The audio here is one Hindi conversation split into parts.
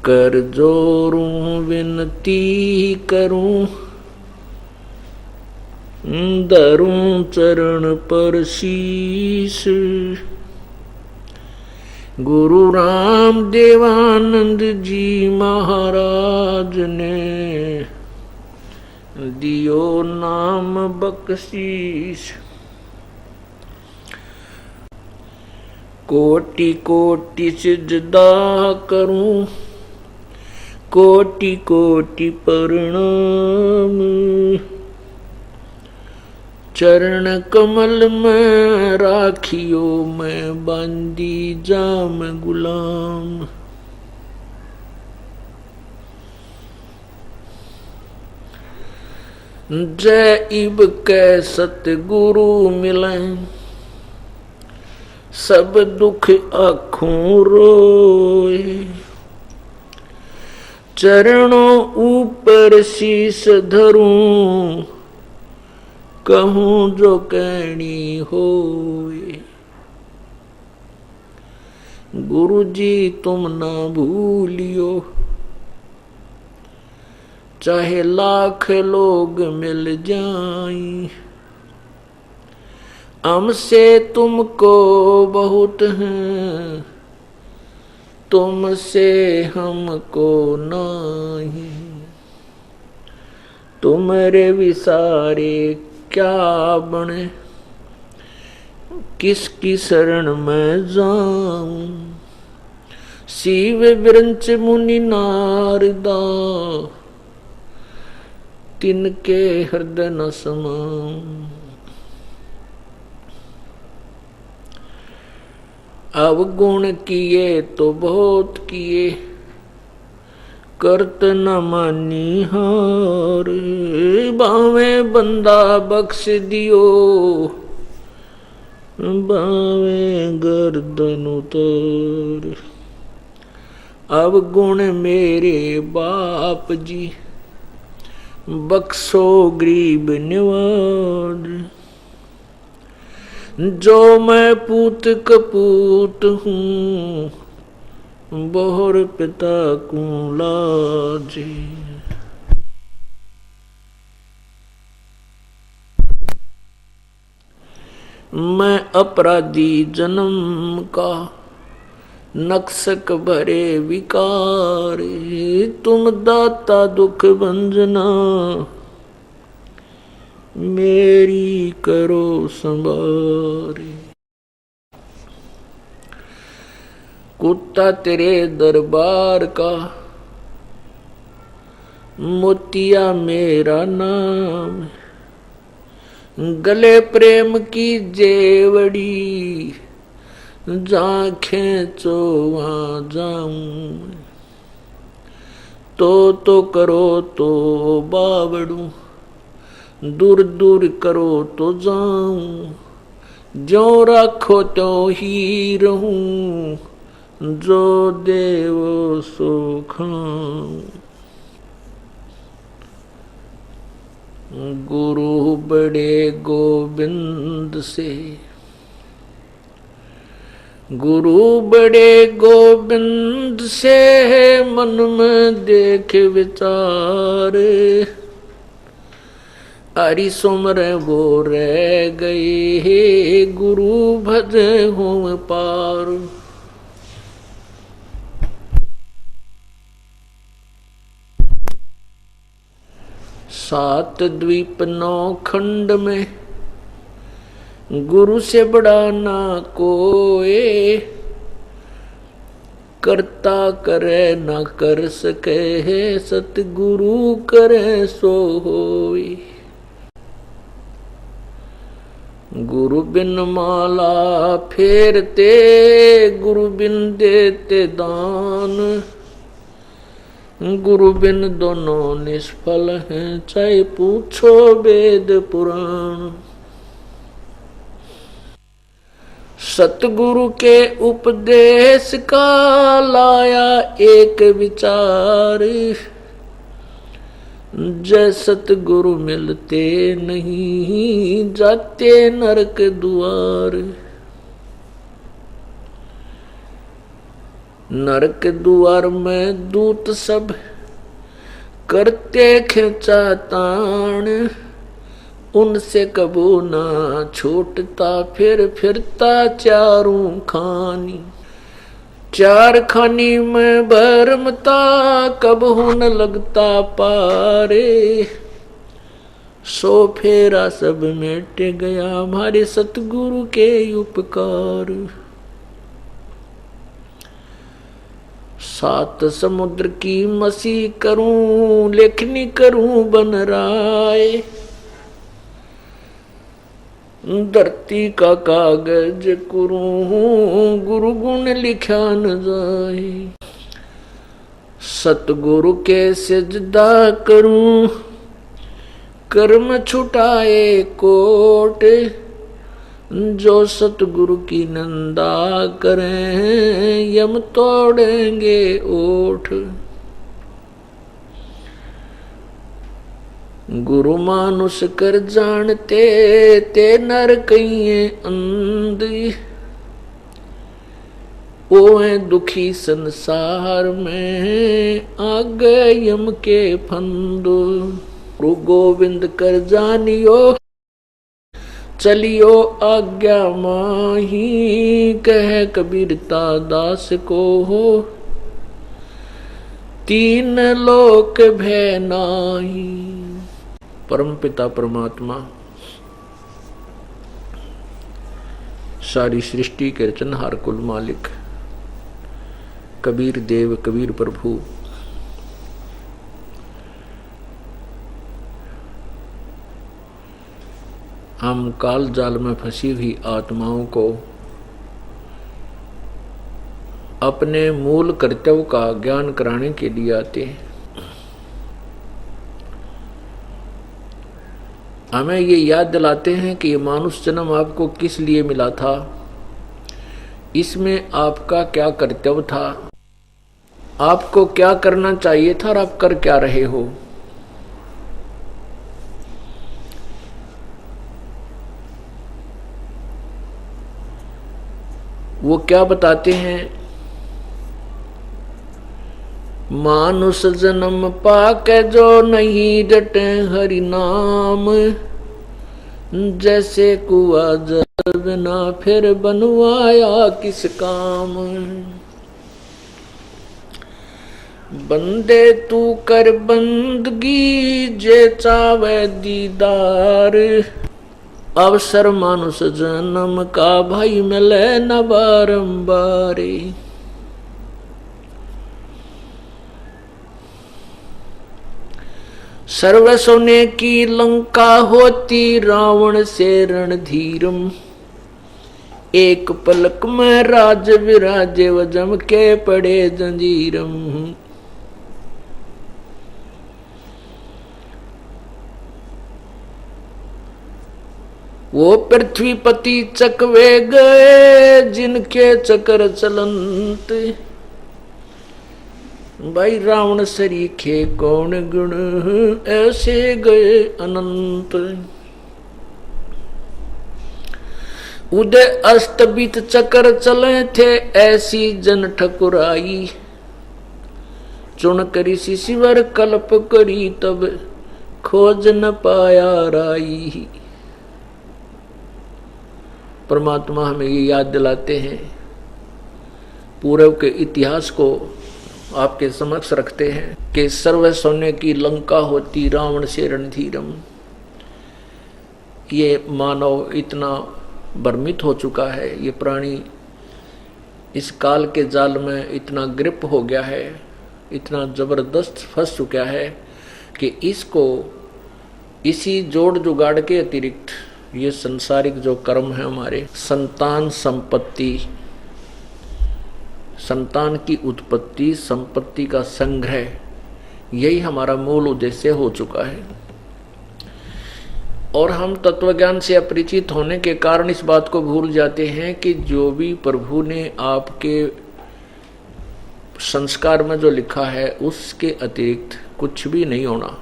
कर जोरूं विनती करूं, धरूं चरण पर शीश। गुरु राम देवानंद जी महाराज ने दियो नाम बख्शीश। कोटि कोटि सिजदा करूं, कोटि कोटि प्रणाम। चरण कमल में राखियो मैं बांदी जाम गुलाम। जय इब कै सतगुरु मिलें, सब दुख आँखों रोए। चरणों ऊपर शीस धरूं, कहूं जो कहनी होए। गुरु जी तुम ना भूलियो, चाहे लाख लोग मिल जाएं। हमसे तुमको बहुत हैं, तुमसे हमको नहीं। तुम्हारे विसारे क्या बने, किसकी शरण में जाऊं। शिव विरंच मुनि नारदा, तिनके हृदय न समाऊं। अवगुण किए तो बहुत किए, करत न मानी हार। बावे बंदा बख्श दियो, बावे गर्दन उतार। अवगुण मेरे बाप जी, बख्शो गरीब निवाज। जो मैं पूत कपूत हूँ, बोहर पिता को लाजे। मैं अपराधी जन्म का, नक्सक भरे विकार। तुम दाता दुख भंजना, मेरी करो संभारी। कुत्ता तेरे दरबार का, मोतिया मेरा नाम। गले प्रेम की जेवड़ी, जहाँ खेचो वहाँ जाऊं। तो करो तो बावड़ू, दूर दूर करो तो जाऊं। जो रखो तो ही रहूं, जो देवो सो खाऊं। गुरु बड़े गोविंद से, गुरु बड़े गोविंद से, मन में देख विचार। हरि सुमरे वो रह गए, गुरु भजे हों पार। सात द्वीप नौ खंड में, गुरु से बड़ा ना कोई। करता करे ना कर सके, सतगुरु करे सो होई। गुरु बिन माला फेरते, गुरु बिन देते दान। गुरु बिन दोनों निष्फल हैं, चाहे पूछो वेद पुराण। सतगुरु के उपदेश का लाया एक विचार। जय सतगुरु मिलते नहीं, जाते नरक द्वार। नरक द्वार में दूत सब करते खिंचा ताण, उनसे कबू ना छूटता फिर फिरता चारों खानी। चार खानी में भरमता कब न लगता पारे, सो फेरा सब मिट गया हमारे सतगुरु के उपकार। सात समुद्र की मसी करूं लेखनी करूं बन राय, धरती का कागज करूं गुरु गुण लिखा न जाए। सतगुरु के सिजदा करूं कर्म छुटाए कोट, जो सतगुरु की निंदा करें यम तोड़ेंगे ओठ। गुरु मानुष कर जानते ते नर कहिए अंधी, ओ है दुखी संसार में आ गए यम के फंद। गुरु गोविंद कर जानियो चलियो आज्ञा माही, कह कबीरता दास को हो तीन लोक भय नाही। परमपिता परमात्मा सारी सृष्टि के रचनहार कुल मालिक कबीर देव कबीर प्रभु हम काल जाल में फंसी हुई आत्माओं को अपने मूल कर्तव्य का ज्ञान कराने के लिए आते हैं। हमें ये याद दिलाते हैं कि ये मानुष जन्म आपको किस लिए मिला था, इसमें आपका क्या कर्तव्य था, आपको क्या करना चाहिए था और आप कर क्या रहे हो। वो क्या बताते हैं, मानुष जन्म पाके जो नहीं डटे हरि नाम, जैसे कुआ जल बिना फिर बनवाया किस काम। बंदे तू कर बंदगी जे चावे दीदार, अवसर मानुष जन्म का भाई मिले न बारंबार। सर्व सोने की लंका होती रावण से रणधीरम, एक पलक में राज विराजे व जम के पड़े जंजीरम। वो पृथ्वीपति चकवे गए जिनके चक्र चलंत, भाई रावण सरीखे कौन गुण ऐसे गए अनंत। उदय अस्त बीत चक्र चले थे ऐसी जन ठकुराई, चुन करी शिशिवर कल्प करी तब खोज न पाया राई। परमात्मा हमें ये याद दिलाते हैं, पूर्व के इतिहास को आपके समक्ष रखते हैं कि सर्व सोने की लंका होती रावण से रणधीरम। ये मानव इतना भ्रमित हो चुका है, ये प्राणी इस काल के जाल में इतना ग्रिप हो गया है, इतना जबरदस्त फंस चुका है कि इसको इसी जोड़ जुगाड़ के अतिरिक्त ये संसारिक जो कर्म है हमारे, संतान संपत्ति, संतान की उत्पत्ति, संपत्ति का संग्रह, यही हमारा मूल उद्देश्य हो चुका है। और हम तत्वज्ञान से अपरिचित होने के कारण इस बात को भूल जाते हैं कि जो भी प्रभु ने आपके संस्कार में जो लिखा है उसके अतिरिक्त कुछ भी नहीं होना।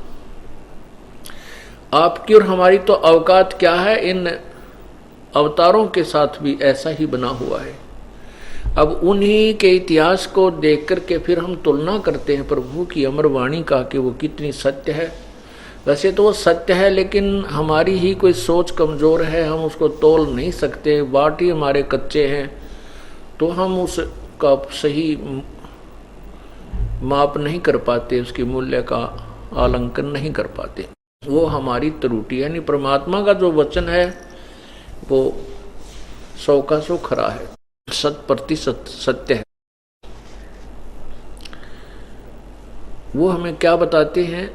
आपकी और हमारी तो औकात क्या है, इन अवतारों के साथ भी ऐसा ही बना हुआ है। अब उन्हीं के इतिहास को देख करके फिर हम तुलना करते हैं प्रभु की अमर वाणी का कि वो कितनी सत्य है। वैसे तो वो सत्य है, लेकिन हमारी ही कोई सोच कमज़ोर है, हम उसको तोल नहीं सकते, बाट ही हमारे कच्चे हैं, तो हम उसका सही माप नहीं कर पाते, उसकी मूल्य का आलंकन नहीं कर पाते। वो हमारी त्रुटि है। यानी परमात्मा का जो वचन है वो 100 का 100 खरा है, 100% सत्य है। वो हमें क्या बताते हैं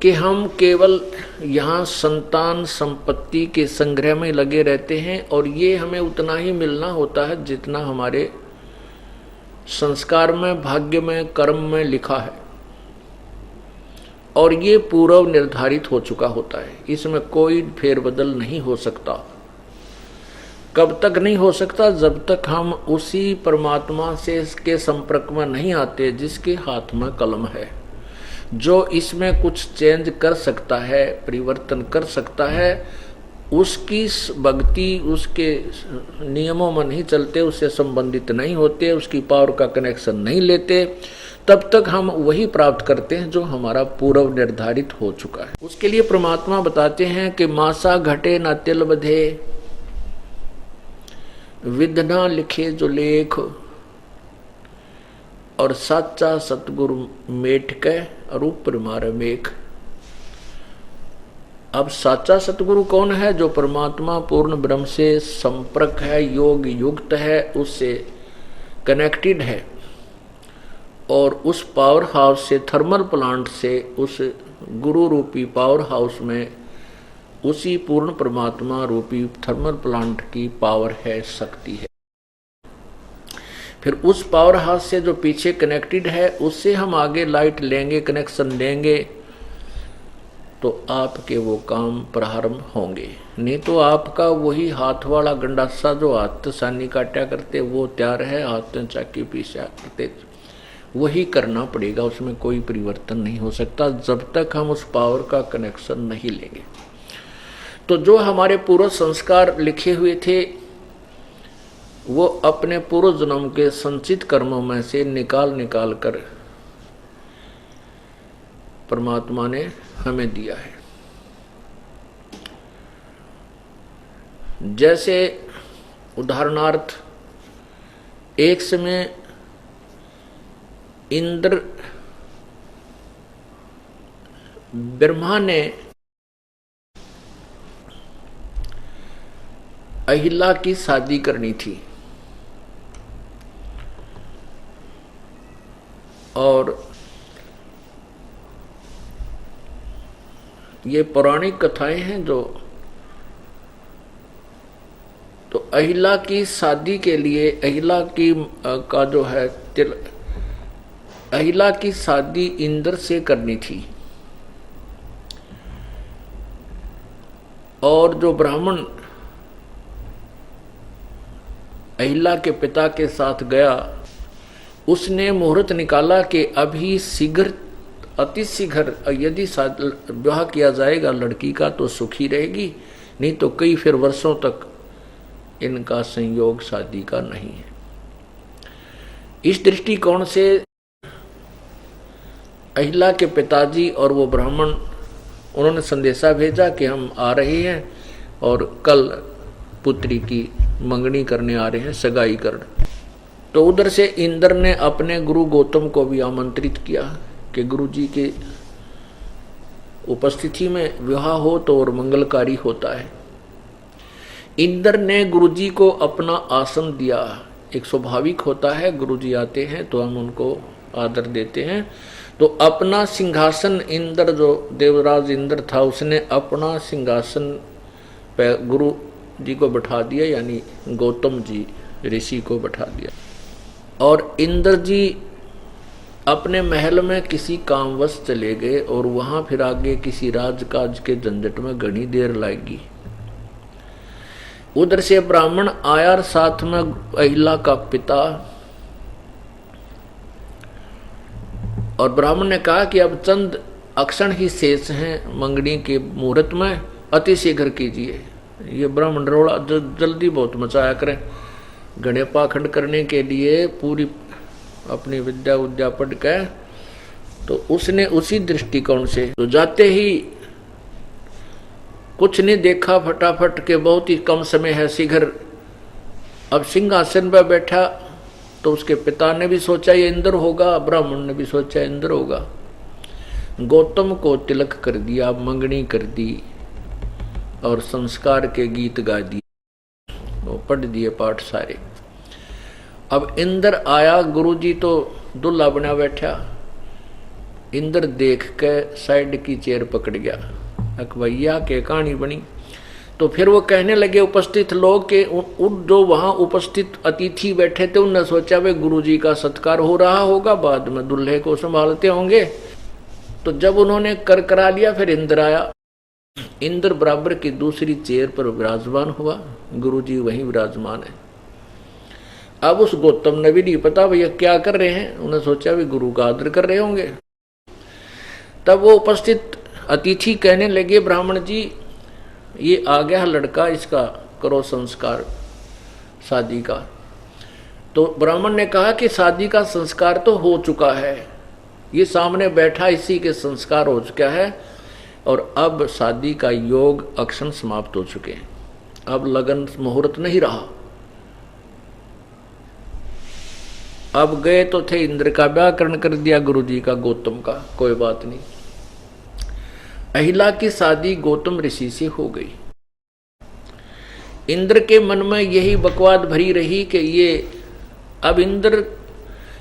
कि हम केवल यहाँ संतान संपत्ति के संग्रह में लगे रहते हैं और ये हमें उतना ही मिलना होता है जितना हमारे संस्कार में, भाग्य में, कर्म में लिखा है, और ये पूर्व निर्धारित हो चुका होता है। इसमें कोई फेरबदल नहीं हो सकता। कब तक नहीं हो सकता? जब तक हम उसी परमात्मा से इसके संपर्क में नहीं आते जिसके हाथ में कलम है, जो इसमें कुछ चेंज कर सकता है, परिवर्तन कर सकता है। उसकी भक्ति उसके नियमों में नहीं चलते, उससे संबंधित नहीं होते, उसकी पावर का कनेक्शन नहीं लेते, तब तक हम वही प्राप्त करते हैं जो हमारा पूर्व निर्धारित हो चुका है। उसके लिए परमात्मा बताते हैं कि मासा घटे न तिल बधे, विधना लिखे जो लेख, और साचा सतगुरु मेट के और ऊपर मारे मेघ। अब साचा सतगुरु कौन है? जो परमात्मा पूर्ण ब्रह्म से संपर्क है, योग युक्त है, उससे कनेक्टेड है, और उस पावर हाउस से, थर्मल प्लांट से, उस गुरु रूपी पावर हाउस में उसी पूर्ण परमात्मा रूपी थर्मल प्लांट की पावर है, शक्ति है। फिर उस पावर हाउस से जो पीछे कनेक्टेड है, उससे हम आगे लाइट लेंगे, कनेक्शन लेंगे, तो आपके वो काम प्रारंभ होंगे। नहीं तो आपका वही हाथ वाला गंडासा जो हाथ सानी काटा करते वो तैयार है, हाथ चाकी पीसा करते वही करना पड़ेगा। उसमें कोई परिवर्तन नहीं हो सकता जब तक हम उस पावर का कनेक्शन नहीं लेंगे। तो जो हमारे पूर्व संस्कार लिखे हुए थे वो अपने पूर्व जन्म के संचित कर्मों में से निकाल कर परमात्मा ने हमें दिया है। जैसे उदाहरणार्थ एक समय इंद्र ब्रह्मा ने अहिला की शादी करनी थी, और ये पौराणिक कथाएं हैं जो, तो अहिला की शादी के लिए अहिला की का जो है अहिला की शादी इंद्र से करनी थी, और जो ब्राह्मण अहिला के पिता के साथ गया उसने मुहूर्त निकाला कि अभी शीघ्र, अति शीघ्र यदि विवाह किया जाएगा लड़की का तो सुखी रहेगी, नहीं तो कई फिर वर्षों तक इनका संयोग शादी का नहीं है। इस दृष्टिकोण से अहिला के पिताजी और वो ब्राह्मण उन्होंने संदेशा भेजा कि हम आ रहे हैं और कल पुत्री की मंगनी करने आ रहे हैं, सगाई करने। तो उधर से इंद्र ने अपने गुरु गौतम को भी आमंत्रित किया कि गुरु जी के उपस्थिति में विवाह हो तो और मंगलकारी होता है। इंद्र ने गुरु जी को अपना आसन दिया। एक स्वाभाविक होता है, गुरु जी आते हैं तो हम उनको आदर देते हैं, तो अपना सिंहासन इंद्र, जो देवराज इंद्र था, उसने अपना सिंहासन पे गुरु जी को बैठा दिया, यानी गौतम जी ऋषि को बैठा दिया। और इंद्र जी अपने महल में किसी कामवश चले गए और वहां फिर आगे किसी राजकाज के झंझट में घनी देर लगेगी। उधर से ब्राह्मण आया, साथ में अहिला का पिता, और ब्राह्मण ने कहा कि अब चंद अक्षण ही शेष हैं मंगनी के मुहूर्त में, अति शीघ्र कीजिए। ये ब्राह्मण रोड़ा जल्दी बहुत मचाया करें, घने पाखंड करने के लिए पूरी अपनी विद्या उद्या पढ़ के। तो उसने उसी दृष्टिकोण से तो जाते ही कुछ नहीं देखा, फटाफट के बहुत ही कम समय है शीघ्र अब सिंहासन पर बैठा। तो उसके पिता ने भी सोचा ये इंद्र होगा, ब्राह्मण ने भी सोचा इंद्र होगा। गौतम को तिलक कर दिया, मंगनी कर दी और संस्कार के गीत गा दिए, वो पढ़ दिए पाठ सारे। अब इंद्र आया, गुरुजी तो दूल्हा बना बैठा। इंद्र देख के साइड की चेयर पकड़ गया, अकबैया के कहानी बनी। तो फिर वो कहने लगे उपस्थित लोग के जो वहां उपस्थित अतिथि बैठे थे, उनने सोचा वे गुरुजी का सत्कार हो रहा होगा, बाद में दूल्हे को संभालते होंगे। तो जब उन्होंने कर करा लिया, फिर इंद्र आया। इंद्र बराबर की दूसरी चेयर पर विराजमान हुआ, गुरुजी वहीं विराजमान है। अब उस गौतम ने भी नहीं पता भैया क्या कर रहे हैं, उन्हें सोचा भी गुरु का आदर कर रहे होंगे। तब वो उपस्थित अतिथि कहने लगे ब्राह्मण जी ये आ गया लड़का, इसका करो संस्कार शादी का। तो ब्राह्मण ने कहा कि शादी का संस्कार तो हो चुका है, ये सामने बैठा इसी के संस्कार हो चुका है और अब शादी का योग अक्षण समाप्त हो चुके हैं, अब लगन मुहूर्त नहीं रहा। अब गए तो थे इंद्र का व्याकरण कर दिया गुरुजी का गौतम का, कोई बात नहीं। अहिला की शादी गौतम ऋषि से हो गई। इंद्र के मन में यही बकवाद भरी रही कि ये अब इंद्र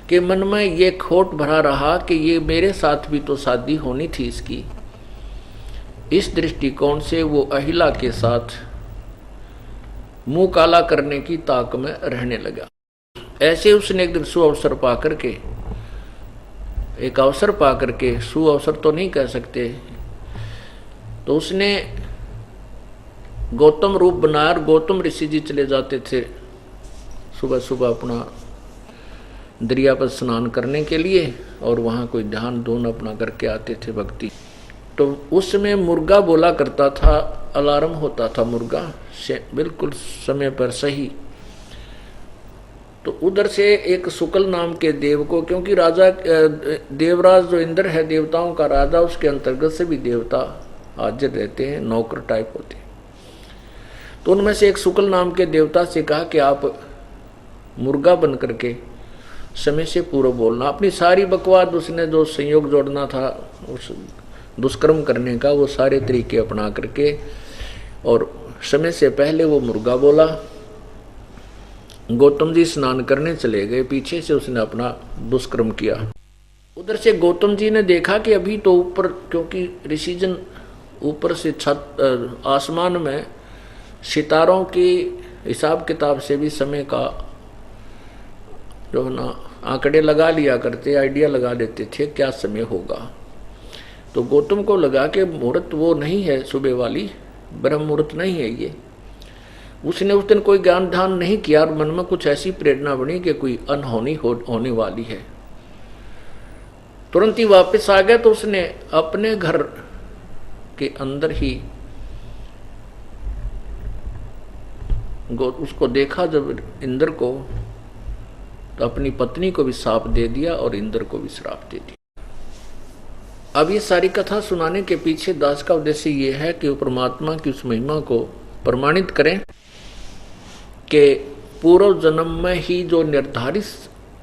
के मन में ये खोट भरा रहा कि ये मेरे साथ भी तो शादी होनी थी इसकी। इस दृष्टिकोण से वो अहिला के साथ मुंह काला करने की ताक में रहने लगा। ऐसे उसने एक दिन सुअवसर पाकर के, एक अवसर पाकर के, सुअवसर तो नहीं कह सकते, तो उसने गौतम रूप बनाया। गौतम ऋषि जी चले जाते थे सुबह सुबह अपना दरिया पर स्नान करने के लिए और वहाँ कोई ध्यान धून अपना करके आते थे भक्ति। तो उसमें मुर्गा बोला करता था, अलार्म होता था मुर्गा से बिल्कुल समय पर सही। तो उधर से एक शुक्ल नाम के देव को, क्योंकि राजा देवराज जो इंद्र है देवताओं का राजा, उसके अंतर्गत से भी देवता हाजिर रहते हैं, नौकर टाइप होते हैं। तो उनमें से एक शुक्ल नाम के देवता से कहा कि आप मुर्गा बन करके समय से पूर्व बोलना। अपनी सारी बकवाद उसने जो संयोग जोड़ना था उस दुष्कर्म करने का, वो सारे तरीके अपना करके और समय से पहले वो मुर्गा बोला। गौतम जी स्नान करने चले गए, पीछे से उसने अपना दुष्कर्म किया। उधर से गौतम जी ने देखा कि अभी तो ऊपर, क्योंकि ऋषिजन ऊपर से छत आसमान में सितारों की हिसाब किताब से भी समय का जो है ना आंकड़े लगा लिया करते, आइडिया लगा देते थे क्या समय होगा। तो गौतम को लगा कि मुहूर्त वो नहीं है सुबह वाली, ब्रह्म मुहूर्त नहीं है ये। उसने उस दिन कोई ज्ञान ध्यान नहीं किया और मन में कुछ ऐसी प्रेरणा बनी कि कोई अनहोनी होने वाली है। तुरंत ही वापस आ गया। तो उसने अपने घर के अंदर ही उसको देखा जब इंद्र को, तो अपनी पत्नी को भी श्राप दे दिया और इंद्र को भी श्राप दे दिया। अब ये सारी कथा सुनाने के पीछे दास का उद्देश्य ये है कि वो परमात्मा की उस महिमा को प्रमाणित करें कि पूर्व जन्म में ही जो निर्धारित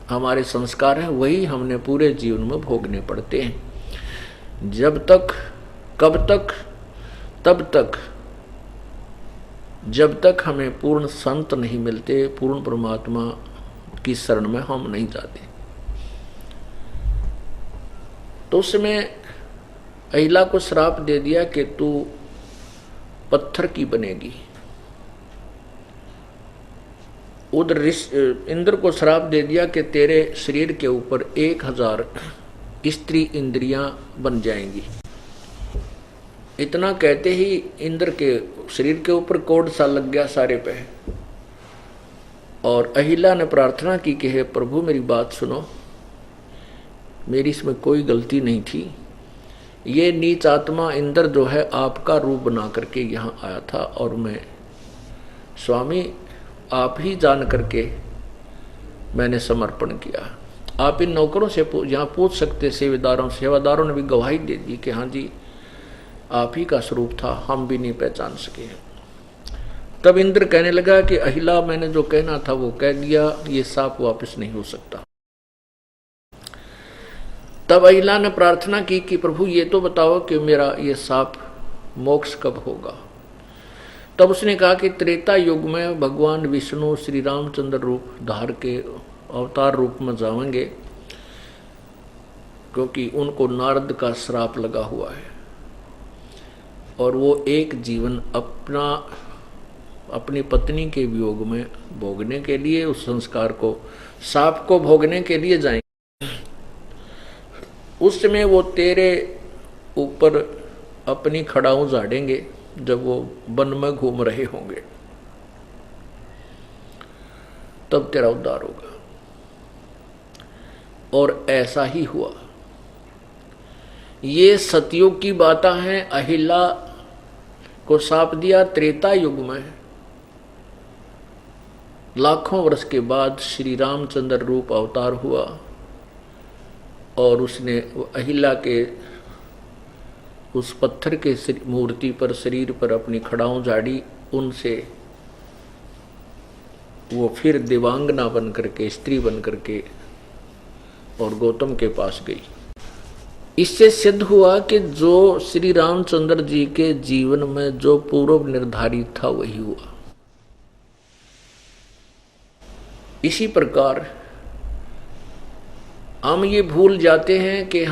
हमारे संस्कार हैं वही हमने पूरे जीवन में भोगने पड़ते हैं। जब तक, कब तक, तब तक जब तक हमें पूर्ण संत नहीं मिलते, पूर्ण परमात्मा की शरण में हम नहीं जाते। तो उसमें अहिला को श्राप दे दिया कि तू पत्थर की बनेगी। उधर इंद्र को श्राप दे दिया कि तेरे शरीर के ऊपर 1000 स्त्री इंद्रियां बन जाएंगी। इतना कहते ही इंद्र के शरीर के ऊपर कोड सा लग गया सारे पे। और अहिला ने प्रार्थना की कि हे प्रभु मेरी बात सुनो, मेरी इसमें कोई गलती नहीं थी। ये नीच आत्मा इंद्र जो है आपका रूप बना करके यहाँ आया था और मैं स्वामी आप ही जान करके मैंने समर्पण किया। आप इन नौकरों से यहाँ पूछ सकते, सेवादारों ने भी गवाही दे दी कि हाँ जी आप ही का स्वरूप था, हम भी नहीं पहचान सके। तब इंद्र कहने लगा कि अहिला मैंने जो कहना था वो कह दिया, ये सांप वापस नहीं हो सकता। तब अहिला ने प्रार्थना की कि प्रभु ये तो बताओ कि मेरा ये सांप मोक्ष कब होगा। तब उसने कहा कि त्रेता युग में भगवान विष्णु श्री रामचंद्र रूप धार के अवतार रूप में जाएंगे, क्योंकि उनको नारद का श्राप लगा हुआ है और वो एक जीवन अपनी पत्नी के वियोग में भोगने के लिए, उस संस्कार को सांप को भोगने के लिए जाएंगे। उस समय वो तेरे ऊपर अपनी खड़ाऊ झाड़ेंगे जब वो वन में घूम रहे होंगे, तब तेरा उद्धार होगा। और ऐसा ही हुआ। ये सतयुग की बातें हैं। अहिला को साप दिया त्रेता युग में, लाखों वर्ष के बाद श्री रामचंद्र रूप अवतार हुआ और उसने अहिला के उस पत्थर के मूर्ति पर, शरीर पर अपनी खड़ाऊं झाड़ी। उनसे वो फिर देवांगना बन करके, स्त्री बन करके और गौतम के पास गई। इससे सिद्ध हुआ कि जो श्री रामचंद्र जी के जीवन में जो पूर्व निर्धारित था वही हुआ। इसी प्रकार हम ये भूल जाते हैं कि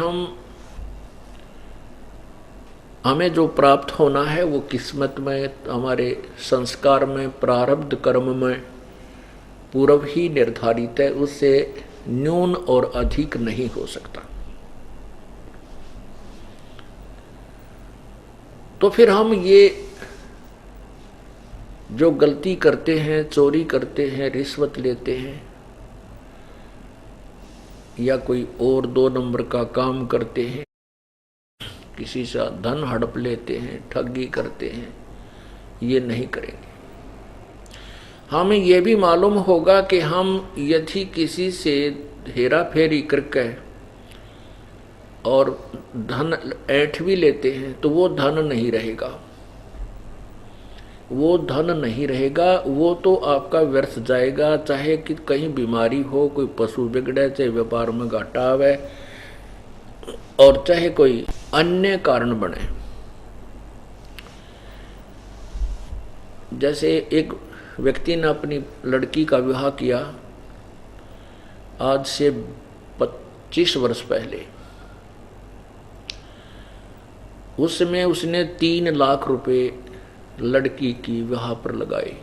हमें जो प्राप्त होना है वो किस्मत में, हमारे संस्कार में, प्रारब्ध कर्म में पूर्व ही निर्धारित है, उससे न्यून और अधिक नहीं हो सकता। तो फिर हम ये जो गलती करते हैं, चोरी करते हैं, रिश्वत लेते हैं या कोई और 2 नंबर का काम करते हैं, किसी से धन हड़प लेते हैं, ठगी करते हैं, ये नहीं करेंगे। हमें यह भी मालूम होगा कि हम यदि किसी से हेरा फेरी करके और धन ऐंठ भी लेते हैं तो वो धन नहीं रहेगा, वो धन नहीं रहेगा, वो तो आपका व्यर्थ जाएगा। चाहे कि कहीं बीमारी हो, कोई पशु बिगड़े, चाहे व्यापार में घाटा आवे और चाहे कोई अन्य कारण बने। जैसे एक व्यक्ति ने अपनी लड़की का विवाह किया आज से 25 वर्ष पहले। उस समय उसने 3 लाख रुपए लड़की की विवाह पर लगाए।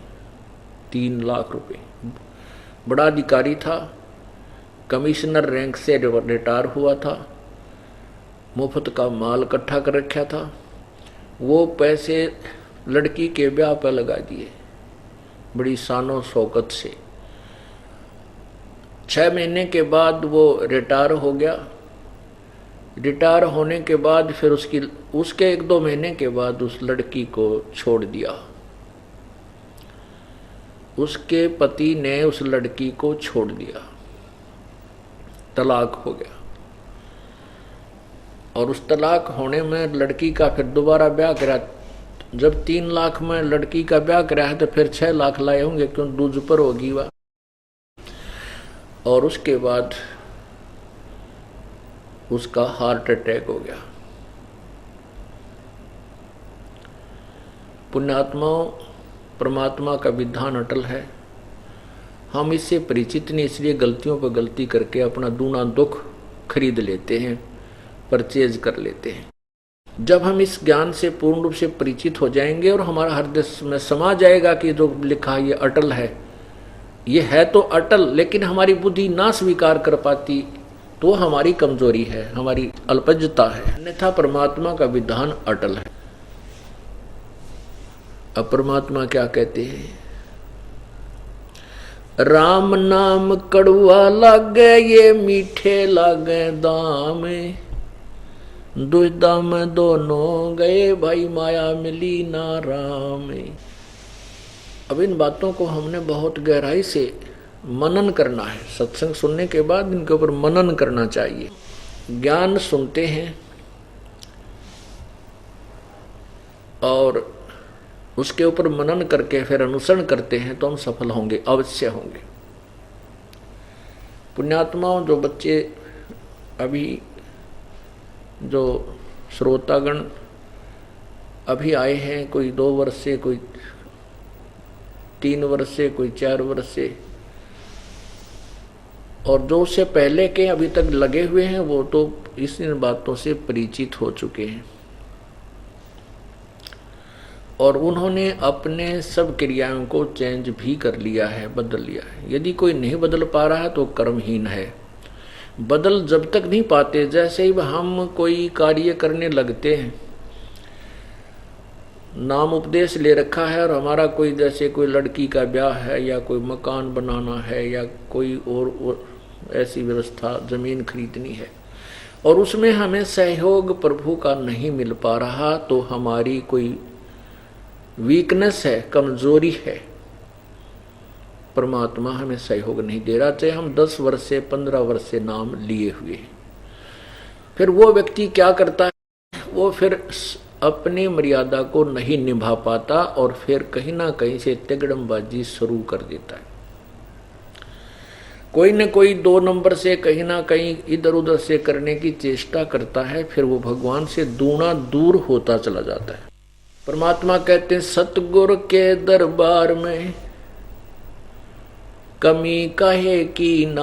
3 लाख रुपए। बड़ा अधिकारी था, कमिश्नर रैंक से रिटायर हुआ था, मुफ्त का माल इकट्ठा कर रखा था। वो पैसे लड़की के ब्याह पर लगा दिए बड़ी शानो शौकत से। 6 महीने के बाद वो रिटायर हो गया। रिटायर होने के बाद फिर उसके 1-2 महीने के बाद उस लड़की को छोड़ दिया। उसके पति ने उस लड़की को छोड़ दिया, तलाक हो गया। और उस तलाक होने में लड़की का फिर दोबारा ब्याह करा। जब 3 लाख में लड़की का ब्याह करा है तो फिर 6 लाख लाए होंगे, क्यों दूज पर होगी वह। और उसके बाद उसका हार्ट अटैक हो गया। पुण्यात्माओं, परमात्मा का विधान अटल है। हम इससे परिचित नहीं, इसलिए गलतियों पर गलती करके अपना दूना दुख खरीद लेते हैं, परचेज कर लेते हैं। जब हम इस ज्ञान से पूर्ण रूप से परिचित हो जाएंगे और हमारा हृदय में समा जाएगा कि जो लिखा ये अटल है, ये है तो अटल, लेकिन हमारी बुद्धि ना स्वीकार कर पाती, तो हमारी कमजोरी है, हमारी अल्पज्यता है। अन्यथा परमात्मा का विधान अटल है। अब परमात्मा क्या कहते हैं? राम नाम कड़ुआ लागे, ये मीठे लागे दाम। दुविधा में दोनों गए, भाई माया मिली ना राम। अब इन बातों को हमने बहुत गहराई से मनन करना है। सत्संग सुनने के बाद इनके ऊपर मनन करना चाहिए। ज्ञान सुनते हैं और उसके ऊपर मनन करके फिर अनुसरण करते हैं तो हम सफल होंगे, अवश्य होंगे। पुण्यात्माओं, जो बच्चे अभी जो श्रोतागण अभी आए हैं, कोई 2 वर्ष से, कोई 3 वर्ष से, कोई 4 वर्ष से, और जो उससे पहले के अभी तक लगे हुए हैं, वो तो इन बातों से परिचित हो चुके हैं और उन्होंने अपने सब क्रियाओं को चेंज भी कर लिया है, बदल लिया है। यदि कोई नहीं बदल पा रहा है तो कर्महीन है। बदल जब तक नहीं पाते, जैसे ही हम कोई कार्य करने लगते हैं, नाम उपदेश ले रखा है और हमारा कोई, जैसे कोई लड़की का ब्याह है या कोई मकान बनाना है या कोई और ऐसी व्यवस्था, जमीन खरीदनी है, और उसमें हमें सहयोग प्रभु का नहीं मिल पा रहा, तो हमारी कोई वीकनेस है, कमजोरी है। परमात्मा हमें सहयोग नहीं दे रहा, चाहे हम 10 वर्ष से 15 वर्ष से नाम लिए हुए हैं। फिर वो व्यक्ति क्या करता है, वो फिर अपनी मर्यादा को नहीं निभा पाता और फिर कहीं ना कहीं से तिगड़मबाजी शुरू कर देता है। कोई न कोई 2 नंबर से कहीं ना कहीं इधर उधर से करने की चेष्टा करता है, फिर वो भगवान से दूना दूर होता चला जाता है। परमात्मा कहते हैं, सतगुर के दरबार में कमी कहे की ना,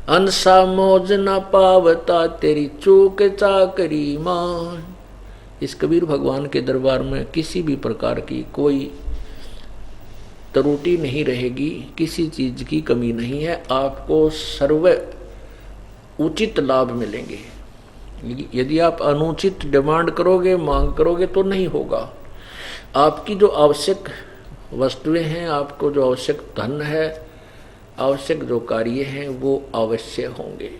अंसा मौज न पावता तेरी चूक चाकरी मां। इस कबीर भगवान के दरबार में किसी भी प्रकार की कोई त्रुटि नहीं रहेगी, किसी चीज की कमी नहीं है, आपको सर्व उचित लाभ मिलेंगे। यदि आप अनुचित डिमांड करोगे, मांग करोगे तो नहीं होगा। आपकी जो आवश्यक वस्तुएं हैं, आपको जो आवश्यक धन है, आवश्यक जो कार्य हैं, वो अवश्य होंगे,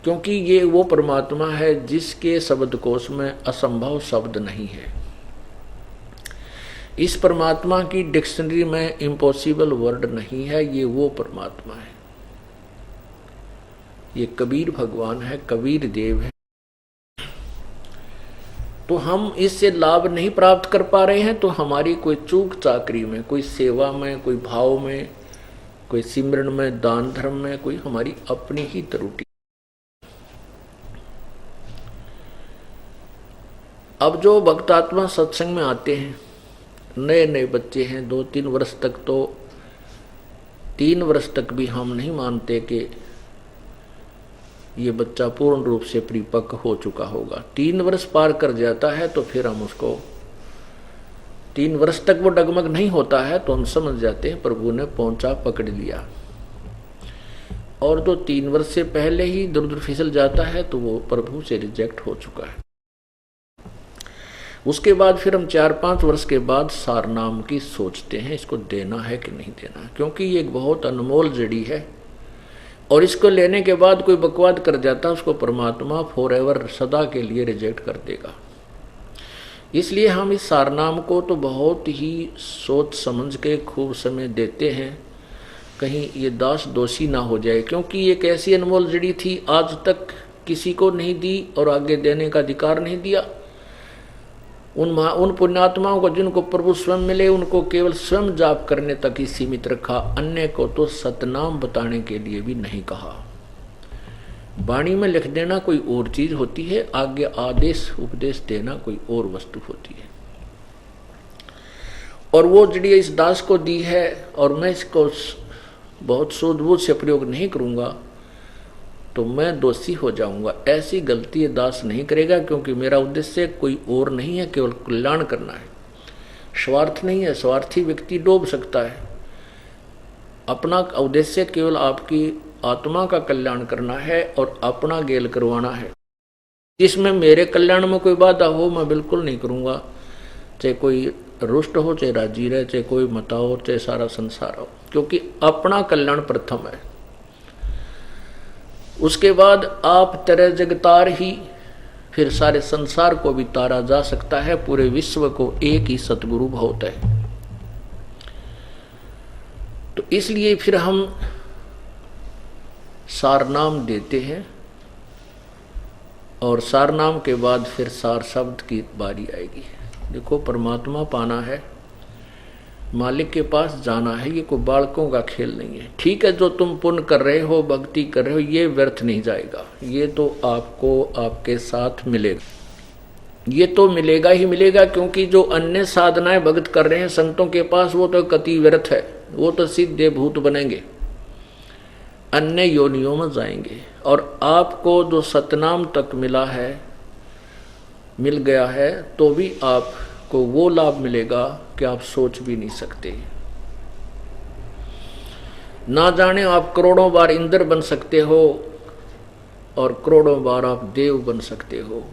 क्योंकि ये वो परमात्मा है जिसके शब्दकोश में असंभव शब्द नहीं है। इस परमात्मा की डिक्शनरी में इम्पॉसिबल वर्ड नहीं है। ये वो परमात्मा है, ये कबीर भगवान है, कबीर देव है। तो हम इससे लाभ नहीं प्राप्त कर पा रहे हैं, तो हमारी कोई चूक चाकरी में, कोई सेवा में, कोई भाव में, कोई सिमरन में, दान धर्म में, कोई हमारी अपनी ही त्रुटि। अब जो भक्तात्मा सत्संग में आते हैं, नए नए बच्चे हैं, 2-3 वर्ष तक, तो 3 वर्ष तक भी हम नहीं मानते कि ये बच्चा पूर्ण रूप से परिपक्व हो चुका होगा। 3 वर्ष पार कर जाता है तो फिर हम उसको, 3 वर्ष तक वो डगमग नहीं होता है तो हम समझ जाते हैं प्रभु ने पहुंचा पकड़ लिया। और जो 3 वर्ष से पहले ही दूर फिसल जाता है तो वो प्रभु से रिजेक्ट हो चुका है। उसके बाद फिर हम 4-5 वर्ष के बाद सार नाम की सोचते हैं, इसको देना है कि नहीं देना, क्योंकि ये एक बहुत अनमोल जड़ी है और इसको लेने के बाद कोई बकवाद कर जाता है, उसको परमात्मा फॉरएवर, सदा के लिए रिजेक्ट कर देगा। इसलिए हम इस सारनाम को तो बहुत ही सोच समझ के खूब समय देते हैं, कहीं ये दास दोषी ना हो जाए, क्योंकि एक ऐसी अनमोल जड़ी थी, आज तक किसी को नहीं दी और आगे देने का अधिकार नहीं दिया। उन पुण्यात्माओं को जिनको प्रभु स्वयं मिले, उनको केवल स्वयं जाप करने तक ही सीमित रखा, अन्य को तो सतनाम बताने के लिए भी नहीं कहा। वाणी में लिख देना कोई और चीज होती है, आगे आदेश उपदेश देना कोई और वस्तु होती है। और वो जड़ी इस दास को दी है और मैं इसको बहुत सूझबूझ से प्रयोग नहीं करूंगा तो मैं दोषी हो जाऊंगा। ऐसी गलती ये दास नहीं करेगा, क्योंकि मेरा उद्देश्य कोई और नहीं है, केवल कल्याण करना है, स्वार्थ नहीं है। स्वार्थी व्यक्ति डूब सकता है। अपना उद्देश्य केवल आपकी आत्मा का कल्याण करना है और अपना गेल करवाना है। जिसमें मेरे कल्याण में कोई बाधा हो मैं बिल्कुल नहीं करूंगा, चाहे कोई रुष्ट हो, चाहे राजी रहे, चाहे कोई मता हो, चाहे सारा संसार हो, क्योंकि अपना कल्याण प्रथम है। उसके बाद आप तरह जगतार ही, फिर सारे संसार को भी तारा जा सकता है। पूरे विश्व को एक ही सतगुरु बहुत है। तो इसलिए फिर हम सार नाम देते हैं, और सार नाम के बाद फिर सार शब्द की बारी आएगी। देखो, परमात्मा पाना है, मालिक के पास जाना है, ये कोई बालकों का खेल नहीं है। ठीक है, जो तुम पुण्य कर रहे हो, भक्ति कर रहे हो, ये व्यर्थ नहीं जाएगा, ये तो आपको आपके साथ मिलेगा, ये तो मिलेगा ही मिलेगा। क्योंकि जो अन्य साधनाएं भगत कर रहे हैं संतों के पास, वो तो कति व्यर्थ है, वो तो सीधे भूत बनेंगे, अन्य योनियों में जाएंगे। और आपको जो सतनाम तक मिला है, मिल गया है, तो भी आपको वो लाभ मिलेगा कि आप सोच भी नहीं सकते। ना जाने आप करोड़ों बार इंद्र बन सकते हो और करोड़ों बार आप देव बन सकते हो,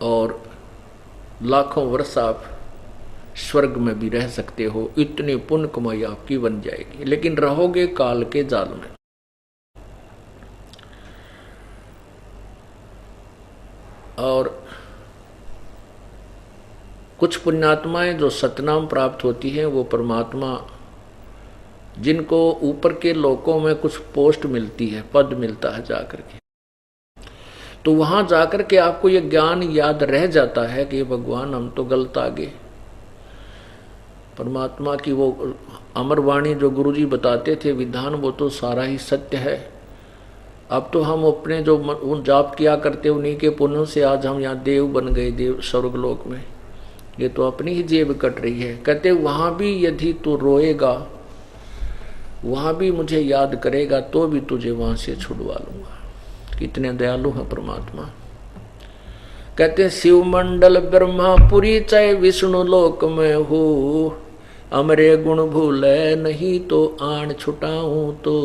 और लाखों वर्ष आप स्वर्ग में भी रह सकते हो। इतनी पुण्य कमाई आपकी बन जाएगी, लेकिन रहोगे काल के जाल में। और कुछ पुण्यात्माएं जो सतनाम प्राप्त होती हैं, वो परमात्मा, जिनको ऊपर के लोकों में कुछ पोस्ट मिलती है, पद मिलता है जाकर के, तो वहां जाकर के आपको ये ज्ञान याद रह जाता है कि भगवान हम तो गलत आ गए। परमात्मा की वो अमर वाणी जो गुरुजी बताते थे विधान, वो तो सारा ही सत्य है। अब तो हम अपने जो जाप किया करते उन्हीं के पुण्यों से आज हम यहाँ देव बन गए, देव स्वर्गलोक में। ये तो अपनी ही जेब कट रही है। कहते वहां भी यदि तू रोएगा, वहां भी मुझे याद करेगा, तो भी तुझे वहां से छुड़वा लूंगा। कितने दयालु है परमात्मा। कहते शिव मंडल ब्रह्मापुरी चाहे विष्णु लोक में हो, अमरे गुण भूले नहीं तो आन छुटाऊं तो।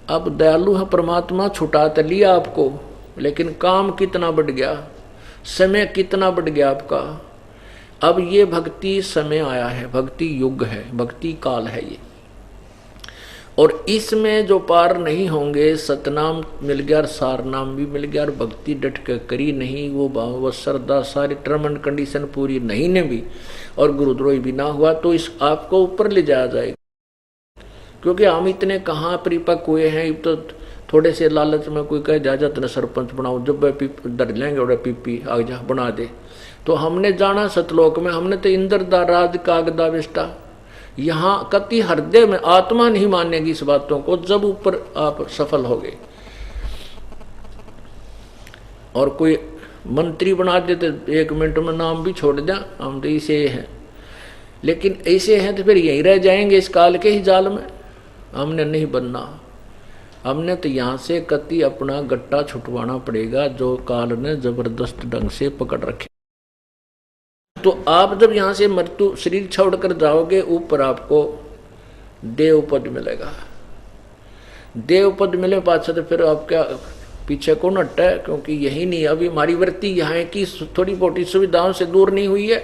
अब दयालु है परमात्मा, छुटा तो लिया आपको, लेकिन काम कितना बढ़ गया, समय कितना बढ़ गया आपका। अब ये भक्ति समय आया है, भक्ति युग है, भक्ति काल है ये। और इसमें जो पार नहीं होंगे, सतनाम मिल गया, सार नाम भी मिल गया, और भक्ति डट कर करी नहीं, वो भाव वो श्रद्धा सारी टर्म एंड कंडीशन पूरी नहीं ने भी, और गुरुद्रोही भी ना हुआ, तो इस आपको ऊपर ले जाया जाएगा। क्योंकि हम इतने कहाँ परिपक्व हुए हैं। तो थोड़े से लालच में कोई कहे जा तेने सरपंच बनाओ, जब डर लेंगे और पीपी आ जा बना दे। तो हमने जाना सतलोक में, हमने तो इंद्र दा राज कागदा विष्टा। यहाँ कति हृदय में आत्मा नहीं मानेगी इस बातों को, जब ऊपर आप सफल हो गए। और कोई मंत्री बना दे तो 1 मिनट में नाम भी छोड़ दिया, हम तो ऐसे हैं। लेकिन ऐसे हैं तो फिर यहीं रह जाएंगे इस काल के ही जाल में। हमने नहीं बनना, हमने तो यहाँ से कति अपना गट्टा छुटवाना पड़ेगा, जो काल ने जबरदस्त ढंग से पकड़ रखे। तो आप जब यहाँ से मृत्यु शरीर छोड़कर जाओगे, ऊपर आपको देव पद मिलेगा। देव पद मिले पाछा तो फिर आप क्या पीछे कौन हटता है। क्योंकि यही नहीं, अभी हमारी वृत्ति यहाँ की थोड़ी मोटी सुविधाओं से दूर नहीं हुई है।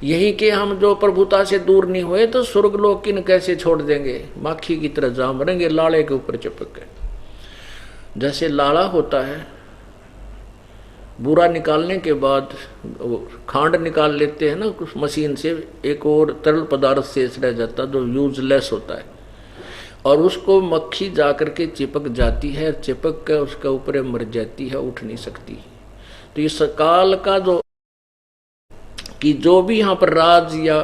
यही के हम जो प्रभुता से दूर नहीं हुए, तो स्वर्ग लोक किन कैसे छोड़ देंगे। माखी की तरह जाम मरेंगे लाड़े के ऊपर चिपक के। जैसे लाड़ा होता है, बूरा निकालने के बाद खांड निकाल लेते हैं ना कुछ मशीन से, एक और तरल पदार्थ शेष रह जाता जो यूजलेस होता है, और उसको मक्खी जाकर के चिपक जाती है, चिपक के उसके ऊपर मर जाती है, उठ नहीं सकती। तो ये सकाल का जो कि जो भी यहाँ पर राज या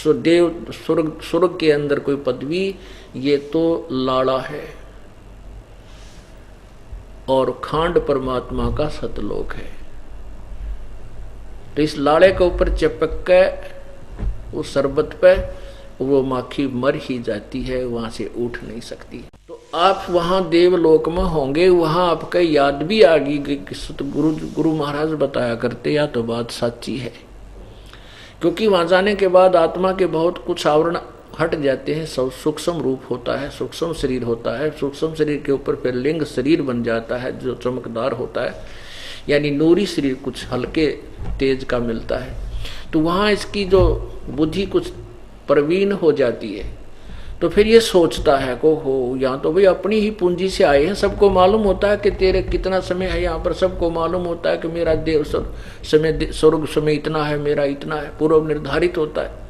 देव स्वर्ग के अंदर कोई पदवी, ये तो लाड़ा है, और खांड परमात्मा का सतलोक है। तो इस लाड़े के ऊपर चिपक के उस शरबत पे वो माखी मर ही जाती है, वहां से उठ नहीं सकती। तो आप वहां देवलोक में होंगे, वहां आपका याद भी आ गई कि गुरु महाराज बताया करते, या तो बात सच्ची है। क्योंकि वहां जाने के बाद आत्मा के बहुत कुछ आवरण हट जाते हैं, सूक्ष्म रूप होता है, सूक्ष्म शरीर होता है। सूक्ष्म शरीर के ऊपर फिर लिंग शरीर बन जाता है जो चमकदार होता है, यानी नूरी शरीर कुछ हल्के तेज का मिलता है। तो वहाँ इसकी जो बुद्धि कुछ प्रवीण हो जाती है, तो फिर ये सोचता है को हो यहाँ तो भाई अपनी ही पूंजी से आए हैं। सबको मालूम होता है कि तेरे कितना समय है यहाँ पर, सबको मालूम होता है कि मेरा देव समय स्वर्ग समय इतना है, मेरा इतना है, पूर्व निर्धारित होता है।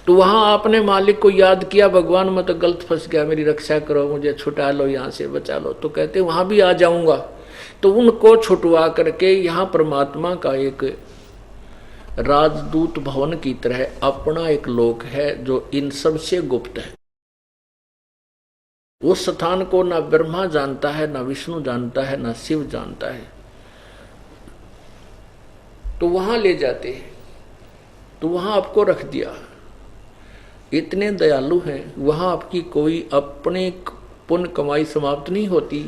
तो वहां आपने मालिक को याद किया, भगवान मैं तो गलत फंस गया, मेरी रक्षा करो, मुझे छुटा लो, यहाँ से बचा लो। तो कहते वहां भी आ जाऊंगा। तो उनको छुटवा करके यहाँ परमात्मा का एक राजदूत भवन की तरह अपना एक लोक है जो इन सबसे गुप्त है। उस स्थान को ना ब्रह्मा जानता है, ना विष्णु जानता है, ना शिव जानता है। तो वहां ले जाते हैं, तो वहां आपको रख दिया। इतने दयालु हैं, वहां आपकी कोई अपने पुण्य कमाई समाप्त नहीं होती,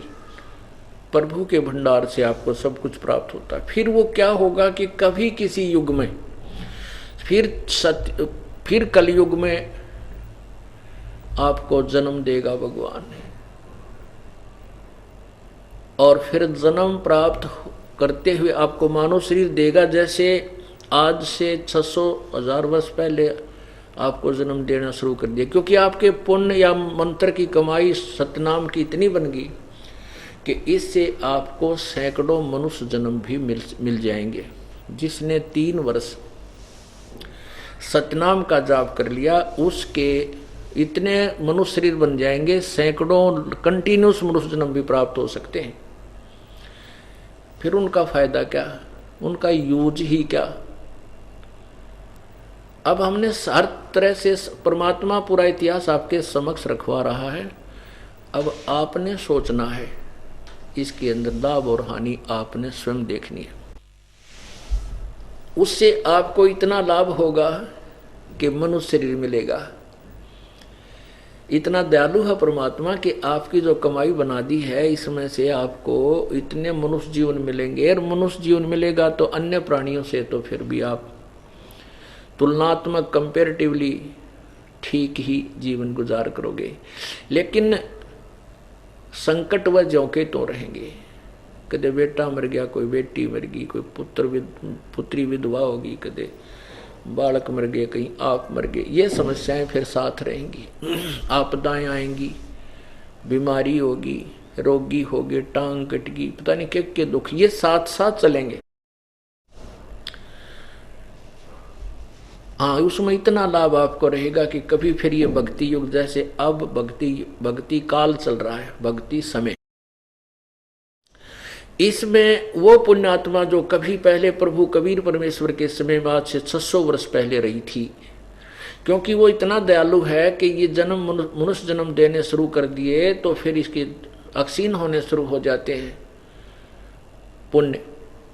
प्रभु के भंडार से आपको सब कुछ प्राप्त होता है। फिर वो क्या होगा कि कभी किसी युग में फिर कलयुग में आपको जन्म देगा भगवान, और फिर जन्म प्राप्त करते हुए आपको मानव शरीर देगा। जैसे आज से 600,000 वर्ष पहले आपको जन्म देना शुरू कर दिया, क्योंकि आपके पुण्य या मंत्र की कमाई सतनाम की इतनी बन गई कि इससे आपको सैकड़ों मनुष्य जन्म भी मिल जाएंगे। जिसने 3 वर्ष सतनाम का जाप कर लिया, उसके इतने मनुष्य शरीर बन जाएंगे, सैकड़ों कंटिन्यूस मनुष्य जन्म भी प्राप्त हो सकते हैं। फिर उनका फायदा क्या, उनका यूज ही क्या। अब हमने हर तरह से परमात्मा पूरा इतिहास आपके समक्ष रखवा रहा है। अब आपने सोचना है, इसके अंदर लाभ और हानि आपने स्वयं देखनी है। उससे आपको इतना लाभ होगा कि मनुष्य शरीर मिलेगा। इतना दयालु है परमात्मा कि आपकी जो कमाई बना दी है, इसमें से आपको इतने मनुष्य जीवन मिलेंगे। और मनुष्य जीवन मिलेगा तो अन्य प्राणियों से तो फिर भी आप तुलनात्मक कंपेरेटिवली ठीक ही जीवन गुजार करोगे। लेकिन संकट व झोंके तो रहेंगे। कदे बेटा मर गया, कोई बेटी मर गई, कोई पुत्री विधवा होगी, कदे बालक मर गए, कहीं आप मर गए। ये समस्याएं फिर साथ रहेंगी। आपदाएं आएंगी, बीमारी होगी, रोगी होगे, टांग कटगी, पता नहीं क्या दुख, ये साथ साथ चलेंगे। हाँ, उसमें इतना लाभ आपको रहेगा कि कभी फिर ये भक्ति युग, जैसे अब भक्ति काल चल रहा है, भक्ति समय, इसमें वो पुण्यात्मा जो कभी पहले प्रभु कबीर परमेश्वर के समय में आज से 600 वर्ष पहले रही थी, क्योंकि वो इतना दयालु है कि ये जन्म मनुष्य जन्म देने शुरू कर दिए तो फिर इसके अक्षीण होने शुरू हो जाते हैं पुण्य।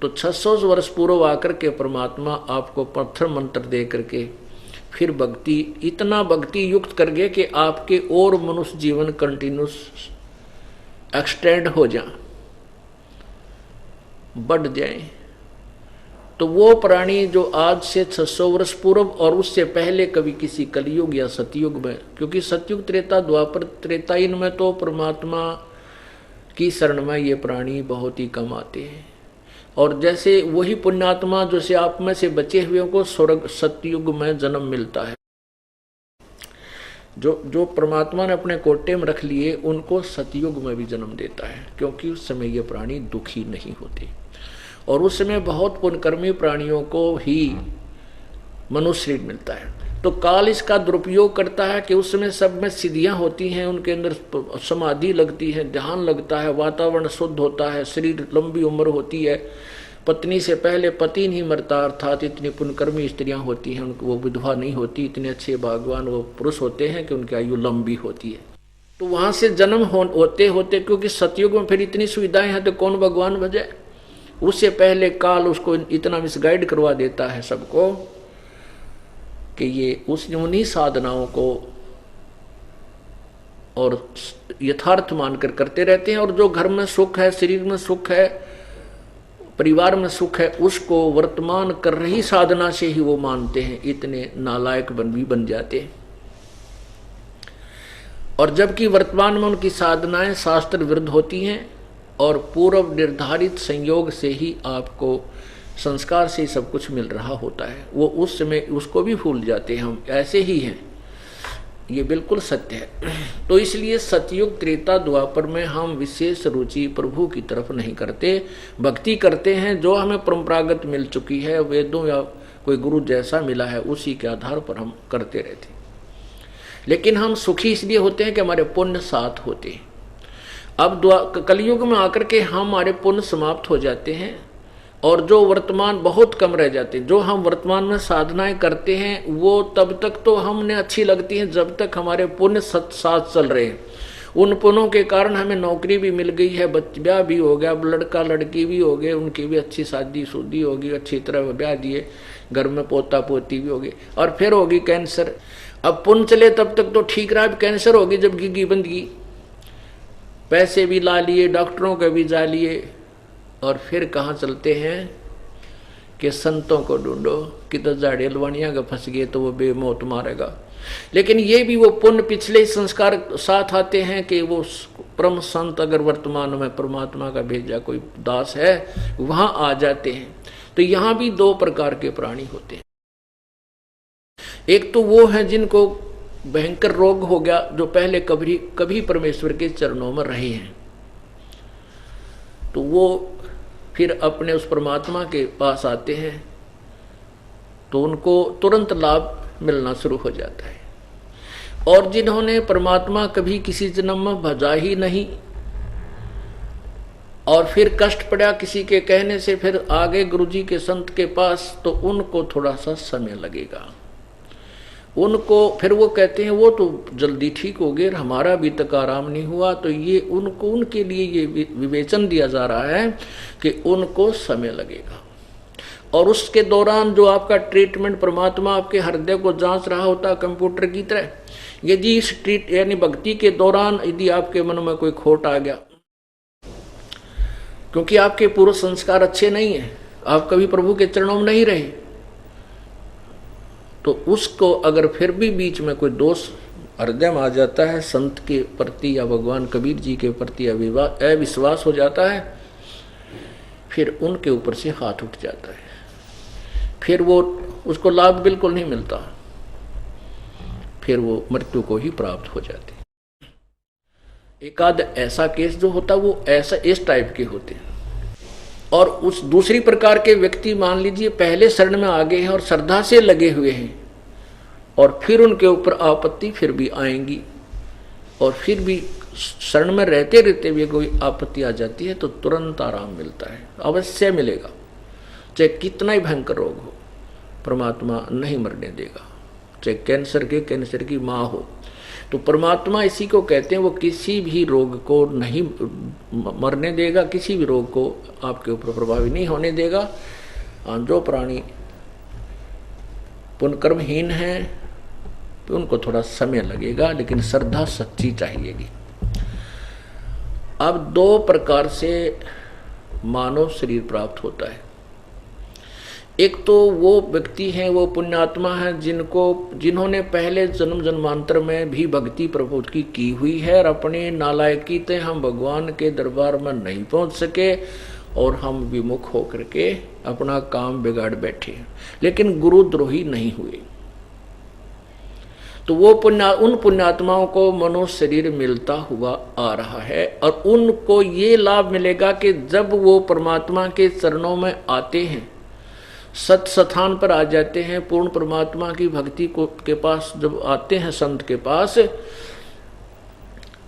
तो 600 वर्ष पूर्व आकर के परमात्मा आपको पत्थर मंत्र दे करके फिर भक्ति, इतना भक्ति युक्त कर गए कि आपके और मनुष्य जीवन कंटिन्यूस एक्सटेंड हो जाए, बढ़ जाए। तो वो प्राणी जो आज से 600 वर्ष पूर्व और उससे पहले कभी किसी कलयुग या सतयुग में, क्योंकि सतयुग त्रेता द्वापर त्रेता इनमें तो परमात्मा की शरण में ये प्राणी बहुत ही कम आते हैं। और जैसे वही पुण्यात्मा जैसे आप में से बचे हुए को स्वर्ग सतयुग में जन्म मिलता है, जो परमात्मा ने अपने कोटे में रख लिए उनको सतयुग में भी जन्म देता है, क्योंकि उस समय ये प्राणी दुखी नहीं होते। और उस समय बहुत पुण्यकर्मी प्राणियों को ही मनुष्य शरीर मिलता है। तो काल इसका दुरुपयोग करता है कि उस समय सब में सिद्धियां होती हैं, उनके अंदर समाधि लगती है, ध्यान लगता है, वातावरण शुद्ध होता है, शरीर लंबी उम्र होती है, पत्नी से पहले पति नहीं मरता, अर्थात इतनी पुण्यकर्मी स्त्रियां होती हैं, उनको वो विधवा नहीं होती, इतने अच्छे भगवान वो पुरुष होते हैं कि उनकी आयु लंबी होती है। तो वहां से जन्म होते होते, क्योंकि सतयुग में फिर इतनी सुविधाएं हैं तो कौन भगवान भजे। उससे पहले काल उसको इतना मिसगाइड करवा देता है सबको कि ये उन्हीं साधनाओं को और यथार्थ मानकर करते रहते हैं। और जो घर में सुख है, शरीर में सुख है, परिवार में सुख है, उसको वर्तमान कर रही साधना से ही वो मानते हैं। इतने नालायक बन जाते हैं। और जबकि वर्तमान में उनकी साधनाएं शास्त्र विरुद्ध होती हैं और पूर्व निर्धारित संयोग से ही आपको संस्कार से सब कुछ मिल रहा होता है, वो उस समय उसको भी भूल जाते हैं। हम ऐसे ही हैं, ये बिल्कुल सत्य है। तो इसलिए सतयुग त्रेता द्वापर में हम विशेष रुचि प्रभु की तरफ नहीं करते, भक्ति करते हैं जो हमें परंपरागत मिल चुकी है, वेदों या कोई गुरु जैसा मिला है उसी के आधार पर हम करते रहते। लेकिन हम सुखी इसलिए होते हैं कि हमारे पुण्य साथ होते हैं। अब कलयुग में आकर के हमारे पुण्य समाप्त हो जाते हैं और जो वर्तमान बहुत कम रह जाते हैं। जो हम वर्तमान में साधनाएं करते हैं वो तब तक तो हमने अच्छी लगती हैं जब तक हमारे पुण्य साथ चल रहे हैं। उन पुण्यों के कारण हमें नौकरी भी मिल गई है, ब्याह भी हो गया, लड़का लड़की भी हो गए, उनकी भी अच्छी शादी शुदी होगी, अच्छी तरह ब्याह दिए, घर में पोता पोती भी होगी, और फिर होगी कैंसर। अब पुण्य चले तब तक तो ठीक रहा, अब कैंसर होगी जब गिगी बंदगी, पैसे भी ला लिए, डॉक्टरों के भी जा लिए, और फिर कहाँ चलते हैं कि संतों को ढूंढो, कि तो जाड़े लवानिया का फंस गए तो वो बेमौत मारेगा। लेकिन ये भी वो पुण्य पिछले संस्कार साथ आते हैं कि वो परम संत अगर वर्तमान में परमात्मा का भेजा कोई दास है वहां आ जाते हैं। तो यहां भी दो प्रकार के प्राणी होते हैं। एक तो वो है जिनको भयंकर रोग हो गया, जो पहले कभी परमेश्वर के चरणों में रहे हैं, तो वो फिर अपने उस परमात्मा के पास आते हैं तो उनको तुरंत लाभ मिलना शुरू हो जाता है। और जिन्होंने परमात्मा कभी किसी जन्म में भजा ही नहीं और फिर कष्ट पड़ा किसी के कहने से, फिर आगे गुरुजी के संत के पास, तो उनको थोड़ा सा समय लगेगा। उनको फिर वो कहते हैं वो तो जल्दी ठीक हो गए, हमारा अभी तक आराम नहीं हुआ। तो ये उनको उनके लिए ये विवेचन दिया जा रहा है कि उनको समय लगेगा। और उसके दौरान जो आपका ट्रीटमेंट परमात्मा आपके हृदय को जांच रहा होता है कंप्यूटर की तरह। यदि इस यानी भक्ति के दौरान यदि आपके मन में कोई खोट आ गया, क्योंकि आपके पूर्व संस्कार अच्छे नहीं है, आप कभी प्रभु के चरणों में नहीं रहे, तो उसको अगर फिर भी बीच में कोई दोष हृदय में आ जाता है, संत के प्रति या भगवान कबीर जी के प्रति अविश्वास हो जाता है, फिर उनके ऊपर से हाथ उठ जाता है, फिर वो उसको लाभ बिल्कुल नहीं मिलता, फिर वो मृत्यु को ही प्राप्त हो जाती। एक आध ऐसा केस जो होता वो ऐसा इस टाइप के होते हैं। और उस दूसरी प्रकार के व्यक्ति मान लीजिए पहले शरण में आ गए हैं और श्रद्धा से लगे हुए हैं, और फिर उनके ऊपर आपत्ति फिर भी आएंगी, और फिर भी शरण में रहते रहते भी कोई आपत्ति आ जाती है तो तुरंत आराम मिलता है, अवश्य मिलेगा। चाहे कितना ही भयंकर रोग हो, परमात्मा नहीं मरने देगा। चाहे कैंसर की माँ हो, तो परमात्मा इसी को कहते हैं, वो किसी भी रोग को नहीं मरने देगा, किसी भी रोग को आपके ऊपर प्रभावी नहीं होने देगा। जो प्राणी पुण्यकर्महीन है तो उनको थोड़ा समय लगेगा, लेकिन श्रद्धा सच्ची चाहिएगी। अब दो प्रकार से मानव शरीर प्राप्त होता है। एक तो वो व्यक्ति हैं, वो पुण्यात्मा हैं जिन्होंने पहले जन्म जन्मांतर में भी भक्ति प्रभु की हुई है, और अपने नालायकी से हम भगवान के दरबार में नहीं पहुंच सके और हम विमुख होकर के अपना काम बिगाड़ बैठे, लेकिन गुरुद्रोही नहीं हुए। तो वो उन पुण्यात्माओं को मनुष्य शरीर मिलता हुआ आ रहा है, और उनको ये लाभ मिलेगा कि जब वो परमात्मा के चरणों में आते हैं, सत स्थान पर आ जाते हैं, पूर्ण परमात्मा की भक्ति के पास जब आते हैं संत के पास,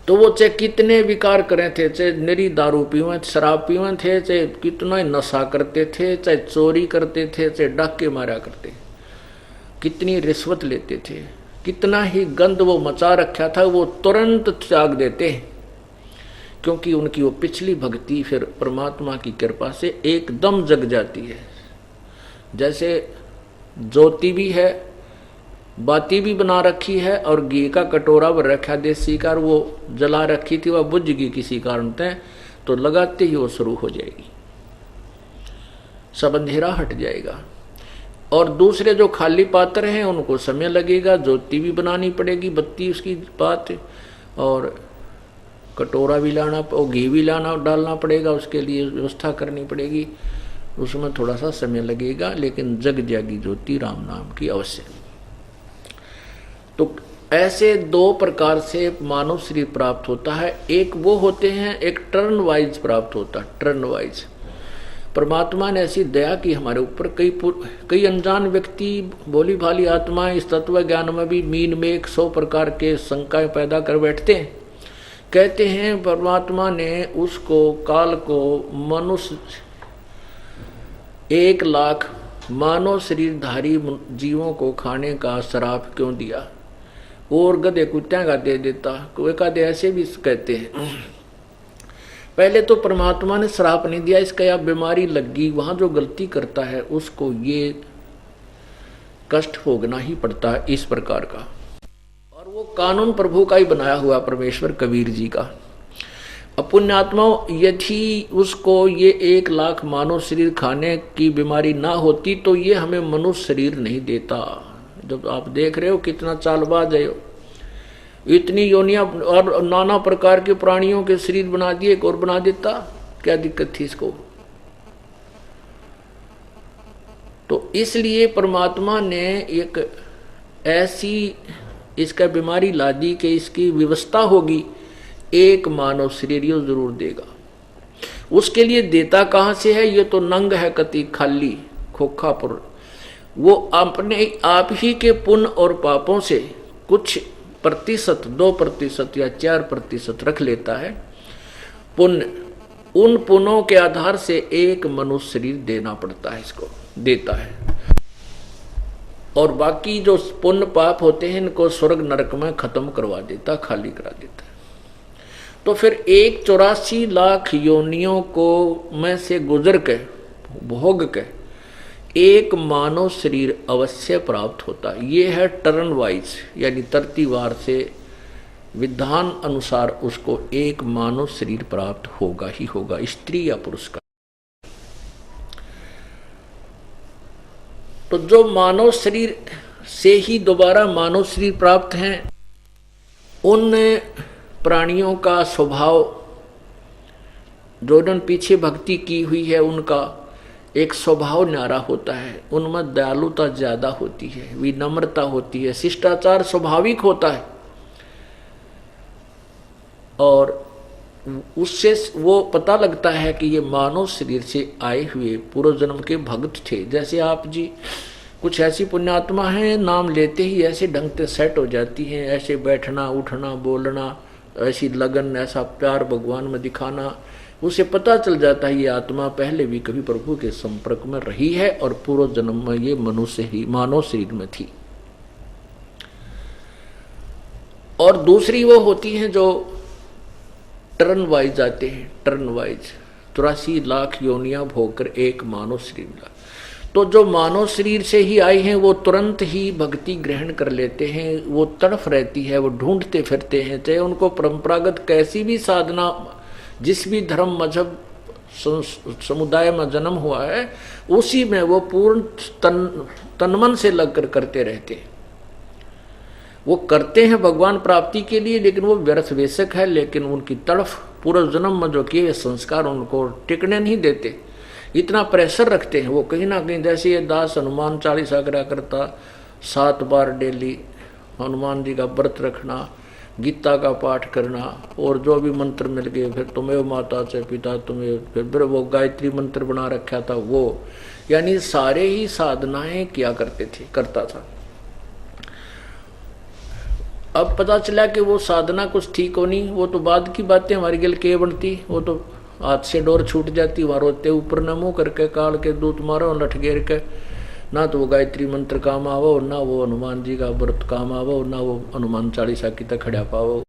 तो वो चाहे कितने विकार करें थे, चाहे निरी दारू पीवें, शराब पीवें थे, चाहे कितना ही नशा करते थे, चाहे चोरी करते थे, चाहे डाके मारा करते, कितनी रिश्वत लेते थे, कितना ही गंद वो मचा रखा था, वो तुरंत त्याग देते हैं, क्योंकि उनकी वो पिछली भक्ति फिर परमात्मा की कृपा से एकदम जग जाती है। जैसे ज्योति भी है, बाती भी बना रखी है, और घी का कटोरा भर रखा देसी का, वो जला रखी थी, वह बुझ गई किसी कारण से, तो लगाते ही वो शुरू हो जाएगी, सब अंधेरा हट जाएगा। और दूसरे जो खाली पात्र हैं उनको समय लगेगा, ज्योति भी बनानी पड़ेगी, बत्ती उसकी बात, और कटोरा भी लाना और घी भी डालना पड़ेगा, उसके लिए व्यवस्था करनी पड़ेगी, उसमें थोड़ा सा समय लगेगा, लेकिन जग जाएगी ज्योति राम नाम की अवश्य। तो ऐसे दो प्रकार से मानव शरीर प्राप्त होता है। एक वो होते हैं, एक टर्न वाइज प्राप्त होता है, टर्न वाइज। परमात्मा ने ऐसी दया की हमारे ऊपर। कई अनजान व्यक्ति, भोली भाली आत्माएं इस तत्व ज्ञान में भी मीन में 100 प्रकार के शंकाएं पैदा कर बैठते हैं। कहते हैं परमात्मा ने उसको काल को मनुष्य 1 लाख मानव शरीरधारी जीवों को खाने का श्राप क्यों दिया, और गधे कुत्तियां का दे देता। कोई कहते ऐसे भी कहते हैं। पहले तो परमात्मा ने श्राप नहीं दिया, इसका या बीमारी लगी, वहां जो गलती करता है उसको ये कष्ट भोगना ही पड़ता है इस प्रकार का। और वो कानून प्रभु का ही बनाया हुआ, परमेश्वर कबीर जी का। पुण्यात्मा यदि उसको ये 1 लाख मानव शरीर खाने की बीमारी ना होती तो ये हमें मनुष्य शरीर नहीं देता। जब आप देख रहे हो कितना चालबाज है, इतनी योनियां और नाना प्रकार के प्राणियों के शरीर बना दिए, एक और बना देता, क्या दिक्कत थी इसको। तो इसलिए परमात्मा ने एक ऐसी इसका बीमारी ला दी कि इसकी व्यवस्था होगी, 1 मानव शरीर यो जरूर देगा। उसके लिए देता कहां से है, ये तो नंग है कति खाली खोखापुर। वो अपने आप ही के पुण्य और पापों से कुछ प्रतिशत, 2% या 4% रख लेता है पुण्य। उन पुण्यों के आधार से 1 मनुष्य शरीर देना पड़ता है, इसको देता है। और बाकी जो पुण्य पाप होते हैं इनको स्वर्ग नरक में खत्म करवा देता, खाली करा देता है। तो फिर 84 लाख योनियों को में से गुजर के भोग के 1 मानव शरीर अवश्य प्राप्त होता है। ये है टर्न वाइज, यानी तरतीवार से विधान अनुसार उसको 1 मानव शरीर प्राप्त होगा ही होगा, स्त्री या पुरुष का। तो जो मानव शरीर से ही दोबारा मानव शरीर प्राप्त हैं, उन प्राणियों का स्वभाव जो उन्होंने पीछे भक्ति की हुई है उनका एक स्वभाव न्यारा होता है। उनमें दयालुता ज्यादा होती है, विनम्रता होती है, शिष्टाचार स्वाभाविक होता है। और उससे वो पता लगता है कि ये मानव शरीर से आए हुए पूर्व जन्म के भक्त थे। जैसे आप जी कुछ ऐसी पुण्यात्मा हैं, नाम लेते ही ऐसे ढंग से सेट हो जाती हैं, ऐसे बैठना उठना बोलना, ऐसी लगन, ऐसा प्यार भगवान में दिखाना, उसे पता चल जाता है ये आत्मा पहले भी कभी प्रभु के संपर्क में रही है और पूर्व जन्म में ये मनुष्य ही मानव शरीर में थी। और दूसरी वो होती हैं जो टर्न वाइज आते हैं, टर्न वाइज 84 लाख योनियां भोगकर 1 मानव शरीर मिला। तो जो मानव शरीर से ही आए हैं वो तुरंत ही भक्ति ग्रहण कर लेते हैं। वो तड़फ रहती है, वो ढूंढते फिरते हैं, चाहे उनको परंपरागत कैसी भी साधना, जिस भी धर्म मजहब समुदाय में जन्म हुआ है उसी में वो पूर्ण तनमन से लगकर करते रहते हैं। वो करते हैं भगवान प्राप्ति के लिए, लेकिन वो व्यर्थ वेशक है। लेकिन उनकी तड़फ पूर्व जन्म में जो किए संस्कार उनको टिकने नहीं देते, इतना प्रेशर रखते हैं वो कहीं ना कहीं। जैसे ये दास हनुमान चालीसा करा करता, 7 बार डेली हनुमान जी का व्रत रखना, गीता का पाठ करना, और जो भी मंत्र मिल गए, फिर तुम्हें माता से पिता तुम्हें, फिर वो गायत्री मंत्र बना रखा था वो, यानी सारे ही साधनाएं किया करता था। अब पता चला कि वो साधना कुछ ठीक होनी, वो तो बाद की बातें हमारी गल के बनती, वो तो हाथ से डोर छूट जाती, वहां रोते ऊपर न मुँह करके काल के दूत मारो लठ घेर के, ना तो वो गायत्री मंत्र काम आवो, ना वो हनुमान जी का व्रत काम आवो, ना वो हनुमान चालीसा की तक खड़ा पावो।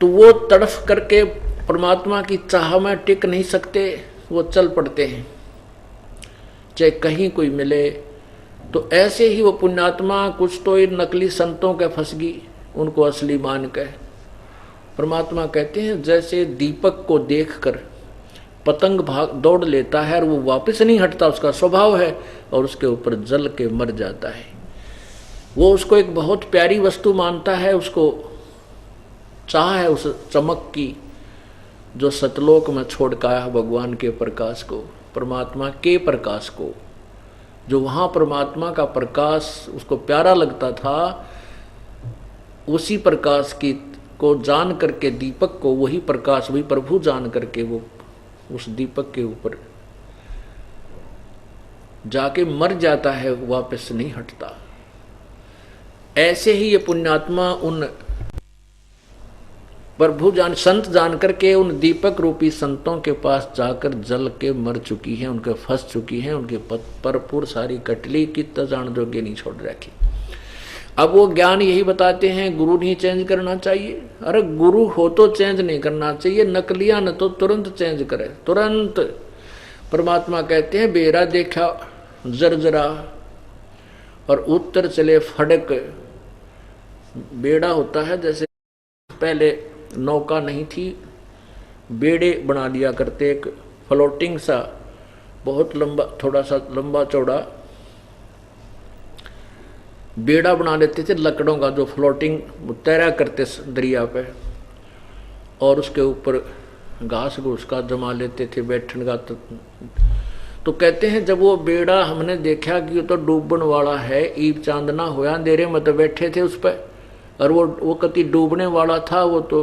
तो वो तड़फ करके परमात्मा की चाह में टिक नहीं सकते, वो चल पड़ते हैं चाहे कहीं कोई मिले। तो ऐसे ही वो पुण्यात्मा कुछ तो इन नकली संतों के फंस गई, उनको असली मान के। परमात्मा कहते हैं जैसे दीपक को देखकर पतंग भाग दौड़ लेता है और वो वापस नहीं हटता, उसका स्वभाव है, और उसके ऊपर जल के मर जाता है। वो उसको एक बहुत प्यारी वस्तु मानता है, उसको चाह है उस चमक की जो सतलोक में छोड़ का है भगवान के प्रकाश को, परमात्मा के प्रकाश को। जो वहाँ परमात्मा का प्रकाश उसको प्यारा लगता था, उसी प्रकाश की को जान करके दीपक को, वही प्रकाश वही प्रभु जान करके वो उस दीपक के ऊपर जाके मर जाता है, वापस नहीं हटता। ऐसे ही ये पुण्यात्मा उन प्रभु संत जान करके उन दीपक रूपी संतों के पास जाकर जल के मर चुकी है, उनके फंस चुकी है, उनके परपुर सारी कटली की जान जोगे नहीं छोड़ रखी। अब वो ज्ञान यही बताते हैं गुरु नहीं चेंज करना चाहिए। अरे गुरु हो तो चेंज नहीं करना चाहिए, नकलिया न तो तुरंत चेंज करे, तुरंत। परमात्मा कहते हैं बेरा देखा जरजरा और उत्तर चले फड़क। बेड़ा होता है, जैसे पहले नौका नहीं थी, बेड़े बना लिया करते, एक फ्लोटिंग सा बहुत लंबा, थोड़ा सा लंबा चौड़ा बेड़ा बना लेते थे लकड़ों का, जो फ्लोटिंग तैरा करते दरिया पे, और उसके ऊपर घास घूस का जमा लेते थे बैठने का। तो कहते हैं जब वो बेड़ा हमने देखा कि तो डूबन वाला है, ईब चांदना होया अंधेरे में तो बैठे थे उस पर, और वो कति डूबने वाला था, वो तो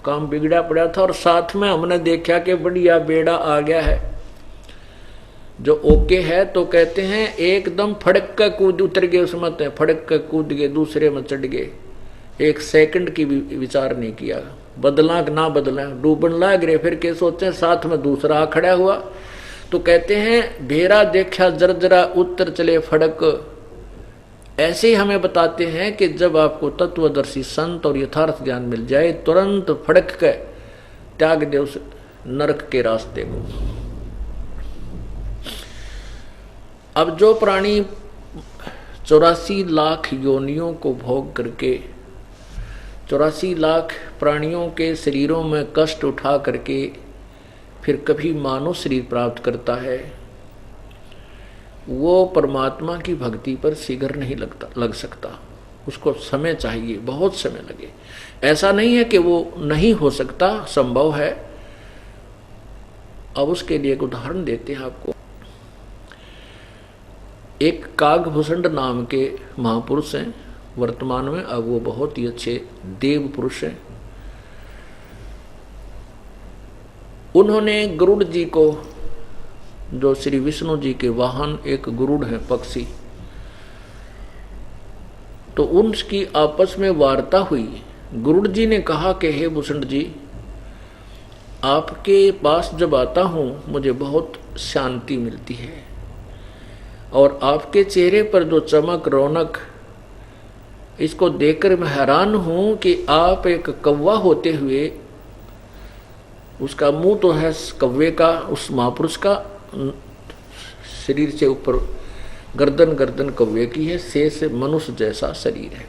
काम बिगड़ा पड़ा था। और साथ में हमने देखा कि बढ़िया बेड़ा आ गया है जो ओके है, तो कहते हैं एकदम फड़क का कूद उतर गए उसमें, फड़क का कूद गए, दूसरे में चढ़ गए, एक सेकंड की भी विचार नहीं किया, बदला ना बदला, डूबन लाग रहे, फिर के सोचे साथ में दूसरा खड़ा हुआ। तो कहते हैं भेरा देखा जरजरा उत्तर चले फड़क। ऐसे ही हमें बताते हैं कि जब आपको तत्वदर्शी संत और यथार्थ ज्ञान मिल जाए, तुरंत फड़क के त्याग दे उस नरक के रास्ते को। अब जो प्राणी 84 लाख योनियों को भोग करके 84 लाख प्राणियों के शरीरों में कष्ट उठा करके फिर कभी मानव शरीर प्राप्त करता है, वो परमात्मा की भक्ति पर शीघ्र नहीं लग सकता। उसको समय चाहिए, बहुत समय लगे। ऐसा नहीं है कि वो नहीं हो सकता, संभव है। अब उसके लिए एक उदाहरण देते हैं आपको। एक कागभूषण नाम के महापुरुष हैं वर्तमान में, अब वो बहुत ही अच्छे देव पुरुष हैं। उन्होंने गरुड़ जी को, जो श्री विष्णु जी के वाहन एक गरुड़ है पक्षी, तो उनकी आपस में वार्ता हुई। गरुड़ जी ने कहा कि हे भूषण जी, आपके पास जब आता हूं मुझे बहुत शांति मिलती है, और आपके चेहरे पर जो चमक रौनक, इसको देखकर मैं हैरान हूं कि आप एक कौवा होते हुए, उसका मुंह तो है कौवे का, उस महापुरुष का शरीर से ऊपर गर्दन कौवे की है, शेष मनुष्य जैसा शरीर है।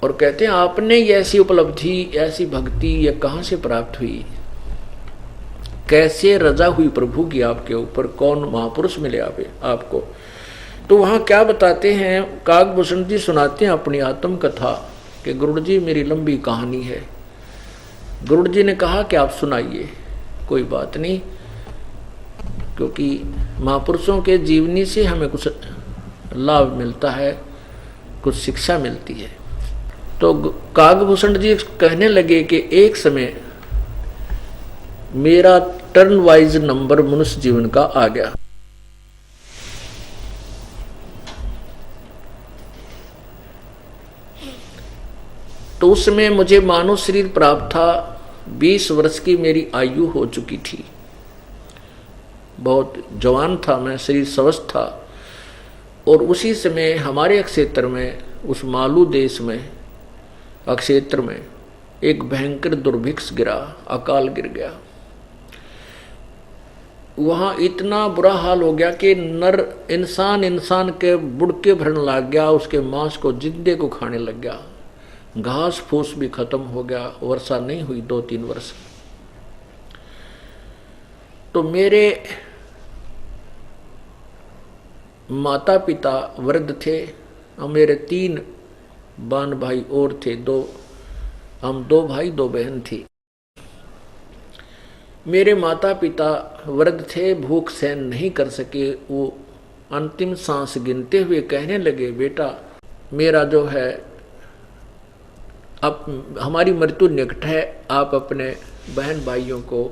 और कहते हैं आपने ये ऐसी उपलब्धि, ऐसी भक्ति ये कहाँ से प्राप्त हुई, कैसे रजा हुई प्रभु की आपके ऊपर, कौन महापुरुष मिले आपको। तो वहाँ क्या बताते हैं, कागभूषण जी सुनाते हैं अपनी आत्म कथा कि गरुड़ जी मेरी लंबी कहानी है। गरुड़ जी ने कहा कि आप सुनाइए। कोई बात नहीं, क्योंकि महापुरुषों के जीवनी से हमें कुछ लाभ मिलता है, कुछ शिक्षा मिलती है। तो कागभूषण जी कहने लगे कि एक समय मेरा टर्न वाइज नंबर मनुष्य जीवन का आ गया। तो उस समय मुझे मानव शरीर प्राप्त था, 20 वर्ष की मेरी आयु हो चुकी थी, बहुत जवान था मैं, शरीर स्वस्थ था। और उसी समय हमारे क्षेत्र में, उस मालू देश में क्षेत्र में एक भयंकर दुर्भिक्ष गिरा, अकाल गिर गया। वहाँ इतना बुरा हाल हो गया कि नर इंसान के बुड़के भरने लग गया, उसके मांस को जिंदे को खाने लग गया, घास फूस भी खत्म हो गया, वर्षा नहीं हुई 2-3 वर्ष। तो मेरे माता पिता वृद्ध थे, और मेरे 3 बान भाई और थे, हम 2 भाई 2 बहन थी। मेरे माता पिता वृद्ध थे, भूख सहन नहीं कर सके। वो अंतिम सांस गिनते हुए कहने लगे, बेटा मेरा जो है, अब हमारी मृत्यु निकट है, आप अपने बहन भाइयों को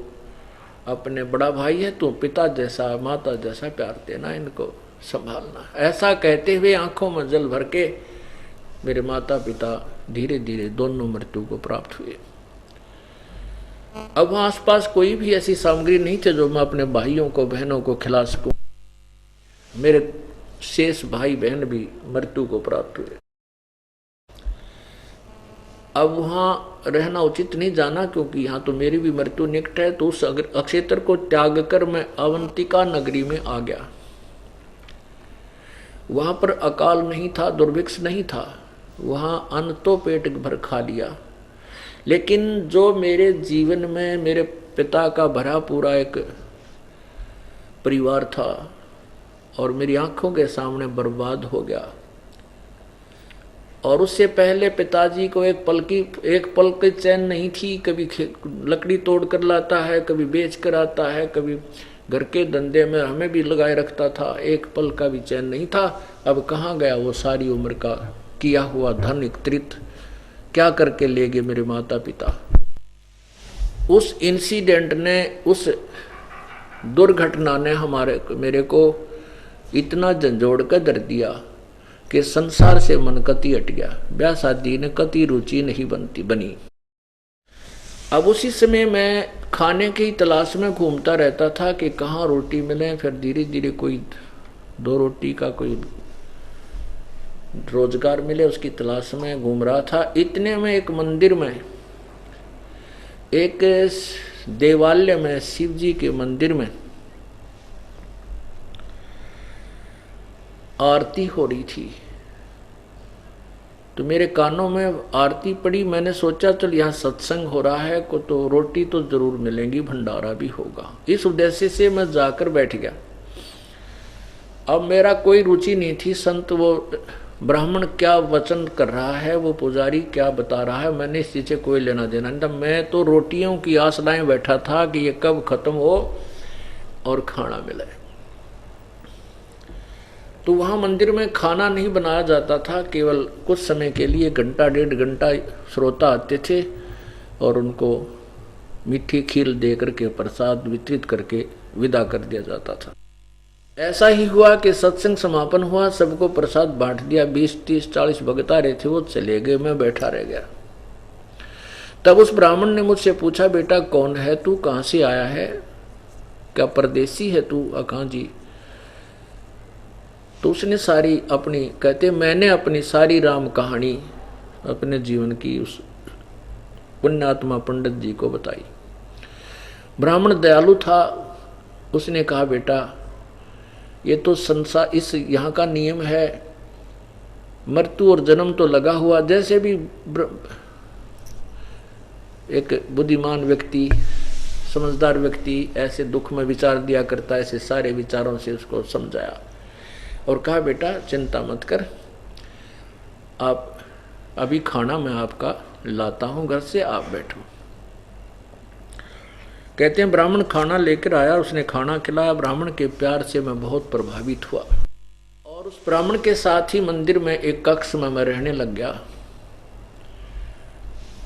अपने बड़ा भाई है, तू पिता जैसा माता जैसा प्यार देना, इनको संभालना। ऐसा कहते हुए आंखों में जल भर के मेरे माता पिता धीरे धीरे दोनों मृत्यु को प्राप्त हुए। अब वहां आसपास कोई भी ऐसी सामग्री नहीं थी जो मैं अपने भाइयों को बहनों को खिला सकूं। मेरे शेष भाई बहन भी मृत्यु को प्राप्त हुए। अब वहां रहना उचित नहीं जाना, क्योंकि यहाँ तो मेरी भी मृत्यु निकट है। तो उस अक्षेत्र को त्याग कर मैं अवंतिका नगरी में आ गया। वहां पर अकाल नहीं था, दुर्भिक्ष नहीं था, वहां अन्न तो पेट भर खा लिया। लेकिन जो मेरे जीवन में मेरे पिता का भरा पूरा एक परिवार था और मेरी आंखों के सामने बर्बाद हो गया। और उससे पहले पिताजी को एक पल की चैन नहीं थी। कभी लकड़ी तोड़ कर लाता है, कभी बेच कर आता है, कभी घर के धंधे में हमें भी लगाए रखता था। एक पल का भी चैन नहीं था। अब कहाँ गया वो सारी उम्र का किया हुआ धन एकत्रित, क्या करके ले गए मेरे माता पिता। उस इंसिडेंट ने, उस दुर्घटना ने मेरे को इतना झंझोड़ कर धर दिया कि संसार से मन कति हट गया। ब्याह शादी ने कति रुचि नहीं बनी। अब उसी समय मैं खाने की तलाश में घूमता रहता था कि कहाँ रोटी मिले। फिर धीरे धीरे कोई 2 रोटी का कोई रोजगार मिले, उसकी तलाश में घूम रहा था। इतने में एक मंदिर में, एक देवालय में, शिव जी के मंदिर में आरती हो रही थी। तो मेरे कानों में आरती पड़ी। मैंने सोचा चल यहाँ सत्संग हो रहा है को तो रोटी तो जरूर मिलेंगी, भंडारा भी होगा। इस उद्देश्य से मैं जाकर बैठ गया। अब मेरा कोई रुचि नहीं थी। संत वो ब्राह्मण क्या वचन कर रहा है, वो पुजारी क्या बता रहा है, मैंने इस चीज से कोई लेना देना नहीं था। मैं तो रोटियों की आस लाए बैठा था कि ये कब खत्म हो और खाना मिले। तो वहाँ मंदिर में खाना नहीं बनाया जाता था, केवल कुछ समय के लिए 1-1.5 घंटा श्रोता आते थे और उनको मीठी खीर दे करके प्रसाद वितरित करके विदा कर दिया जाता था। ऐसा ही हुआ कि सत्संग समापन हुआ, सबको प्रसाद बांट दिया। 20, 30, 40 भगत आ रहे थे, वो चले गए, मैं बैठा रह गया। तब उस ब्राह्मण ने मुझसे पूछा, बेटा कौन है तू, कहाँ से आया है, क्या परदेसी है तू? कहाँ जी। तो उसने सारी अपनी, कहते मैंने अपनी सारी राम कहानी अपने जीवन की उस पुण्यात्मा पंडित जी को बताई। ब्राह्मण दयालु था। उसने कहा, बेटा ये तो संसार, इस यहाँ का नियम है, मृत्यु और जन्म तो लगा हुआ। जैसे भी एक बुद्धिमान व्यक्ति, समझदार व्यक्ति ऐसे दुख में विचार दिया करता है, ऐसे सारे विचारों से उसको समझाया और कहा, बेटा चिंता मत कर, आप अभी खाना मैं आपका लाता हूं घर से, आप बैठो। कहते हैं ब्राह्मण खाना लेकर आया, उसने खाना खिलाया। ब्राह्मण के प्यार से मैं बहुत प्रभावित हुआ और उस ब्राह्मण के साथ ही मंदिर में एक कक्ष में मैं रहने लग गया।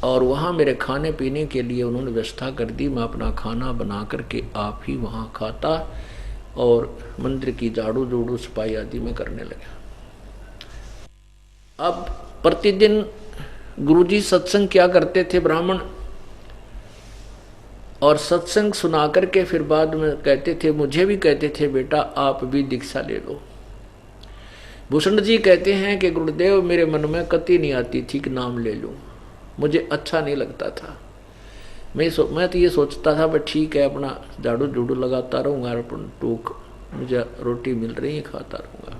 और वहाँ मेरे खाने पीने के लिए उन्होंने व्यवस्था कर दी। मैं अपना खाना बना करके आप ही वहाँ खाता और मंदिर की झाड़ू जोड़ू सफाई आदि में करने लगा। अब प्रतिदिन गुरुजी सत्संग क्या करते थे ब्राह्मण, और सत्संग सुना करके फिर बाद में कहते थे, मुझे भी कहते थे, बेटा आप भी दीक्षा ले लो। भूषण जी कहते हैं कि गुरुदेव मेरे मन में कति नहीं आती थी कि नाम ले लूं, मुझे अच्छा नहीं लगता था। मैं तो ये सोचता था, बस ठीक है अपना झाड़ू झूड़ू लगाता रहूँगा, टूक मुझे रोटी मिल रही है खाता रहूँगा।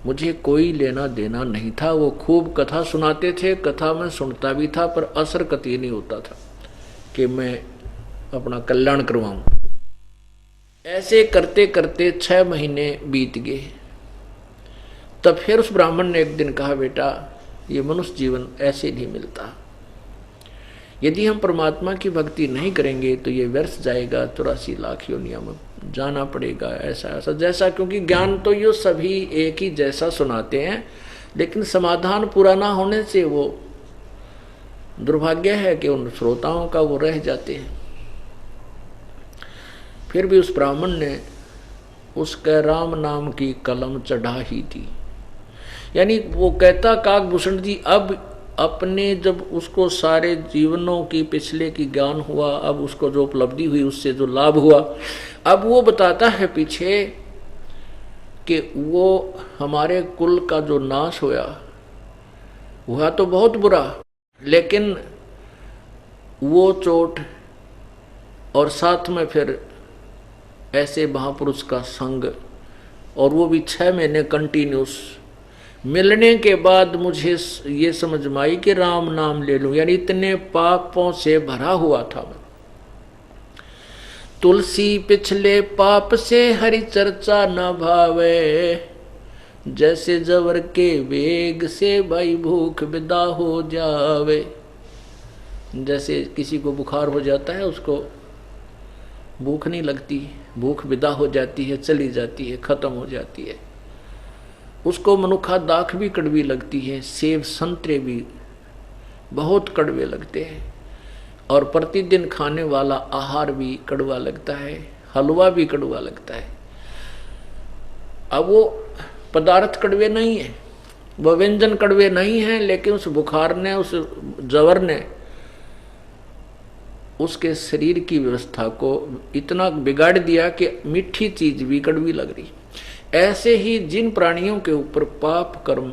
मुझे कोई लेना देना नहीं था। वो खूब कथा सुनाते थे, कथा में सुनता भी था, पर असर कति नहीं होता था कि मैं अपना कल्याण करवाऊं। ऐसे करते करते 6 महीने बीत गए। तब फिर उस ब्राह्मण ने एक दिन कहा, बेटा ये मनुष्य जीवन ऐसे नहीं मिलता, यदि हम परमात्मा की भक्ति नहीं करेंगे तो ये व्यर्थ जाएगा, 84 लाख योनियों में जाना पड़ेगा, ऐसा ऐसा जैसा। क्योंकि ज्ञान तो ये सभी एक ही जैसा सुनाते हैं, लेकिन समाधान पूरा ना होने से वो दुर्भाग्य है कि उन श्रोताओं का वो रह जाते हैं। फिर भी उस ब्राह्मण ने उसके राम नाम की कलम चढ़ा ही थी। यानी वो कहता काकभूषण जी, अब अपने जब उसको सारे जीवनों की पिछले की ज्ञान हुआ, अब उसको जो उपलब्धि हुई, उससे जो लाभ हुआ, अब वो बताता है पीछे कि वो हमारे कुल का जो नाश हुआ तो बहुत बुरा, लेकिन वो चोट और साथ में फिर ऐसे महापुरुष का संग, और वो भी 6 महीने कंटिन्यूस मिलने के बाद मुझे ये समझ में आई कि राम नाम ले लूं। यानी इतने पापों से भरा हुआ था मैं। तुलसी पिछले पाप से हरि चर्चा न भावे, जैसे जवर के वेग से भाई भूख विदा हो जावे। जैसे किसी को बुखार हो जाता है, उसको भूख नहीं लगती, भूख विदा हो जाती है, चली जाती है, खत्म हो जाती है। उसको मनुखा दाख भी कड़वी लगती है, सेब संतरे भी बहुत कड़वे लगते हैं, और प्रतिदिन खाने वाला आहार भी कड़वा लगता है, हलवा भी कड़वा लगता है। अब वो पदार्थ कड़वे नहीं है, वह व्यंजन कड़वे नहीं है, लेकिन उस बुखार ने, उस जवर ने उसके शरीर की व्यवस्था को इतना बिगाड़ दिया कि मीठी चीज भी कड़वी लग रही। ऐसे ही जिन प्राणियों के ऊपर पाप कर्म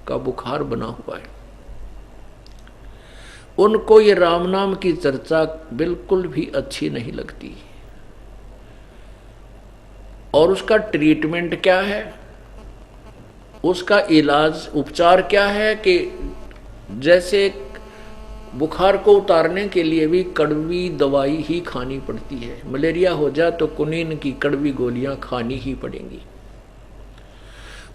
का बुखार बना हुआ है, उनको ये राम नाम की चर्चा बिल्कुल भी अच्छी नहीं लगती। और उसका ट्रीटमेंट क्या है, उसका इलाज उपचार क्या है कि जैसे बुखार को उतारने के लिए भी कड़वी दवाई ही खानी पड़ती है। मलेरिया हो जाए तो कुनीन की कड़वी गोलियां खानी ही पड़ेंगी।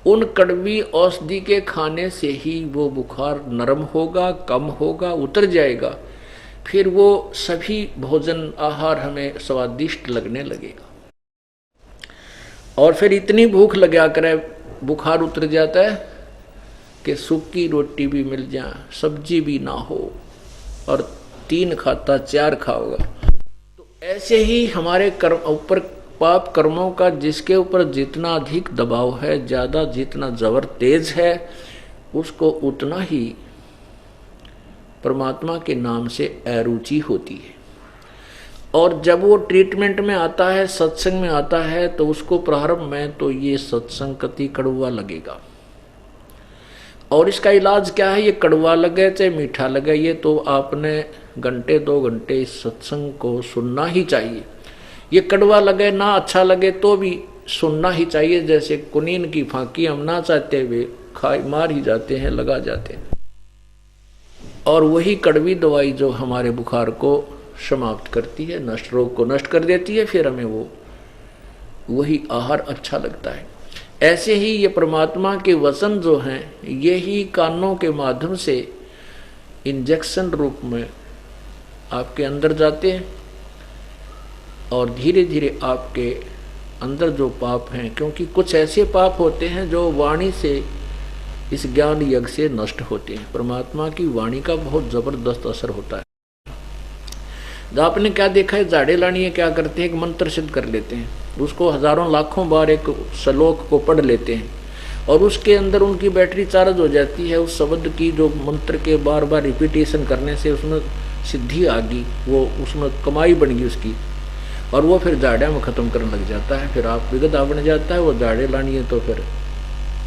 उन कड़वी औषधि के खाने से ही वो बुखार नरम होगा, कम होगा, उतर जाएगा। फिर वो सभी भोजन आहार हमें स्वादिष्ट लगने लगेगा। और फिर इतनी भूख लगा करे, बुखार उतर जाता है कि सूखी रोटी भी मिल जाए, सब्जी भी ना हो, और 3 खाता 4 खाओगा। तो ऐसे ही हमारे कर्म ऊपर, पाप कर्मों का जिसके ऊपर जितना अधिक दबाव है, ज्यादा जितना जबर तेज है, उसको उतना ही परमात्मा के नाम से अरुचि होती है। और जब वो ट्रीटमेंट में आता है, सत्संग में आता है, तो उसको प्रारंभ में तो ये सत्संग कति कड़वा लगेगा। और इसका इलाज क्या है, ये कड़वा लगे चाहे मीठा लगे, ये तो आपने घंटे 2 घंटे इस सत्संग को सुनना ही चाहिए। ये कड़वा लगे ना अच्छा लगे तो भी सुनना ही चाहिए। जैसे कुनीन की फांकी हम ना चाहते हुए मार ही जाते हैं, लगा जाते हैं। और वही कड़वी दवाई जो हमारे बुखार को समाप्त करती है, नष्ट, रोग को नष्ट कर देती है, फिर हमें वही आहार अच्छा लगता है। ऐसे ही ये परमात्मा के वचन जो हैं, ये ही कानों के माध्यम से इंजेक्शन रूप में आपके अंदर जाते हैं, और धीरे धीरे आपके अंदर जो पाप हैं, क्योंकि कुछ ऐसे पाप होते हैं जो वाणी से, इस ज्ञान यज्ञ से नष्ट होते हैं। परमात्मा की वाणी का बहुत जबरदस्त असर होता है। आपने क्या देखा है, जाड़े लानिए क्या करते हैं, एक मंत्र सिद्ध कर लेते हैं, उसको हजारों लाखों बार एक श्लोक को पढ़ लेते हैं, और उसके अंदर उनकी बैटरी चार्ज हो जाती है। उस शब्द की जो मंत्र के बार बार रिपीटेशन करने से उसमें सिद्धि आ गई, वो उसमें कमाई बन गई उसकी, और वो फिर जाड़े में ख़त्म करने लग जाता है। फिर आप विगत बन जाता है, वो जाड़े लानी है तो फिर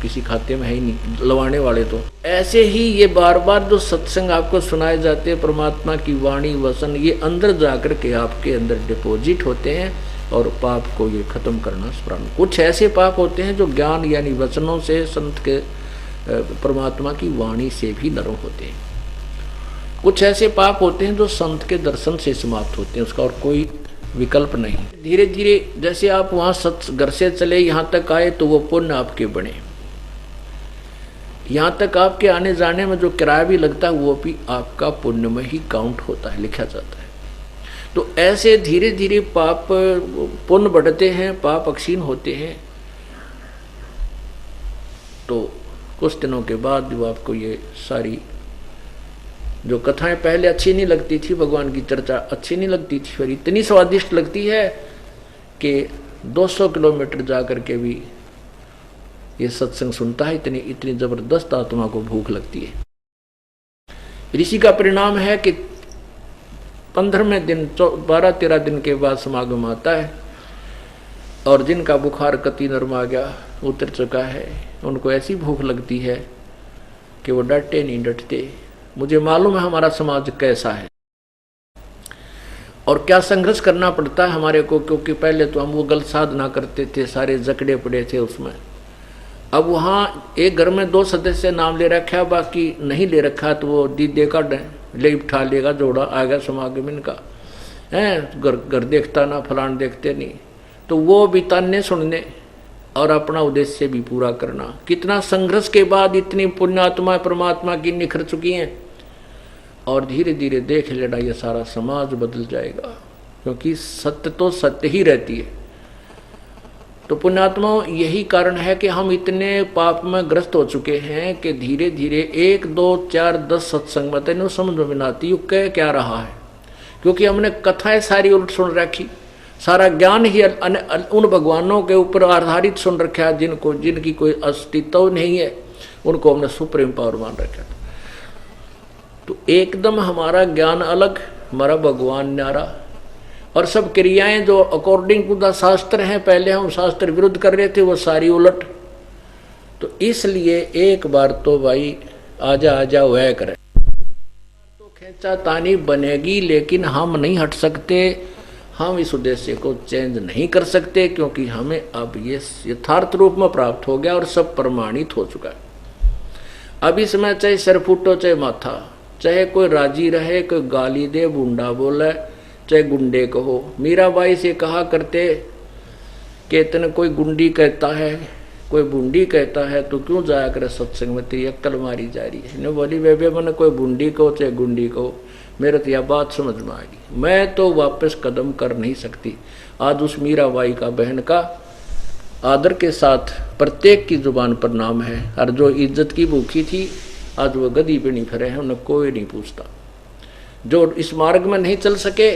किसी खाते में है ही नहीं, लवाने वाले तो। ऐसे ही ये बार बार जो सत्संग आपको सुनाए जाते हैं, परमात्मा की वाणी वचन, ये अंदर जाकर के आपके अंदर डिपॉजिट होते हैं, और पाप को ये खत्म करना प्रारंभ। कुछ ऐसे पाप होते हैं जो ज्ञान यानी वचनों से, संत के परमात्मा की वाणी से भी नरम होते हैं। कुछ ऐसे पाप होते हैं जो संत के दर्शन से समाप्त होते हैं, उसका और कोई विकल्प नहीं। धीरे धीरे जैसे आप वहाँ घर से चले यहाँ तक आए, तो वो पुण्य आपके बने। यहाँ तक आपके आने जाने में जो किराया भी लगता है, वो भी आपका पुण्य में ही काउंट होता है, लिखा जाता है। तो ऐसे धीरे धीरे पाप पुण्य बढ़ते हैं, पाप अक्षीण होते हैं। तो कुछ दिनों के बाद जो आपको ये सारी जो कथाएं पहले अच्छी नहीं लगती थी, भगवान की चर्चा अच्छी नहीं लगती थी, फिर इतनी स्वादिष्ट लगती है कि 200 किलोमीटर जा कर के भी ये सत्संग सुनता है। इतनी इतनी जबरदस्त आत्मा को भूख लगती है। ऋषि का परिणाम है कि 15वें दिन 12-13 दिन के बाद समागम आता है, और जिनका बुखार कति नरमा गया उतर चुका है, उनको ऐसी भूख लगती है कि वो डटे नहीं डटते। मुझे मालूम है हमारा समाज कैसा है और क्या संघर्ष करना पड़ता है हमारे को, क्योंकि पहले तो हम वो गलत साधना करते थे, सारे जकड़े पड़े थे उसमें। अब वहाँ एक घर में 2 सदस्य नाम ले रखा है, बाकी नहीं ले रखा, तो वो दीदे का ले उठा लेगा, जोड़ा आएगा समागम इनका है, घर देखता ना, फलान देखते नहीं। तो वो भी ताने सुनने और अपना उद्देश्य भी पूरा करना। कितना संघर्ष के बाद इतनी पुण्यात्मा परमात्मा की निखर चुकी हैं, और धीरे धीरे देख लेना ये सारा समाज बदल जाएगा, क्योंकि सत्य तो सत्य ही रहती है। तो पुण्यात्मा यही कारण है कि हम इतने पाप में ग्रस्त हो चुके हैं कि धीरे धीरे 1, 2, 4, 10 सत्संग में तेन समझ में आती यू कह क्या रहा है, क्योंकि हमने कथाएं सारी उल्ट सुन रखी, सारा ज्ञान ही उन भगवानों के ऊपर आधारित सुन रखा है जिनकी कोई अस्तित्व नहीं है, उनको हमने सुप्रीम पावर मान रखा। तो एकदम हमारा ज्ञान अलग, हमारा भगवान न्यारा, और सब क्रियाएं जो अकॉर्डिंग टू द शास्त्र हैं, पहले हम शास्त्र विरुद्ध कर रहे थे, वो सारी उलट। तो इसलिए एक बार तो भाई आजा वह करे, तो खेचा तानी बनेगी, लेकिन हम नहीं हट सकते, हम इस उद्देश्य को चेंज नहीं कर सकते, क्योंकि हमें अब ये यथार्थ रूप में प्राप्त हो गया और सब प्रमाणित हो चुका है। अब इसमें चाहे सर फूटो चाहे माथा, चाहे कोई राजी रहे, कोई गाली दे, बूंडा बोले, चाहे गुंडे कहो। मीराबाई से कहा करते कि इतने कोई गुंडी कहता है, कोई बूंदी कहता है, तो क्यों जाया करे सत्संग में, तेरी अक्ल मारी जा रही है। ने बोली बेबे मैंने कोई बूंदी कहो चाहे गुंडी कहो, मेरे तो यह बात समझ में आएगी, मैं तो वापस कदम कर नहीं सकती। आज उस मीराबाई का बहन का आदर के साथ प्रत्येक की जुबान पर नाम है, और जो इज्जत की भूखी थी आज वो गदी पे नहीं फिरे हैं, उन्हें कोई नहीं पूछता। जो इस मार्ग में नहीं चल सके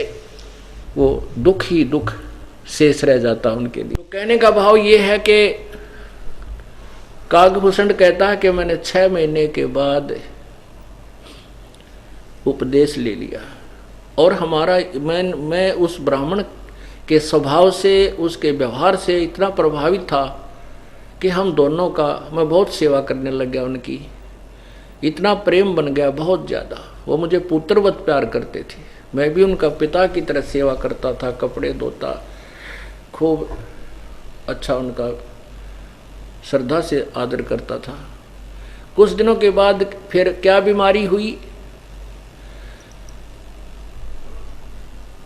वो दुख ही दुख शेष रह जाता उनके लिए। तो कहने का भाव ये है कि कागभूषण कहता है कि मैंने 6 महीने के बाद उपदेश ले लिया, और हमारा मैं उस ब्राह्मण के स्वभाव से, उसके व्यवहार से इतना प्रभावित था कि हम दोनों का, मैं बहुत सेवा करने लग गया उनकी, इतना प्रेम बन गया बहुत ज़्यादा। वो मुझे पुत्रवत प्यार करते थे, मैं भी उनका पिता की तरह सेवा करता था, कपड़े धोता, खूब अच्छा उनका श्रद्धा से आदर करता था। कुछ दिनों के बाद फिर क्या बीमारी हुई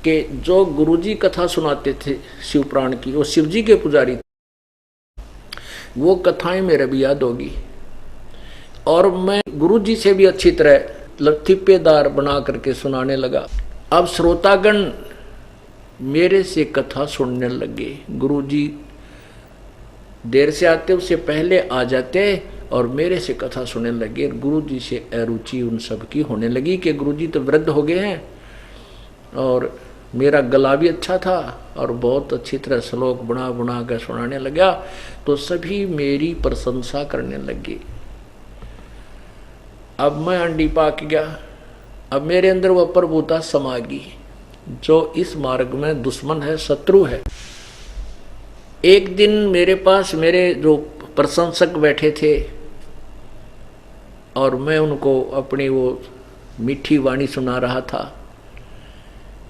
कि जो गुरुजी कथा सुनाते थे शिवपुराण की, वो शिवजी के पुजारी, वो कथाएं मेरे भी याद होगी, और मैं गुरुजी से भी अच्छी तरह लतीफेदार बना करके सुनाने लगा। अब श्रोतागण मेरे से कथा सुनने लगे, गुरुजी देर से आते, उससे पहले आ जाते और मेरे से कथा सुनने लगे। गुरुजी से अरुचि उन सब की होने लगी कि गुरुजी तो वृद्ध हो गए हैं, और मेरा गला भी अच्छा था और बहुत अच्छी तरह श्लोक बना कर सुनाने लगा, तो सभी मेरी प्रशंसा करने लगे। अब मैं अंडी पाक गया, अब मेरे अंदर वह प्रभुता समा गई जो इस मार्ग में दुश्मन है, शत्रु है। एक दिन मेरे पास मेरे जो प्रशंसक बैठे थे और मैं उनको अपनी वो मीठी वाणी सुना रहा था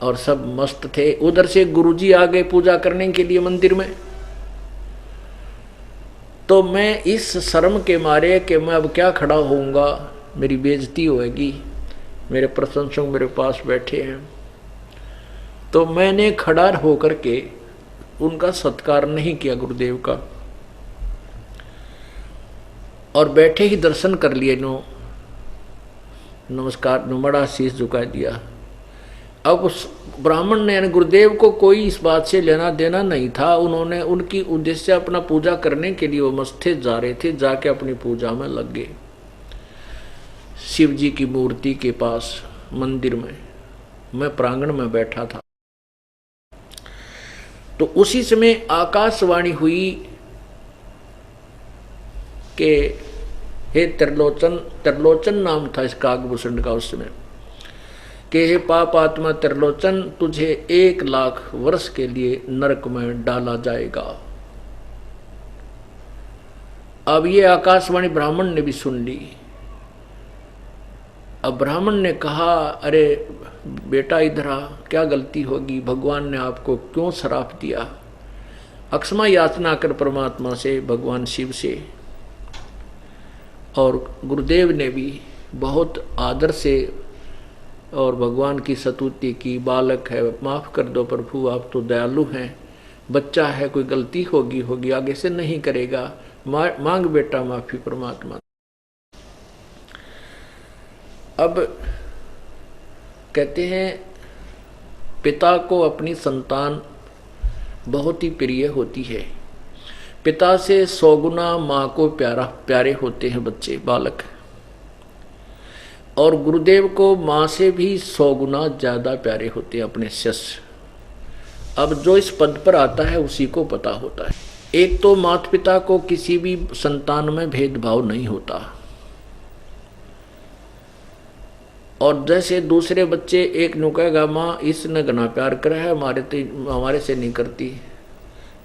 और सब मस्त थे। उधर से गुरुजी आ गए पूजा करने के लिए मंदिर में, तो मैं इस शर्म के मारे कि मैं अब क्या खड़ा होऊंगा, मेरी बेइज्जती होएगी, मेरे प्रशंसक मेरे पास बैठे हैं, तो मैंने खड़ा होकर के उनका सत्कार नहीं किया गुरुदेव का, और बैठे ही दर्शन कर लिए, नो नमस्कार नुमड़ा शीश झुका दिया। अब उस ब्राह्मण ने यानी गुरुदेव को कोई इस बात से लेना देना नहीं था, उन्होंने उनकी उद्देश्य अपना पूजा करने के लिए वो मस्थे जा रहे थे, जाके अपनी पूजा में लग गए शिव जी की मूर्ति के पास मंदिर में। मैं प्रांगण में बैठा था। तो उसी समय आकाशवाणी हुई कि हे त्रिलोचन, त्रिलोचन नाम था इस काकभूषण का उस समय, कि हे पाप आत्मा त्रिलोचन, तुझे 1,00,000 वर्ष के लिए नरक में डाला जाएगा। अब ये आकाशवाणी ब्राह्मण ने भी सुन ली। अब ब्राह्मण ने कहा, अरे बेटा इधर आ, क्या गलती होगी, भगवान ने आपको क्यों श्राप दिया? अक्षमा याचना कर परमात्मा से, भगवान शिव से। और गुरुदेव ने भी बहुत आदर से और भगवान की स्तुति की, बालक है, माफ़ कर दो प्रभु, आप तो दयालु हैं, बच्चा है, कोई गलती होगी, आगे से नहीं करेगा, मांग बेटा माफ़ी परमात्मा। अब कहते हैं पिता को अपनी संतान बहुत ही प्रिय होती है। पिता से 100 गुना माँ को प्यारे होते हैं बच्चे, बालक। और गुरुदेव को माँ से भी 100 गुना ज़्यादा प्यारे होते हैं अपने शिष्य। अब जो इस पद पर आता है उसी को पता होता है। एक तो माता पिता को किसी भी संतान में भेदभाव नहीं होता, और जैसे दूसरे बच्चे एक नु कहेगा माँ इसने घना प्यार करा है, हमारे से नहीं करती,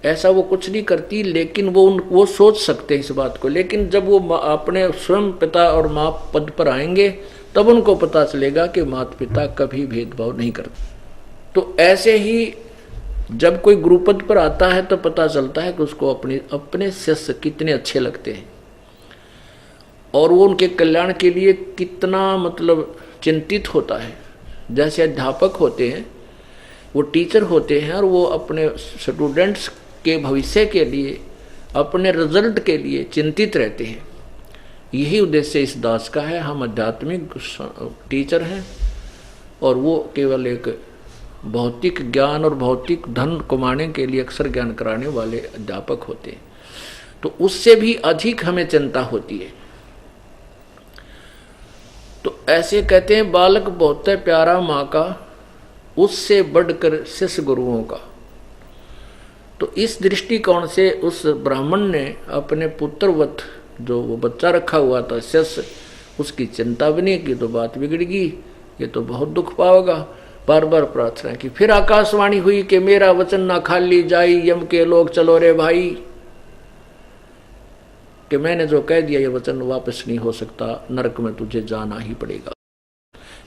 ऐसा वो कुछ नहीं करती, लेकिन वो सोच सकते हैं इस बात को। लेकिन जब वो अपने स्वयं पिता और माँ पद पर आएंगे तब उनको पता चलेगा कि माता पिता कभी भेदभाव नहीं करते। तो ऐसे ही जब कोई गुरुपद पर आता है तो पता चलता है कि उसको अपने शिष्य कितने अच्छे लगते हैं और वो उनके कल्याण के लिए कितना मतलब चिंतित होता है। जैसे अध्यापक होते हैं, वो टीचर होते हैं और वो अपने स्टूडेंट्स के भविष्य के लिए, अपने रिजल्ट के लिए चिंतित रहते हैं। यही उद्देश्य इस दास का है। हम आध्यात्मिक टीचर हैं और वो केवल एक भौतिक ज्ञान और भौतिक धन कमाने के लिए अक्षर ज्ञान कराने वाले अध्यापक होते हैं। तो उससे भी अधिक हमें चिंता होती है। तो ऐसे कहते हैं बालक बहुत है प्यारा माँ का, उससे बढ़कर शिष्य गुरुओं का। तो इस दृष्टिकोण से उस ब्राह्मण ने अपने पुत्रवत जो वो बच्चा रखा हुआ था शिष्य, उसकी चिंता भी नहीं की तो बात बिगड़ गई, ये तो बहुत दुख पाएगा। बार बार प्रार्थना की। फिर आकाशवाणी हुई कि मेरा वचन ना खाली जाई, यम के लोग चलो रे भाई, कि मैंने जो कह दिया ये वचन वापस नहीं हो सकता, नरक में तुझे जाना ही पड़ेगा।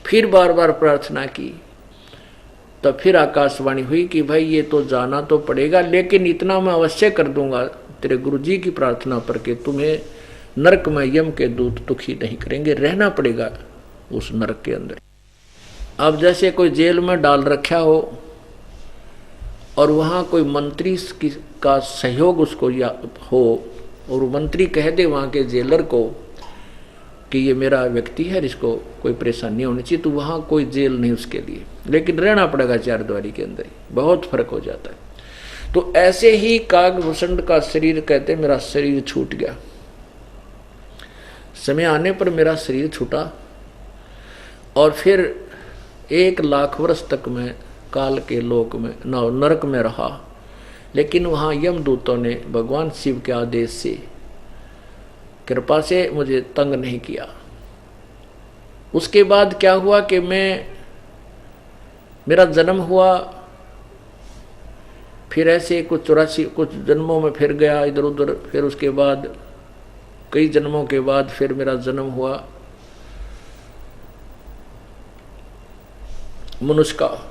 फिर बार बार प्रार्थना की, तब फिर आकाशवाणी हुई कि भाई ये तो जाना तो पड़ेगा, लेकिन इतना मैं अवश्य कर दूंगा तेरे गुरुजी की प्रार्थना पर कि तुम्हें नरक में यम के दूत दुखी नहीं करेंगे, रहना पड़ेगा उस नरक के अंदर। अब जैसे कोई जेल में डाल रखा हो और वहाँ कोई मंत्री का सहयोग उसको या हो और मंत्री कह दे वहाँ के जेलर को कि ये मेरा व्यक्ति है, इसको कोई परेशानी नहीं होनी चाहिए, तो वहाँ कोई जेल नहीं उसके लिए, लेकिन रहना पड़ेगा चारद्वारी के अंदर ही। बहुत फर्क हो जाता है। तो ऐसे ही काकभूषण का शरीर, कहते मेरा शरीर छूट गया। समय आने पर मेरा शरीर छूटा और फिर 1,00,000 वर्ष तक मैं काल के लोक में नरक में रहा, लेकिन वहाँ यमदूतों ने भगवान शिव के आदेश से, कृपा से मुझे तंग नहीं किया। उसके बाद क्या हुआ कि मेरा जन्म हुआ, फिर ऐसे कुछ 84 कुछ जन्मों में फिर गया इधर उधर, फिर उसके बाद कई जन्मों के बाद फिर मेरा जन्म हुआ मनुष्य का।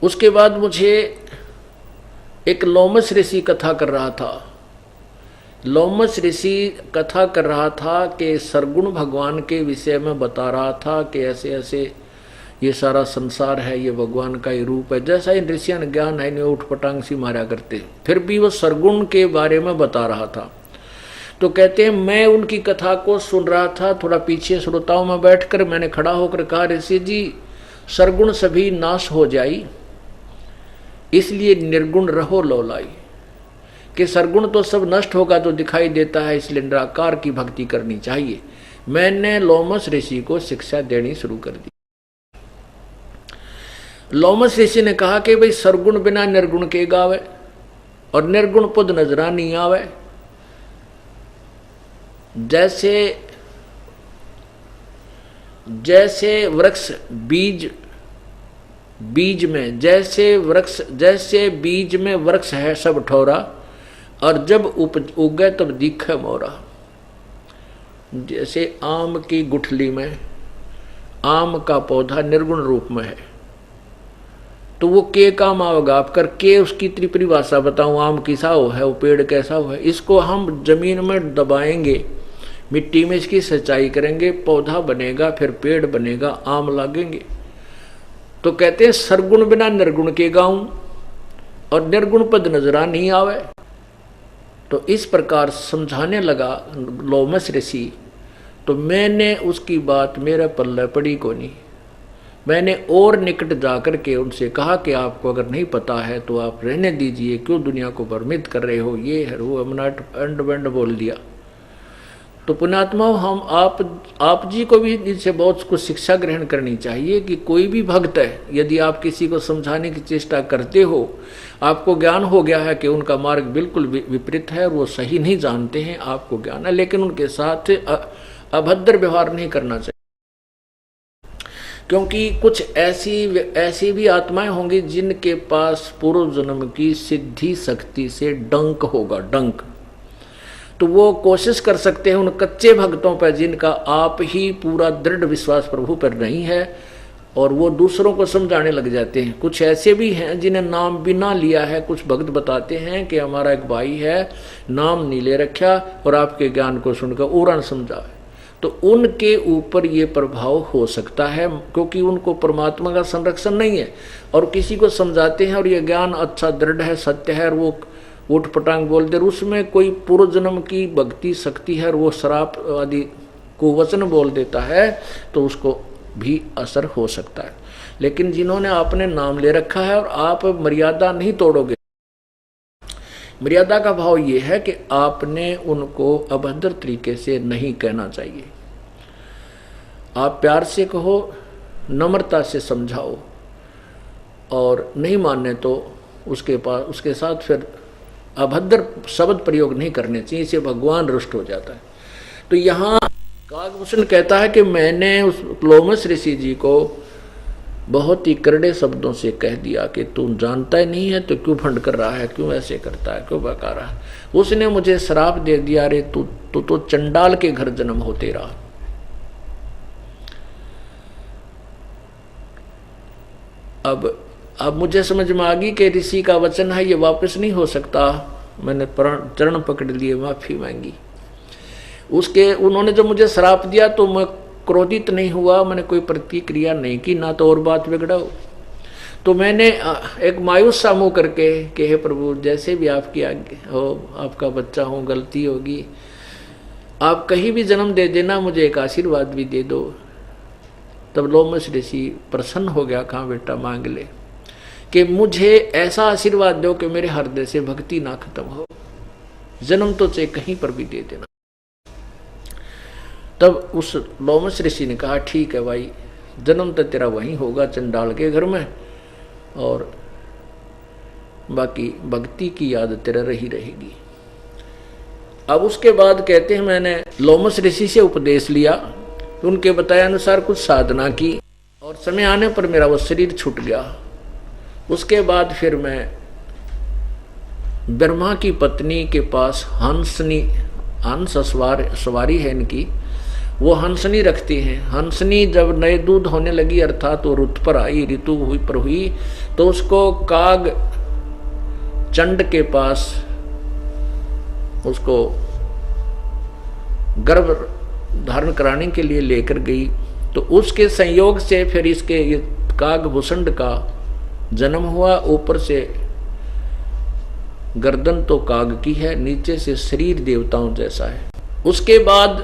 उसके बाद मुझे एक लोमस ऋषि कथा कर रहा था। लोमस ऋषि कथा कर रहा था कि सरगुण भगवान के विषय में बता रहा था कि ऐसे ऐसे ये सारा संसार है, ये भगवान का ही रूप है। जैसा इन ऋषियों ने ज्ञान है, इन्हें उठ पटांग सी मारा करते, फिर भी वो सरगुण के बारे में बता रहा था। तो कहते हैं मैं उनकी कथा को सुन रहा था, थोड़ा पीछे श्रोताओं में बैठकर मैंने खड़ा होकर कहा, ऋषि जी सरगुण सभी नाश हो जाई, इसलिए निर्गुण रहो लौलाई। कि सरगुण तो सब नष्ट होगा तो दिखाई देता है, इसलिए निराकार की भक्ति करनी चाहिए। मैंने लोमस ऋषि को शिक्षा देनी शुरू कर दी। लोमस ऋषि ने कहा कि भाई सरगुण बिना निर्गुण के गावे और निर्गुण पद नजरा नहीं आवे। जैसे वृक्ष बीज में जैसे बीज में वृक्ष है सब ठोरा, और जब उगे तब दिखे मोरा। जैसे आम की गुठली में आम का पौधा निर्गुण रूप में है तो वो के काम आवेगा आप कर के उसकी त्रिपरिभाषा बताऊं, आम किसा हो है, वो पेड़ कैसा हो है। इसको हम जमीन में दबाएंगे, मिट्टी में इसकी सिंचाई करेंगे, पौधा बनेगा, फिर पेड़ बनेगा, आम लागेंगे। तो कहते हैं सरगुण बिना निर्गुण के गाऊं और निर्गुण पद नजरा नहीं आवे। तो इस प्रकार समझाने लगा लोमस ऋषि। तो मैंने उसकी बात मेरे पल्ले पड़ी को नहीं। मैंने और निकट जाकर के उनसे कहा कि आपको अगर नहीं पता है तो आप रहने दीजिए, क्यों दुनिया को भ्रमित कर रहे हो, ये है वो अमनाट अंड बंड बोल दिया। तो पुण्यात्मा हम आप जी को भी इनसे बहुत कुछ शिक्षा ग्रहण करनी चाहिए कि कोई भी भक्त है, यदि आप किसी को समझाने की चेष्टा करते हो, आपको ज्ञान हो गया है कि उनका मार्ग बिल्कुल विपरीत है और वो सही नहीं जानते हैं, आपको ज्ञान है, लेकिन उनके साथ अभद्र व्यवहार नहीं करना चाहिए। क्योंकि कुछ ऐसी भी आत्माएं होंगी जिनके पास पूर्व जन्म की सिद्धि शक्ति से डंक होगा, डंक। तो वो कोशिश कर सकते हैं उन कच्चे भक्तों पर जिनका आप ही पूरा दृढ़ विश्वास प्रभु पर नहीं है, और वो दूसरों को समझाने लग जाते हैं। कुछ ऐसे भी हैं जिन्हें नाम बिना लिया है, कुछ भक्त बताते हैं कि हमारा एक भाई है, नाम नहीं ले रखा और आपके ज्ञान को सुनकर और समझाए, तो उनके ऊपर ये प्रभाव हो सकता है, क्योंकि उनको परमात्मा का संरक्षण नहीं है। और किसी को समझाते हैं और ये ज्ञान अच्छा दृढ़ है, सत्य है, और वो उठ पटांग बोलते, उसमें कोई पूर्व जन्म की भक्ति शक्ति है और वो शराब आदि को वचन बोल देता है, तो उसको भी असर हो सकता है। लेकिन जिन्होंने आपने नाम ले रखा है और आप मर्यादा नहीं तोड़ोगे, मर्यादा का भाव ये है कि आपने उनको अभद्र तरीके से नहीं कहना चाहिए। आप प्यार से कहो, नम्रता से समझाओ, और नहीं मानने तो उसके साथ फिर अभद्र शब्द प्रयोग नहीं करने चाहिए, इससे भगवान रुष्ट हो जाता है। तो यहाँ काकभूषण कहता है कि मैंने उस लोमस ऋषि जी को बहुत ही करड़े शब्दों से कह दिया कि तू जानता ही नहीं है तो क्यों फंड कर रहा है, क्यों ऐसे करता है, क्यों बका रहा है। उसने मुझे श्राप दे दिया, रे तू तो चंडाल के घर जन्म हो तेरा। अब मुझे समझ में आ गई कि ऋषि का वचन है, ये वापस नहीं हो सकता। मैंने चरण पकड़ लिए, माफी मांगी। उन्होंने जब मुझे श्राप दिया तो मैं क्रोधित नहीं हुआ, मैंने कोई प्रतिक्रिया नहीं की, ना तो और बात बिगड़ा हो। तो मैंने एक मायूस सा मुंह करके कि हे प्रभु, जैसे भी आपकी आज्ञा हो, आपका बच्चा हूँ, गलती होगी, आप कहीं भी जन्म दे देना, मुझे एक आशीर्वाद भी दे दो। तब लोमस ऋषि प्रसन्न हो गया, कहाँ बेटा मांग ले, कि मुझे ऐसा आशीर्वाद दो कि मेरे हृदय से भक्ति ना खत्म हो, जन्म तो चाहे कहीं पर भी दे देना। तब उस लोमस ऋषि ने कहा ठीक है भाई, जन्म तो तेरा वहीं होगा चंडाल के घर में, और बाकी भक्ति की याद तेरा रही रहेगी। अब उसके बाद कहते हैं मैंने लोमस ऋषि से उपदेश लिया, उनके बताया अनुसार कुछ साधना की, और समय आने पर मेरा वो शरीर छूट गया। उसके बाद फिर मैं ब्रह्मा की पत्नी के पास हंस सवारी है इनकी, वो हंसनी रखती हैं। हंसनी जब नए दूध होने लगी, अर्थात वो ऋतु पर आई, ऋतु हुई, तो उसको काग चंड के पास उसको गर्भ धारण कराने के लिए लेकर गई। तो उसके संयोग से फिर इसके कागभूषण का जन्म हुआ। ऊपर से गर्दन तो काग की है, नीचे से शरीर देवताओं जैसा है। उसके बाद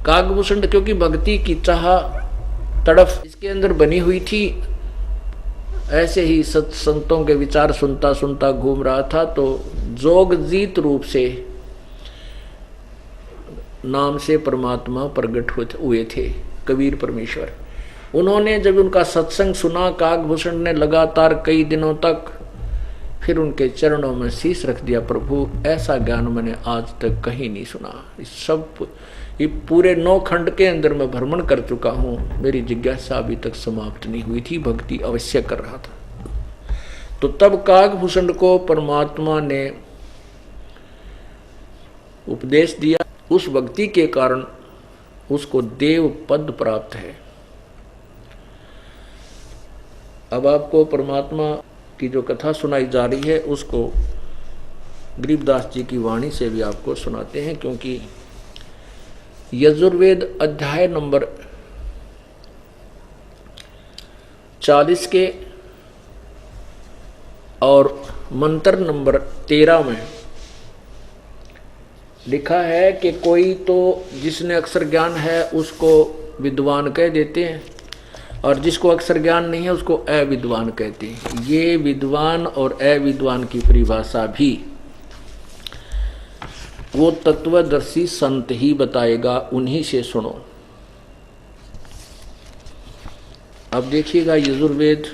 कागभूषण, क्योंकि भक्ति की चाह तड़फ इसके अंदर बनी हुई थी, ऐसे ही संतों के विचार सुनता सुनता घूम रहा था, तो जोगजीत रूप से नाम से परमात्मा प्रकट हुए थे, कबीर परमेश्वर। उन्होंने जब उनका सत्संग सुना, काकभूषण ने लगातार कई दिनों तक फिर उनके चरणों में शीश रख दिया, प्रभु ऐसा ज्ञान मैंने आज तक कहीं नहीं सुना। इस सब ये पूरे 9 खंड के अंदर मैं भ्रमण कर चुका हूँ, मेरी जिज्ञासा अभी तक समाप्त नहीं हुई थी, भक्ति अवश्य कर रहा था। तो तब काकभूषण को परमात्मा ने उपदेश दिया, उस भक्ति के कारण उसको देव पद प्राप्त है। अब आपको परमात्मा की जो कथा सुनाई जा रही है उसको गरीबदास जी की वाणी से भी आपको सुनाते हैं, क्योंकि यजुर्वेद अध्याय नंबर 40 के और मंत्र नंबर 13 में लिखा है कि कोई तो जिसने अक्षर ज्ञान है उसको विद्वान कह देते हैं, और जिसको अक्षर ज्ञान नहीं है उसको अविद्वान कहते हैं। ये विद्वान और अविद्वान की परिभाषा भी वो तत्वदर्शी संत ही बताएगा, उन्हीं से सुनो। अब देखिएगा यजुर्वेद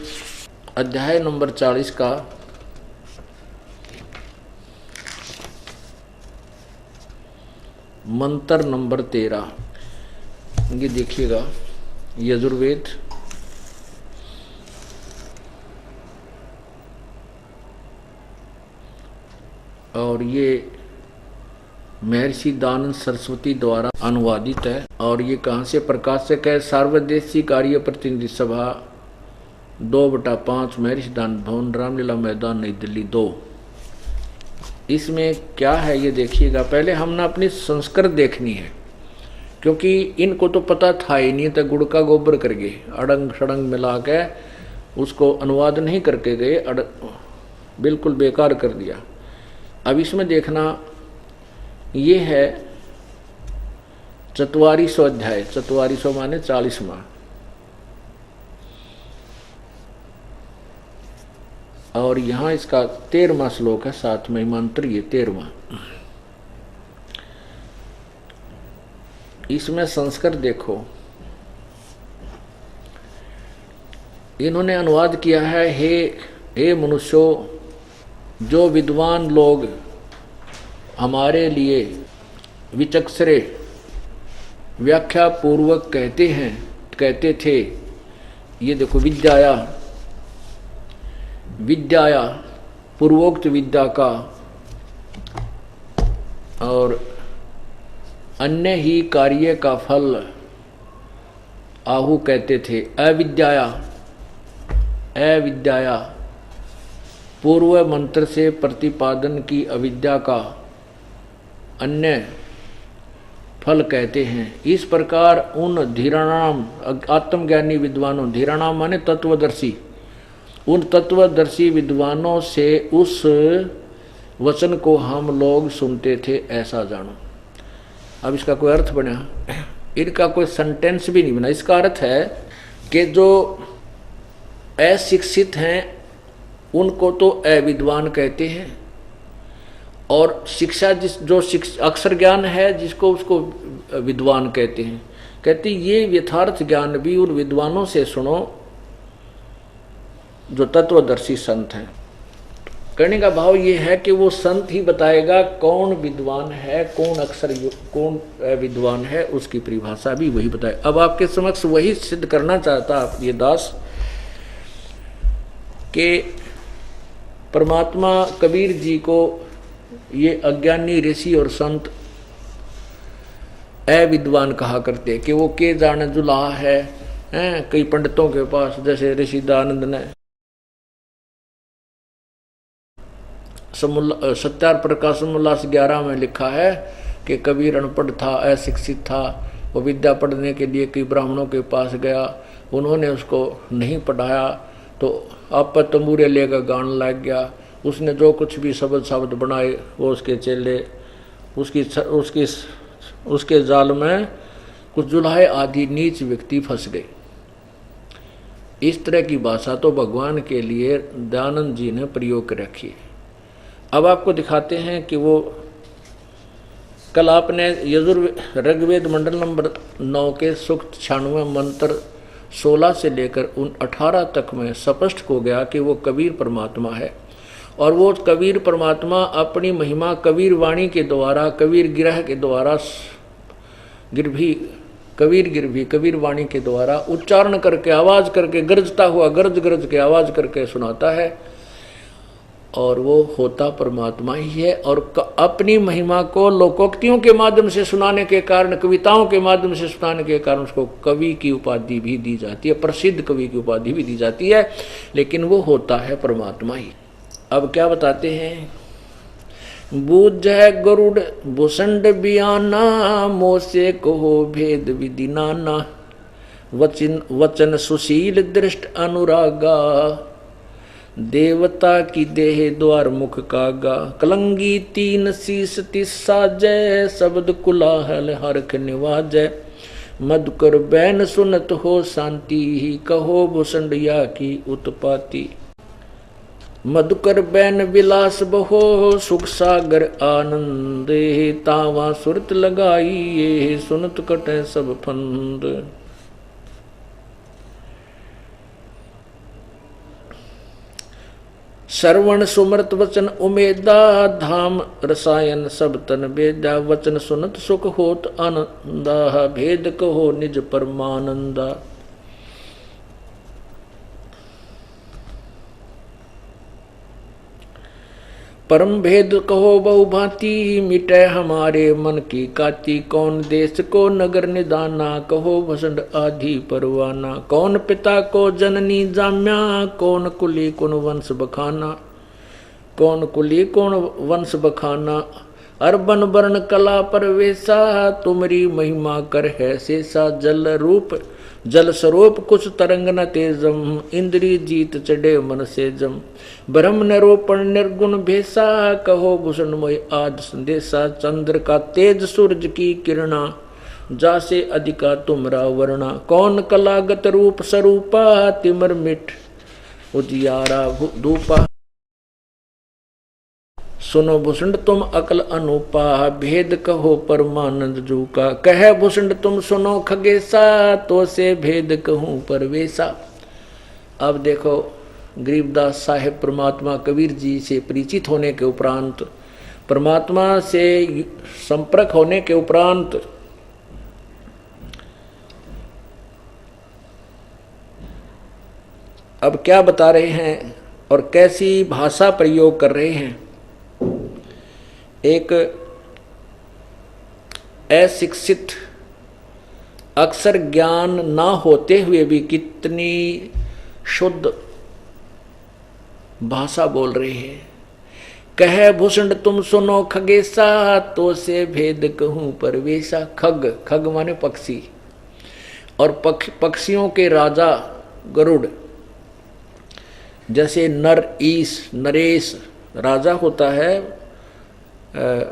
अध्याय नंबर 40 का मंत्र नंबर 13, ये देखिएगा यजुर्वेद और ये महर्षि दानंद सरस्वती द्वारा अनुवादित है। और ये कहाँ से प्रकाशक है? सार्वदेशी कार्य प्रतिनिधि सभा 2/5 महर्षि दानंद भवन, रामलीला मैदान, नई दिल्ली 2। इसमें क्या है ये देखिएगा। पहले हमने अपनी संस्कृत देखनी है, क्योंकि इनको तो पता था ही नहीं, तो गुड़ का गोबर कर गए, अड़ंग सड़ंग मिला के उसको अनुवाद नहीं करके गए, बिल्कुल बेकार कर दिया। अब इसमें देखना, ये है 44वां अध्याय, 44वां माने 40वां, और यहाँ इसका 13वां श्लोक है, 7वां मंत्र, ये 13वां। इसमें संस्कृत देखो, इन्होंने अनुवाद किया है, हे मनुष्यों, जो विद्वान लोग हमारे लिए विचक्षरे व्याख्या पूर्वक कहते थे, ये देखो, विद्याया पूर्वोक्त विद्या का और अन्य ही कार्य का फल आहु कहते थे। अविद्याया पूर्व मंत्र से प्रतिपादन की अविद्या का अन्य फल कहते हैं। इस प्रकार उन धीराणाम, आत्मज्ञानी विद्वानों, धीराणाम माने तत्वदर्शी, उन तत्वदर्शी विद्वानों से उस वचन को हम लोग सुनते थे, ऐसा जानो। अब इसका कोई अर्थ बना? इनका कोई सेंटेंस भी नहीं बना। इसका अर्थ है कि जो अशिक्षित हैं उनको तो अविद्वान कहते हैं, और शिक्षा जो अक्षर ज्ञान है जिसको, उसको विद्वान कहते हैं। कहते ये यथार्थ ज्ञान भी उन विद्वानों से सुनो जो तत्वदर्शी संत हैं। कहने का भाव ये है कि वो संत ही बताएगा कौन विद्वान है, कौन विद्वान है, उसकी परिभाषा भी वही बताए। अब आपके समक्ष वही सिद्ध करना चाहता ये दास कि परमात्मा कबीर जी को ये अज्ञानी ऋषि और संत अविद्वान कहा करते कि वो के जाने जुलाहा है। कई पंडितों के पास, जैसे ऋषि दानंद ने सत्यार प्रकाश उल्लास 11 में लिखा है कि कबीर अनपढ़ था, अशिक्षित था, वो विद्या पढ़ने के लिए कई ब्राह्मणों के पास गया, उन्होंने उसको नहीं पढ़ाया, तो आप पर तंबूरे लेकर गान लग गया। उसने जो कुछ भी शब्द बनाए वो उसके चेले, उसके जाल में कुछ जुल्हाए आदि नीच व्यक्ति फंस गए। इस तरह की भाषा तो भगवान के लिए दयानंद जी ने प्रयोग कर रखी है। अब आपको दिखाते हैं कि वो कल आपने ऋग्वेद मंडल नंबर 9 के सूक्त 96 मंत्र 16 से लेकर 18 तक में स्पष्ट हो गया कि वो कबीर परमात्मा है। और वो कबीर परमात्मा अपनी महिमा कबीर वाणी के द्वारा, कबीर गिरह के द्वारा, कबीर वाणी के द्वारा उच्चारण करके, आवाज करके, गरजता हुआ गरज के आवाज करके सुनाता है। और वो होता परमात्मा ही है। और अपनी महिमा को लोकोक्तियों के माध्यम से सुनाने के कारण, कविताओं के माध्यम से सुनाने के कारण उसको कवि की उपाधि भी दी जाती है, प्रसिद्ध कवि की उपाधि भी दी जाती है। लेकिन वो होता है परमात्मा ही। अब क्या बताते हैं? बूझ गरुड़ भूषण बियाना, मोसे कहो भेद विधि नाना। वचन सुशील दृष्ट अनुरागा, देवता की देह द्वार मुख कागा। कलंगी 3 शीस 30 साजय, शब्द कुलाहल हरख निवाजय। मधुकर बैन सुनत हो शांति, कहो भूषणिया की उत्पाती। मधुकर बैन विलास बहो, सुख सागर आनंद। तावा सुरत लगाई, ये सुनत कटे सब फंद। श्रवण सुमृत वचन उमेदा, धाम रसायन सब तन बेदा। वचन सुनत सुख होत आनंदा, भेद कहो निज परमानंदा। परम भेद कहो बहु भांति, मिटे हमारे मन की काती। कौन देश को नगर निदाना, कहो भसंड आधि परवाना। कौन पिता को जननी जाम्या, कौन कुली कौन वंश बखाना। कौन कुली कौन वंश बखाना, अरबन वर्ण कला परवेशा। तुमरी महिमा कर है शेषा, जल रूप जल स्वरूप कुछ तरंग न तेजम। इंद्री जीत चढ़े मन से जम, ब्रह्म निरूपण निर्गुण भेसा। कहो भूषणमय आज संदेशा, चंद्र का तेज सूरज की किरणा। जासे अधिका तुमरा वर्णा, कौन कलागत रूप स्वरूपा। तिमर मिठ उजियारा धूपा। सुनो भूषण तुम अकल अनुपा, भेद कहो परमानंद जू का। कहे भूषण तुम सुनो खगेसा, तो से भेद कहूँ परवेशा। अब देखो, गरीबदास साहेब परमात्मा कबीर जी से परिचित होने के उपरांत, परमात्मा से संपर्क होने के उपरांत अब क्या बता रहे हैं और कैसी भाषा प्रयोग कर रहे हैं। एक अशिक्षित, अक्षर ज्ञान ना होते हुए भी कितनी शुद्ध भाषा बोल रहे हैं। कहे भूषण तुम सुनो खगेसा, तो से भेद कहूं परवेशा। खग, खग माने पक्षी, और पक्षियों के राजा गरुड़। जैसे नर ईश, नरेश राजा होता है,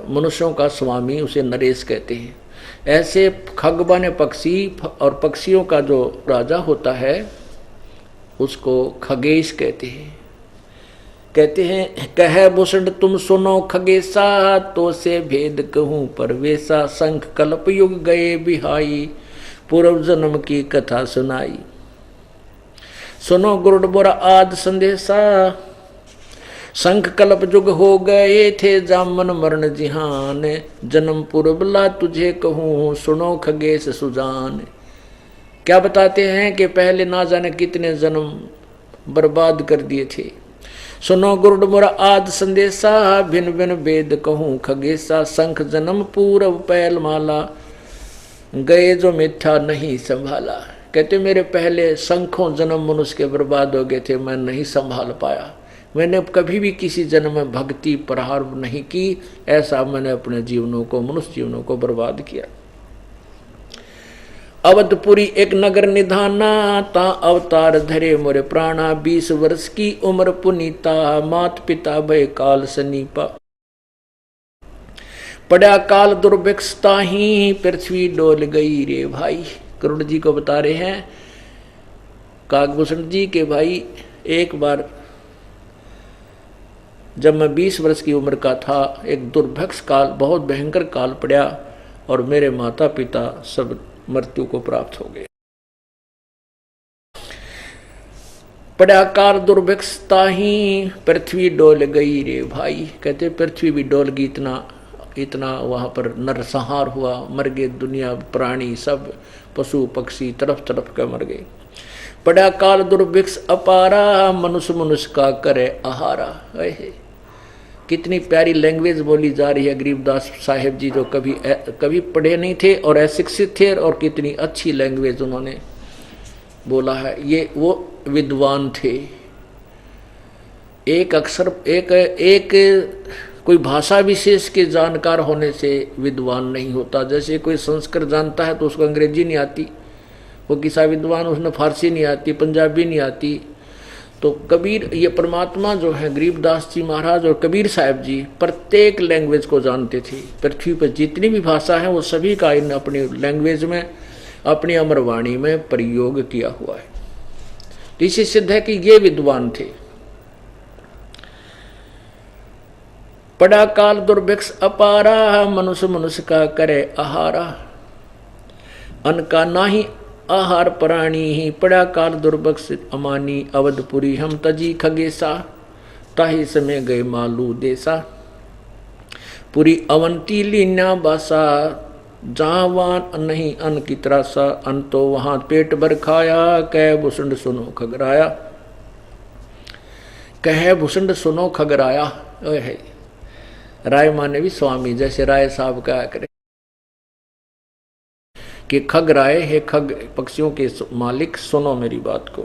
मनुष्यों का स्वामी, उसे नरेश कहते हैं। ऐसे खग माने पक्षी, और पक्षियों का जो राजा होता है उसको खगेश कहते हैं। कहते हैं कहे भूषण तुम सुनो खगेसा, तो से भेद कहूँ परवेशा। शंख कल्प युग गए बिहाई, पूर्व जन्म की कथा सुनाई। सुनो गुरुड़ बोरा आद संदेशा, शंख कल्प जुग हो गए थे जामन मरण जिहान। जन्म पूर्वला तुझे कहूँ सुनो खगेश सुजान। क्या बताते हैं कि पहले ना जाने कितने जन्म बर्बाद कर दिए थे। सुनो गुरुड़ मोरा आद संदेशा, भिन्न भिन्न वेद कहूँ खगेशा। शंख जन्म पूर्व पैल माला, गए जो मिथ्या नहीं संभाला। कहते मेरे पहले शंखों जन्म मनुष्य के बर्बाद हो गए थे, मैं नहीं संभाल पाया। मैंने कभी भी किसी जन्म में भक्ति प्रहार नहीं की, ऐसा मैंने अपने जीवनों को, मनुष्य जीवनों को बर्बाद किया। अवधपुरी एक नगर निधाना, ता अवतार धरे मोरे प्राणा। 20 वर्ष की उम्र पुनीता, मात पिता भय काल सनीपा। पड़ा काल दुर्भिक्षता ही, पृथ्वी डोल गई रे भाई। गरुड़ जी को बता रहे हैं काकभूषण जी के भाई, एक बार जब मैं 20 वर्ष की उम्र का था, एक दुर्भिक्ष काल, बहुत भयंकर काल पड़ा और मेरे माता पिता सब मृत्यु को प्राप्त हो गए। पड़ा काल दुर्भिक्ष ताही पृथ्वी डोल गई रे भाई। कहते पृथ्वी भी डोल गई, इतना इतना वहां पर नरसंहार हुआ, मर गए दुनिया प्राणी सब, पशु पक्षी तरफ तरफ के मर गए। पड़ा काल दुर्भिक्ष अपारा मनुष्य मनुष्य का करे आहारा। कितनी प्यारी लैंग्वेज बोली जा रही है गरीबदास साहेब जी, जो कभी पढ़े नहीं थे और अशिक्षित थे, और कितनी अच्छी लैंग्वेज उन्होंने बोला है। ये वो विद्वान थे। एक अक्षर एक कोई भाषा विशेष के जानकार होने से विद्वान नहीं होता। जैसे कोई संस्कृत जानता है तो उसको अंग्रेजी नहीं आती, वो किसा विद्वान, उसने फारसी नहीं आती, पंजाबी नहीं आती। तो कबीर, ये परमात्मा जो है गरीबदास जी महाराज और कबीर साहब जी प्रत्येक लैंग्वेज को जानते थे। पृथ्वी पर जितनी भी भाषा है वो सभी का इन अपनी लैंग्वेज में, अपनी अमरवाणी में प्रयोग किया हुआ है। तो इससे सिद्ध है कि ये विद्वान थे। पड़ा काल दुर्भिक्ष अपारा मनुष्य मनुष्य का करे आहारा। अन्न का नाही आहार प्राणी ही, पड़ा काल दुर्भिक्ष अमानी अवधपुरी हम तजी खगेसा, ताहि समय गए मालू देसा। पूरी अवंती लीना बासा, जहाँ वहाँ नहीं अन्न की त्रासा, अन्न तो वहाँ पेट भर खाया, कह भूषण सुनो खगराया। कह भूषण सुनो खगराया। है राय माने भी स्वामी, जैसे राय साहब कहा करे कि खग राय है, खग पक्षियों के मालिक, सुनो मेरी बात को।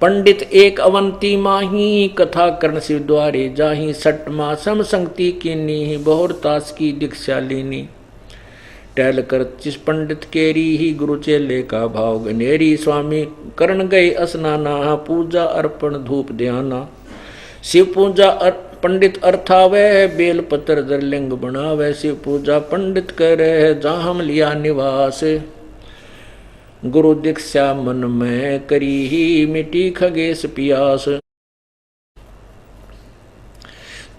पंडित एक अवंती माही, कथा कर्ण शिव द्वारे जाही, सट मा सम संगति कीनी, बहुर तास की दीक्षा लीनी। टहल कर जिस पंडित केरी ही, गुरु चेले का भाव गनेरी। स्वामी करण गए स्नाना, पूजा अर्पण धूप ध्याना। शिव पूजा पंडित अर्थावे, बेल पत्र दरलिंग बनावे। शिव पूजा पंडित करे, जहाँ हम लिया निवास। गुरु दीक्षा मन में करी ही, मिटी खगेश पियास।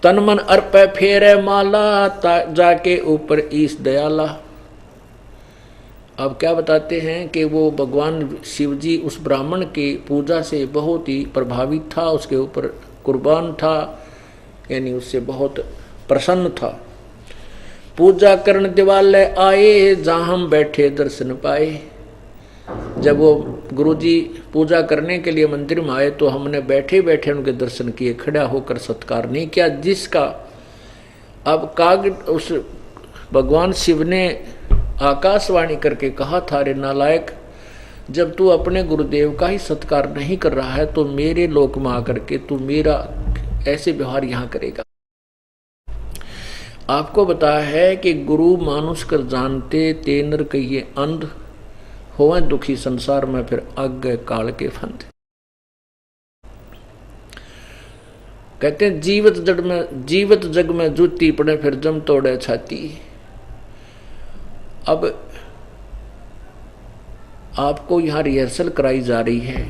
तन मन अर्पे फेरे माला, जाके ऊपर ईश दयाला। अब क्या बताते हैं कि वो भगवान शिव जी उस ब्राह्मण की पूजा से बहुत ही प्रभावित था, उसके ऊपर कुर्बान था, यानी उससे बहुत प्रसन्न था। पूजा करण दिवालय आए, जहाँ हम बैठे दर्शन पाए। जब वो गुरुजी पूजा करने के लिए मंदिर में आए तो हमने बैठे बैठे उनके दर्शन किए, खड़ा होकर सत्कार नहीं किया। जिसका अब काग उस भगवान शिव ने आकाशवाणी करके कहा था, रे नालायक, जब तू अपने गुरुदेव का ही सत्कार नहीं कर रहा है तो मेरे लोक में आकर के तू मेरा ऐसे व्यवहार यहाँ करेगा। आपको बताया है कि गुरु मानुष कर जानते, तेनर कहिए अंध, होवे दुखी संसार में फिर आगे काल के फंद। कहते हैं जीवत जग में जूती पड़े, फिर जम तोड़े छाती। अब आपको यहाँ रिहर्सल कराई जा रही है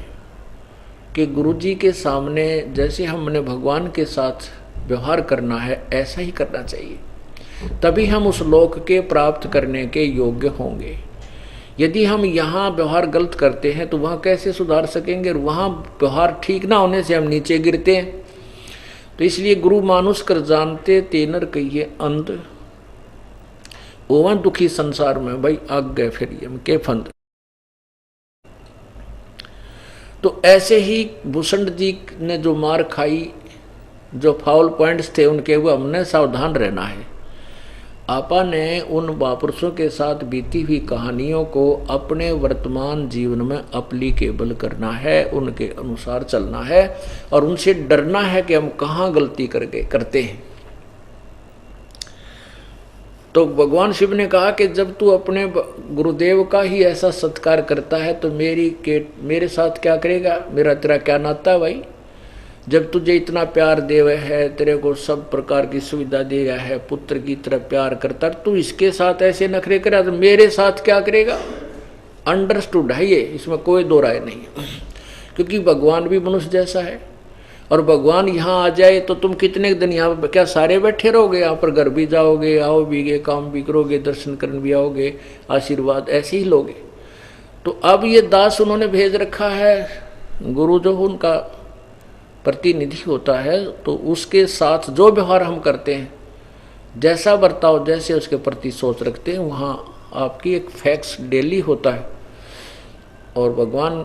कि गुरुजी के सामने जैसे हमने भगवान के साथ व्यवहार करना है ऐसा ही करना चाहिए, तभी हम उस लोक के प्राप्त करने के योग्य होंगे। यदि हम यहाँ व्यवहार गलत करते हैं तो वहाँ कैसे सुधार सकेंगे, और वहाँ व्यवहार ठीक ना होने से हम नीचे गिरते हैं। तो इसलिए गुरु मानुष कर जानते, तेनर कहिए अंध, ओवा दुखी संसार में भाई आग गए फिर हम के फंद। तो ऐसे ही भूषण जी ने जो मार खाई, जो फाउल पॉइंट्स थे उनके, वो हमने सावधान रहना है। आपा ने उन महापुरुषों के साथ बीती हुई कहानियों को अपने वर्तमान जीवन में अप्लीकेबल करना है, उनके अनुसार चलना है, और उनसे डरना है कि हम कहाँ गलती करते हैं। तो भगवान शिव ने कहा कि जब तू अपने गुरुदेव का ही ऐसा सत्कार करता है तो मेरे साथ क्या करेगा, मेरा तेरा क्या नाता है भाई। जब तुझे इतना प्यार देव है, तेरे को सब प्रकार की सुविधा दिया है, पुत्र की तरह प्यार करता, तू इसके साथ ऐसे नखरे करा तो मेरे साथ क्या करेगा। अंडरस्टूड है ये, इसमें कोई दो राय नहीं है, क्योंकि भगवान भी मनुष्य जैसा है। और भगवान यहाँ आ जाए तो तुम कितने दिन यहाँ क्या सारे बैठे रहोगे, यहाँ पर घर भी जाओगे, आओ भी गए, काम भी करोगे, दर्शन करने भी आओगे, आशीर्वाद ऐसे ही लोगे। तो अब ये दास उन्होंने भेज रखा है गुरु जो उनका प्रतिनिधि होता है, तो उसके साथ जो व्यवहार हम करते हैं, जैसा बर्ताव, जैसे उसके प्रति सोच रखते हैं, वहाँ आपकी एक फैक्स डेली होता है। और भगवान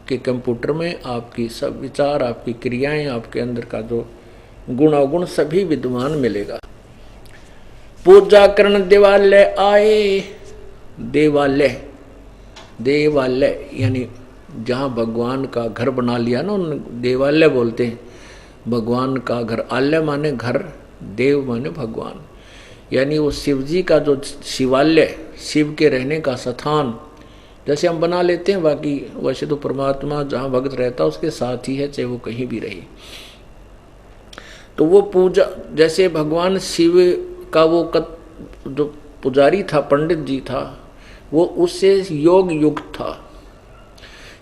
के कंप्यूटर में आपकी सब विचार, आपकी क्रियाएं, आपके अंदर का जो गुण अवगुण सभी विद्यमान मिलेगा। पूजा करण देवालय आए, देवालय, देवालय यानी जहाँ भगवान का घर बना लिया ना, उन देवालय बोलते हैं। भगवान का घर, आलय माने घर, देव माने भगवान, यानी वो शिव जी का जो शिवालय, शिव के रहने का स्थान जैसे हम बना लेते हैं, बाकी वैसे तो परमात्मा जहाँ भक्त रहता है उसके साथ ही है, चाहे वो कहीं भी रहे। तो वो पूजा, जैसे भगवान शिव का वो जो पुजारी था, पंडित जी था, वो उससे योग युक्त था,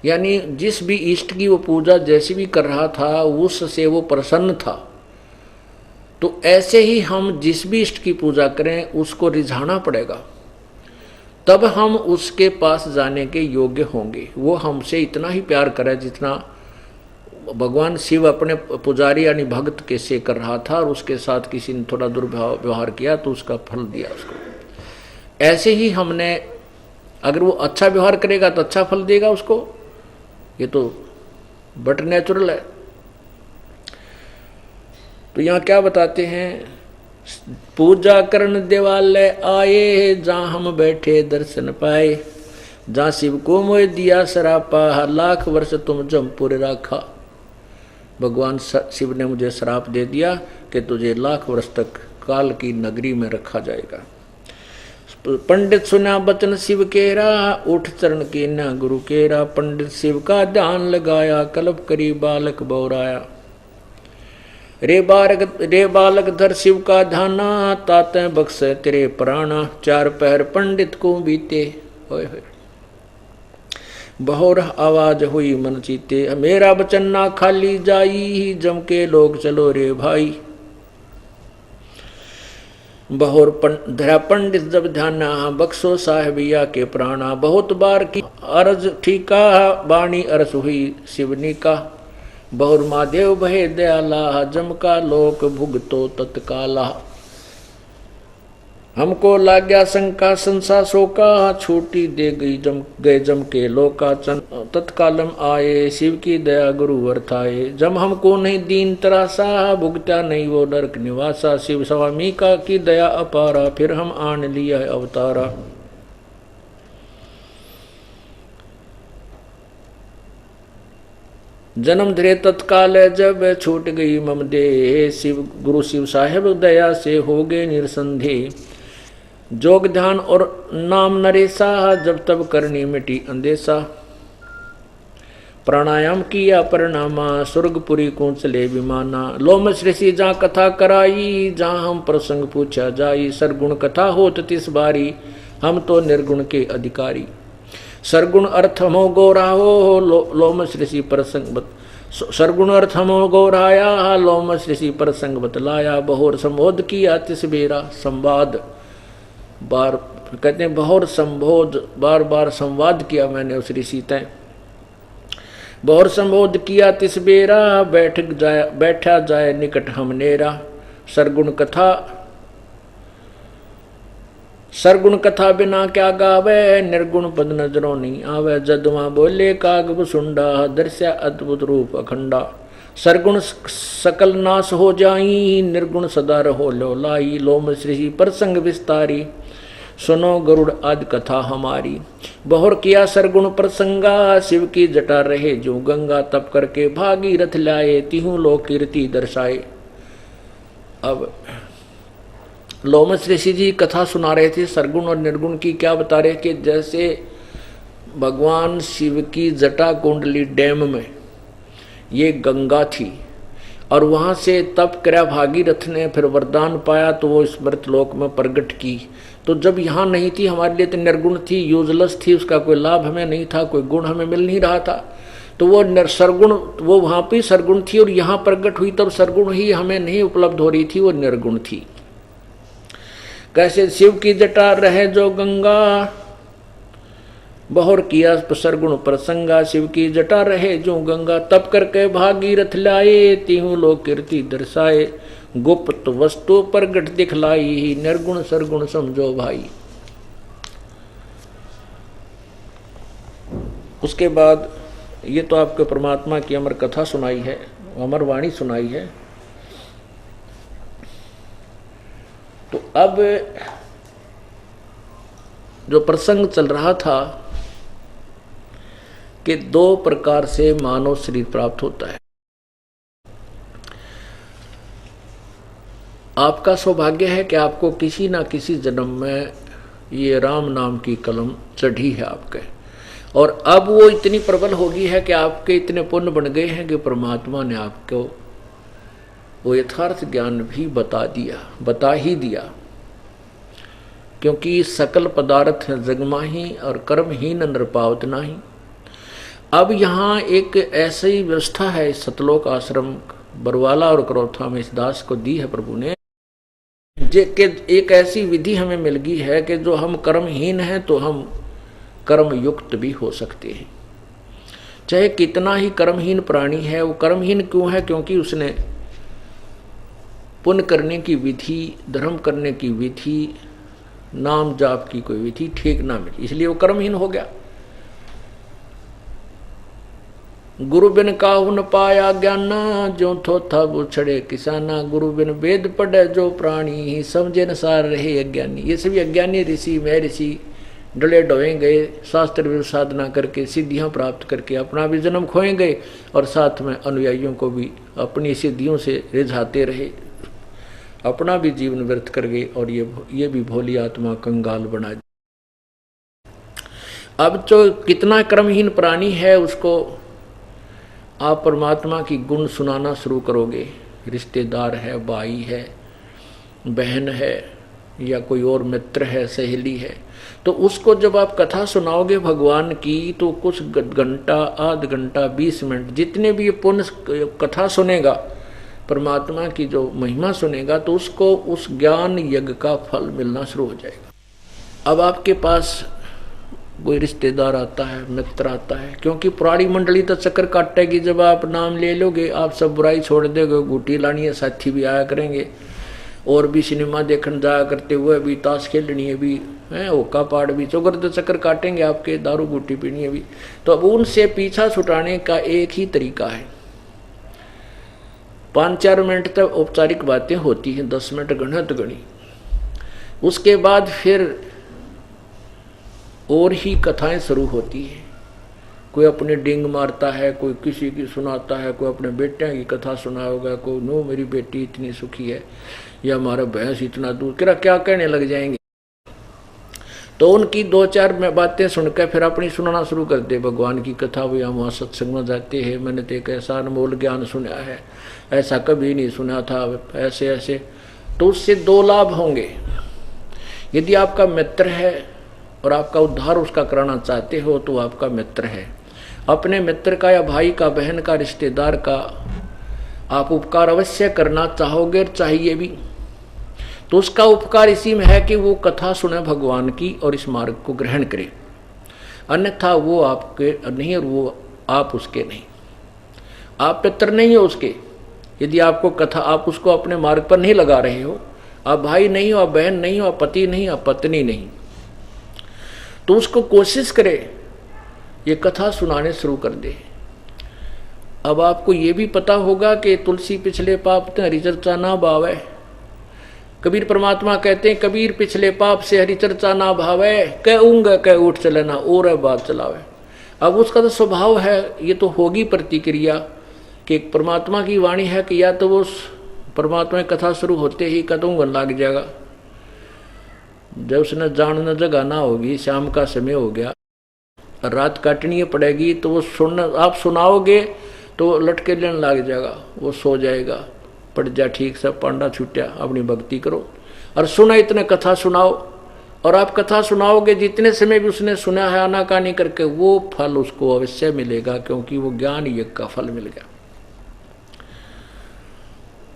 यानी जिस भी इष्ट की वो पूजा जैसी भी कर रहा था उससे वो प्रसन्न था। तो ऐसे ही हम जिस भी इष्ट की पूजा करें उसको रिझाना पड़ेगा, तब हम उसके पास जाने के योग्य होंगे। वो हमसे इतना ही प्यार करे जितना भगवान शिव अपने पुजारी यानी भक्त के से कर रहा था, और उसके साथ किसी ने थोड़ा दुर्व्यवहार किया तो उसका फल दिया उसको। ऐसे ही हमने, अगर वो अच्छा व्यवहार करेगा तो अच्छा फल देगा उसको, ये तो बट नेचुरल है। तो यहाँ क्या बताते हैं, पूजा करण देवालय आए, जहाँ हम बैठे दर्शन पाए, जहाँ शिव को मोह दिया सरापा, लाख वर्ष तुम जमपुर राखा। भगवान शिव ने मुझे श्राप दे दिया कि तुझे लाख वर्ष तक काल की नगरी में रखा जाएगा। पंडित सुना बचन शिव केरा, उठ चरण की न गुरु केरा। पंडित शिव का ध्यान लगाया, कल्प करी बालक बौराया। रे बालक धर शिव का ध्याना, ताते बख्श तेरे प्राणा। चार पहर पंडित को बीते, होए होए बहुर आवाज हुई मन चीते। मेरा बचन ना खाली जाई, जम के लोग चलो रे भाई। बहुर धरा पंडित जब ध्याना, बख्शो साहबिया के प्राणा। बहुत बार की अर्ज ठीका, बाणी अरस हुई शिवनी का। बहुर महादेव भय दयाला, जम का लोक भुगतो तत्काला। हमको लाग गया शंका संसा शोका, छूटी दे गए जम के लोका। तत्कालम आए शिव की दया गुरु वरथाए। जब हमको नहीं दीन तरासा, भुगता नहीं वो नरक निवासा। शिव स्वामी का की दया अपारा, फिर हम आन लिया अवतारा। जन्म धरे तत्काल जब छूट गई मम दे। शिव गुरु शिव साहेब दया से हो गए निरसंदेह। जोग ध्यान और नाम नरेसा, जब तब करनी मिटी अंदेशा। प्राणायाम किया परिणामा, स्वर्गपुरी को चले विमाना। लोमस ऋषि जहाँ कथा कराई, जहाँ हम प्रसंग पूछा जाई। सरगुण कथा होत तिस बारी, हम तो निर्गुण के अधिकारी। सरगुण अर्थ हमो गौराहो, लोमस ऋषि प्रसंग सरगुण अर्थ हमो गौराया। लोमस ऋषि प्रसंग बतलाया, बहुर संबोध किया तिस बेरा। संवाद बार कहते हैं, बहुर संबोध, बार बार संवाद किया मैंने उस ऋषि तय। बहुर संबोध किया तिस बेरा, बैठा जाए निकट हमनेरा। सरगुण कथा बिना क्या गावे, निर्गुण पद नजरों नहीं आवे। जदवा बोले काग सुंडा, दर्शा अद्भुत रूप अखंडा। सरगुण सकल नाश हो जाई, निर्गुण सदा रहो लो लाई। लोम श्री प्रसंग विस्तारी, सुनो गरुड़ आदि कथा हमारी। बहुर किया सरगुण प्रसंगा, शिव की जटा रहे जो गंगा। तप करके भागी रथ लाए, तिहु लोक कीर्ति दर्शाए। अब लोमस ऋषि जी कथा सुना रहे थे सरगुण और निर्गुण की। क्या बता रहे कि जैसे भगवान शिव की जटा कुंडली डैम में ये गंगा थी, और वहाँ से तप करा भागीरथ ने, फिर वरदान पाया तो वो स्मृत लोक में प्रकट की। तो जब यहाँ नहीं थी हमारे लिए तो निर्गुण थी, यूजलेस थी, उसका कोई लाभ हमें नहीं था, कोई गुण हमें मिल नहीं रहा था। तो वो सरगुण, वो वहाँ पे सरगुण थी और यहाँ प्रकट हुई तब सरगुण ही हमें नहीं उपलब्ध हो रही थी, वो निर्गुण थी। कैसे शिव की जटा रहे जो गंगा, बहुर किया सरगुण प्रसंगा, शिव की जटा रहे जो गंगा, तप करके भागीरथ लाए, तीहू लोग कीर्ति दर्शाए, गुप्त वस्तु प्रगट दिखलाई, निर्गुण सरगुण समझो भाई। उसके बाद ये तो आपके परमात्मा की अमर कथा सुनाई है, अमर वाणी सुनाई है। तो अब जो प्रसंग चल रहा था कि दो प्रकार से मानव शरीर प्राप्त होता है। आपका सौभाग्य है कि आपको किसी ना किसी जन्म में ये राम नाम की कलम चढ़ी है आपके, और अब वो इतनी प्रबल होगी है कि आपके इतने पुण्य बन गए हैं कि परमात्मा ने आपको वो यथार्थ ज्ञान भी बता ही दिया। क्योंकि सकल पदार्थ है जगमाही और कर्महीन नर पावत नाही। अब यहाँ एक ऐसी व्यवस्था है इस सतलोक आश्रम बरवाला और करोथा में इस दास को दी है प्रभु ने, एक ऐसी विधि हमें मिल गई है कि जो हम कर्महीन हैं तो हम कर्म युक्त भी हो सकते हैं। चाहे कितना ही कर्महीन प्राणी है, वो कर्महीन क्यों है? क्योंकि उसने पुण्य करने की विधि, धर्म करने की विधि, नाम जाप की कोई विधि ठीक ना मिली, इसलिए वो कर्महीन हो गया। गुरु बिन काहू न पाया ज्ञाना, जो थोथा बुछड़े किसाना, गुरु बिन वेद पढ़े जो प्राणी, समझे न सार रहे अज्ञानी। ये सभी अज्ञानी ऋषि मैं ऋषि डले डोए गए, शास्त्र भी साधना करके सिद्धियां प्राप्त करके अपना भी जन्म खोए गए, और साथ में अनुयायियों को भी अपनी सिद्धियों से रिझाते रहे, अपना भी जीवन व्यर्थ कर गए, और ये भी भोली आत्मा कंगाल बना दी। अब जो कितना कर्महीन प्राणी है उसको आप परमात्मा की गुण सुनाना शुरू करोगे, रिश्तेदार है, भाई है, बहन है, या कोई और मित्र है, सहेली है, तो उसको जब आप कथा सुनाओगे भगवान की, तो कुछ घंटा, आध घंटा, 20 मिनट, जितने भी ये पुण्य कथा सुनेगा, परमात्मा की जो महिमा सुनेगा, तो उसको उस ज्ञान यज्ञ का फल मिलना शुरू हो जाएगा। अब आपके पास कोई रिश्तेदार आता है, मित्र आता है, क्योंकि पुरानी मंडली तो चक्कर काटेगी जब आप नाम ले लोगे, आप सब बुराई छोड़ दोगे, गुटी लानी है, साथी भी आया करेंगे, और भी सिनेमा देखने जाया करते हुए भी, ताश खेलनी है भी, है ओका पाड़ भी, चौगर तो चक्कर काटेंगे आपके, दारू गुटी पीनी है भी। तो अब उनसे पीछा छुटाने का एक ही तरीका है, 5-4 मिनट तक औपचारिक बातें होती हैं, 10 मिनट गणत गणी, उसके बाद फिर और ही कथाएं शुरू होती हैं। कोई अपने डिंग मारता है, कोई किसी की सुनाता है, कोई अपने बेटे की कथा सुना होगा, कोई नो मेरी बेटी इतनी सुखी है, या हमारा भैंस इतना दूर, क्या कहने लग जाएंगे। तो उनकी 2-4 बातें सुनकर फिर अपनी सुनाना शुरू कर दे भगवान की कथा। वो हम वहाँ सत्संग में जाते हैं, मैंने तो एक ऐसा अनमोल ज्ञान सुना है, ऐसा कभी नहीं सुना था, ऐसे ऐसे। तो उससे 2 लाभ होंगे। यदि आपका मित्र है और आपका उद्धार उसका कराना चाहते हो, तो आपका मित्र है। अपने मित्र का या भाई का, बहन का, रिश्तेदार का आप उपकार अवश्य करना चाहोगे, चाहिए भी। तो उसका उपकार इसी में है कि वो कथा सुने भगवान की और इस मार्ग को ग्रहण करे, अन्यथा वो आपके नहीं और वो आप उसके नहीं। आप मित्र नहीं हो उसके, यदि आपको कथा, आप उसको अपने मार्ग पर नहीं लगा रहे हो, आप भाई नहीं हो, आप बहन नहीं हो, आप पति नहीं, आप पत्नी नहीं, तो उसको कोशिश करे ये कथा सुनाने शुरू कर दे। अब आपको ये भी पता होगा कि तुलसी पिछले पाप ते हरिचर्चा ना भावे। कबीर परमात्मा कहते हैं, कबीर पिछले पाप से हरिचर्चा ना भावे, कह ऊँग कह उठ चले ना और बात चलावे। अब उसका तो स्वभाव है, ये तो होगी प्रतिक्रिया कि परमात्मा की वाणी है कि या तो वो परमात्मा की कथा शुरू होते ही कदम लग जाएगा। जब उसने जानना जगह ना होगी, शाम का समय हो गया, रात काटनी पड़ेगी, तो वो आप सुनाओगे तो लटके लेने लग जाएगा, वो सो जाएगा, पड़ जा ठीक से, पांडा छूटा, अपनी भक्ति करो और सुना, इतने कथा सुनाओ। और आप कथा सुनाओगे जितने समय भी उसने सुना है आनाकानी करके, वो फल उसको अवश्य मिलेगा, क्योंकि वो ज्ञान यज्ञ का फल मिल गया,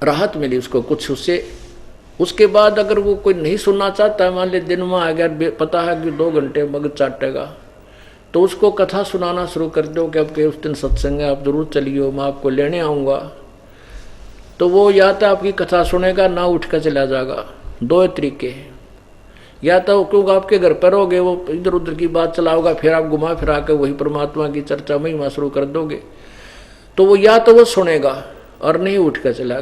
राहत मिली उसको कुछ उससे। उसके बाद अगर वो कोई नहीं सुनना चाहता, मान ले दिन में आ गया, पता है कि 2 घंटे मगज चाटेगा, तो उसको कथा सुनाना शुरू कर दो कि अब के उस दिन सत्संग है, आप जरूर चलिए, मैं आपको लेने आऊँगा। तो वो या तो आपकी कथा सुनेगा ना उठ कर चला जाएगा। दो तरीके हैं, या तो क्योंकि आपके घर पर रहोगे वो इधर उधर की बात चलाओगा, फिर आप घुमा फिरा के वही परमात्मा की चर्चा महिमा शुरू कर दोगे। तो वो या तो वो सुनेगा और नहीं उठ कर चला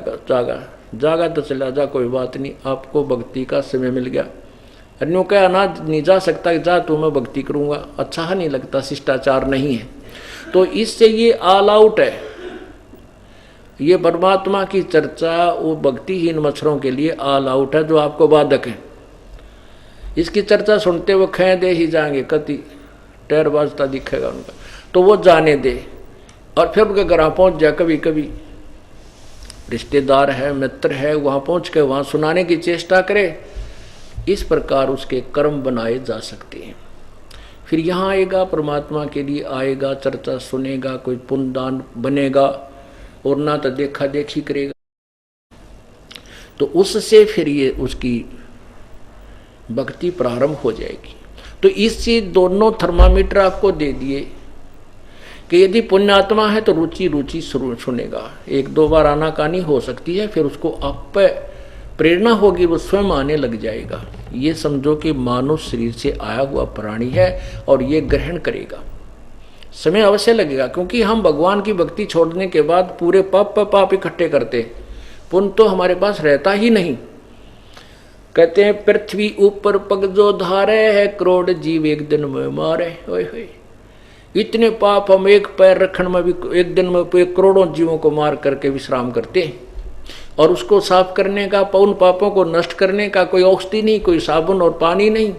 जागा तो चला जा, कोई बात नहीं, आपको भक्ति का समय मिल गया। अन्यों क्या ना नहीं जा सकता, जा तो मैं भक्ति करूँगा, अच्छा नहीं लगता, शिष्टाचार नहीं है। तो इससे ये ऑल आउट है, ये परमात्मा की चर्चा वो भक्तिहीन मच्छरों के लिए ऑल आउट है, जो आपको बाधक है। इसकी चर्चा सुनते वो खे दे ही जाएंगे, कति टैर बाजता दिखेगा उनका, तो वो जाने दे। और फिर उनके घर पहुंच जाए, कभी कभी रिश्तेदार है, मित्र है, वहां पहुंच के वहां सुनाने की चेष्टा करे। इस प्रकार उसके कर्म बनाए जा सकते हैं। फिर यहाँ आएगा, परमात्मा के लिए आएगा, चर्चा सुनेगा, कोई पुण्य दान बनेगा, और ना तो देखा देखी करेगा। तो उससे फिर ये उसकी भक्ति प्रारंभ हो जाएगी। तो इससे दोनों थर्मामीटर आपको दे दिए कि यदि पुण्यात्मा है तो रुचि रुचि सुनेगा, एक दो बार आनाकानी हो सकती है, फिर उसको आप पे प्रेरणा होगी, वो स्वयं आने लग जाएगा। ये समझो कि मानव शरीर से आया हुआ प्राणी है और ये ग्रहण करेगा। समय अवश्य लगेगा, क्योंकि हम भगवान की भक्ति छोड़ने के बाद पूरे पाप इकट्ठे करते, पुण्य तो हमारे पास रहता ही नहीं। कहते हैं पृथ्वी ऊपर पग जो धारे है, करोड़ जीव एक दिन में मारे। ओए होए, इतने पाप हम एक पैर रखने में भी एक दिन में करोड़ों जीवों को मार करके विश्राम करते हैं। और उसको साफ करने का, उन पापों को नष्ट करने का कोई औषधि नहीं, कोई साबुन और पानी नहीं,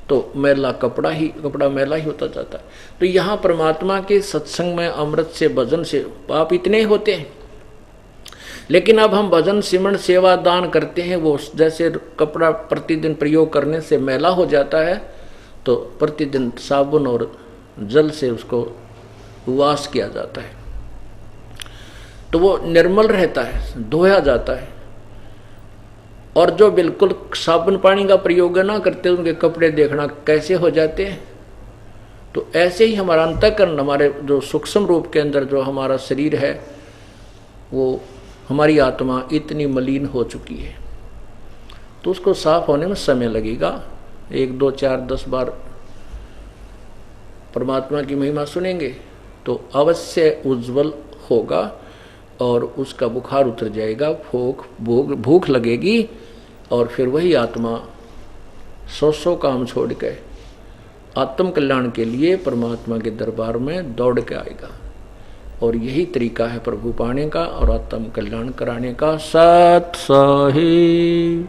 तो मैला कपड़ा मैला ही होता जाता है। तो यहाँ परमात्मा के सत्संग में, अमृत से, भजन से पाप इतने होते हैं। लेकिन अब हम भजन सिमरण सेवा दान करते हैं, वो जैसे कपड़ा प्रतिदिन प्रयोग करने से मैला हो जाता है, तो प्रतिदिन साबुन और जल से उसको वाश किया जाता है, तो वो निर्मल रहता है, धोया जाता है। और जो बिल्कुल साबुन पानी का प्रयोग ना करते, उनके कपड़े देखना कैसे हो जाते हैं। तो ऐसे ही हमारा अंतःकरण, हमारे जो सूक्ष्म रूप के अंदर जो हमारा शरीर है, वो हमारी आत्मा इतनी मलिन हो चुकी है, तो उसको साफ होने में समय लगेगा। 1 2 4 10 बार परमात्मा की महिमा सुनेंगे तो अवश्य उज्जवल होगा और उसका बुखार उतर जाएगा, भूख लगेगी, और फिर वही आत्मा 100 काम छोड़ के आत्म कल्याण के लिए परमात्मा के दरबार में दौड़ के आएगा। और यही तरीका है प्रभु पाने का और आत्म कल्याण कराने का। सत सही।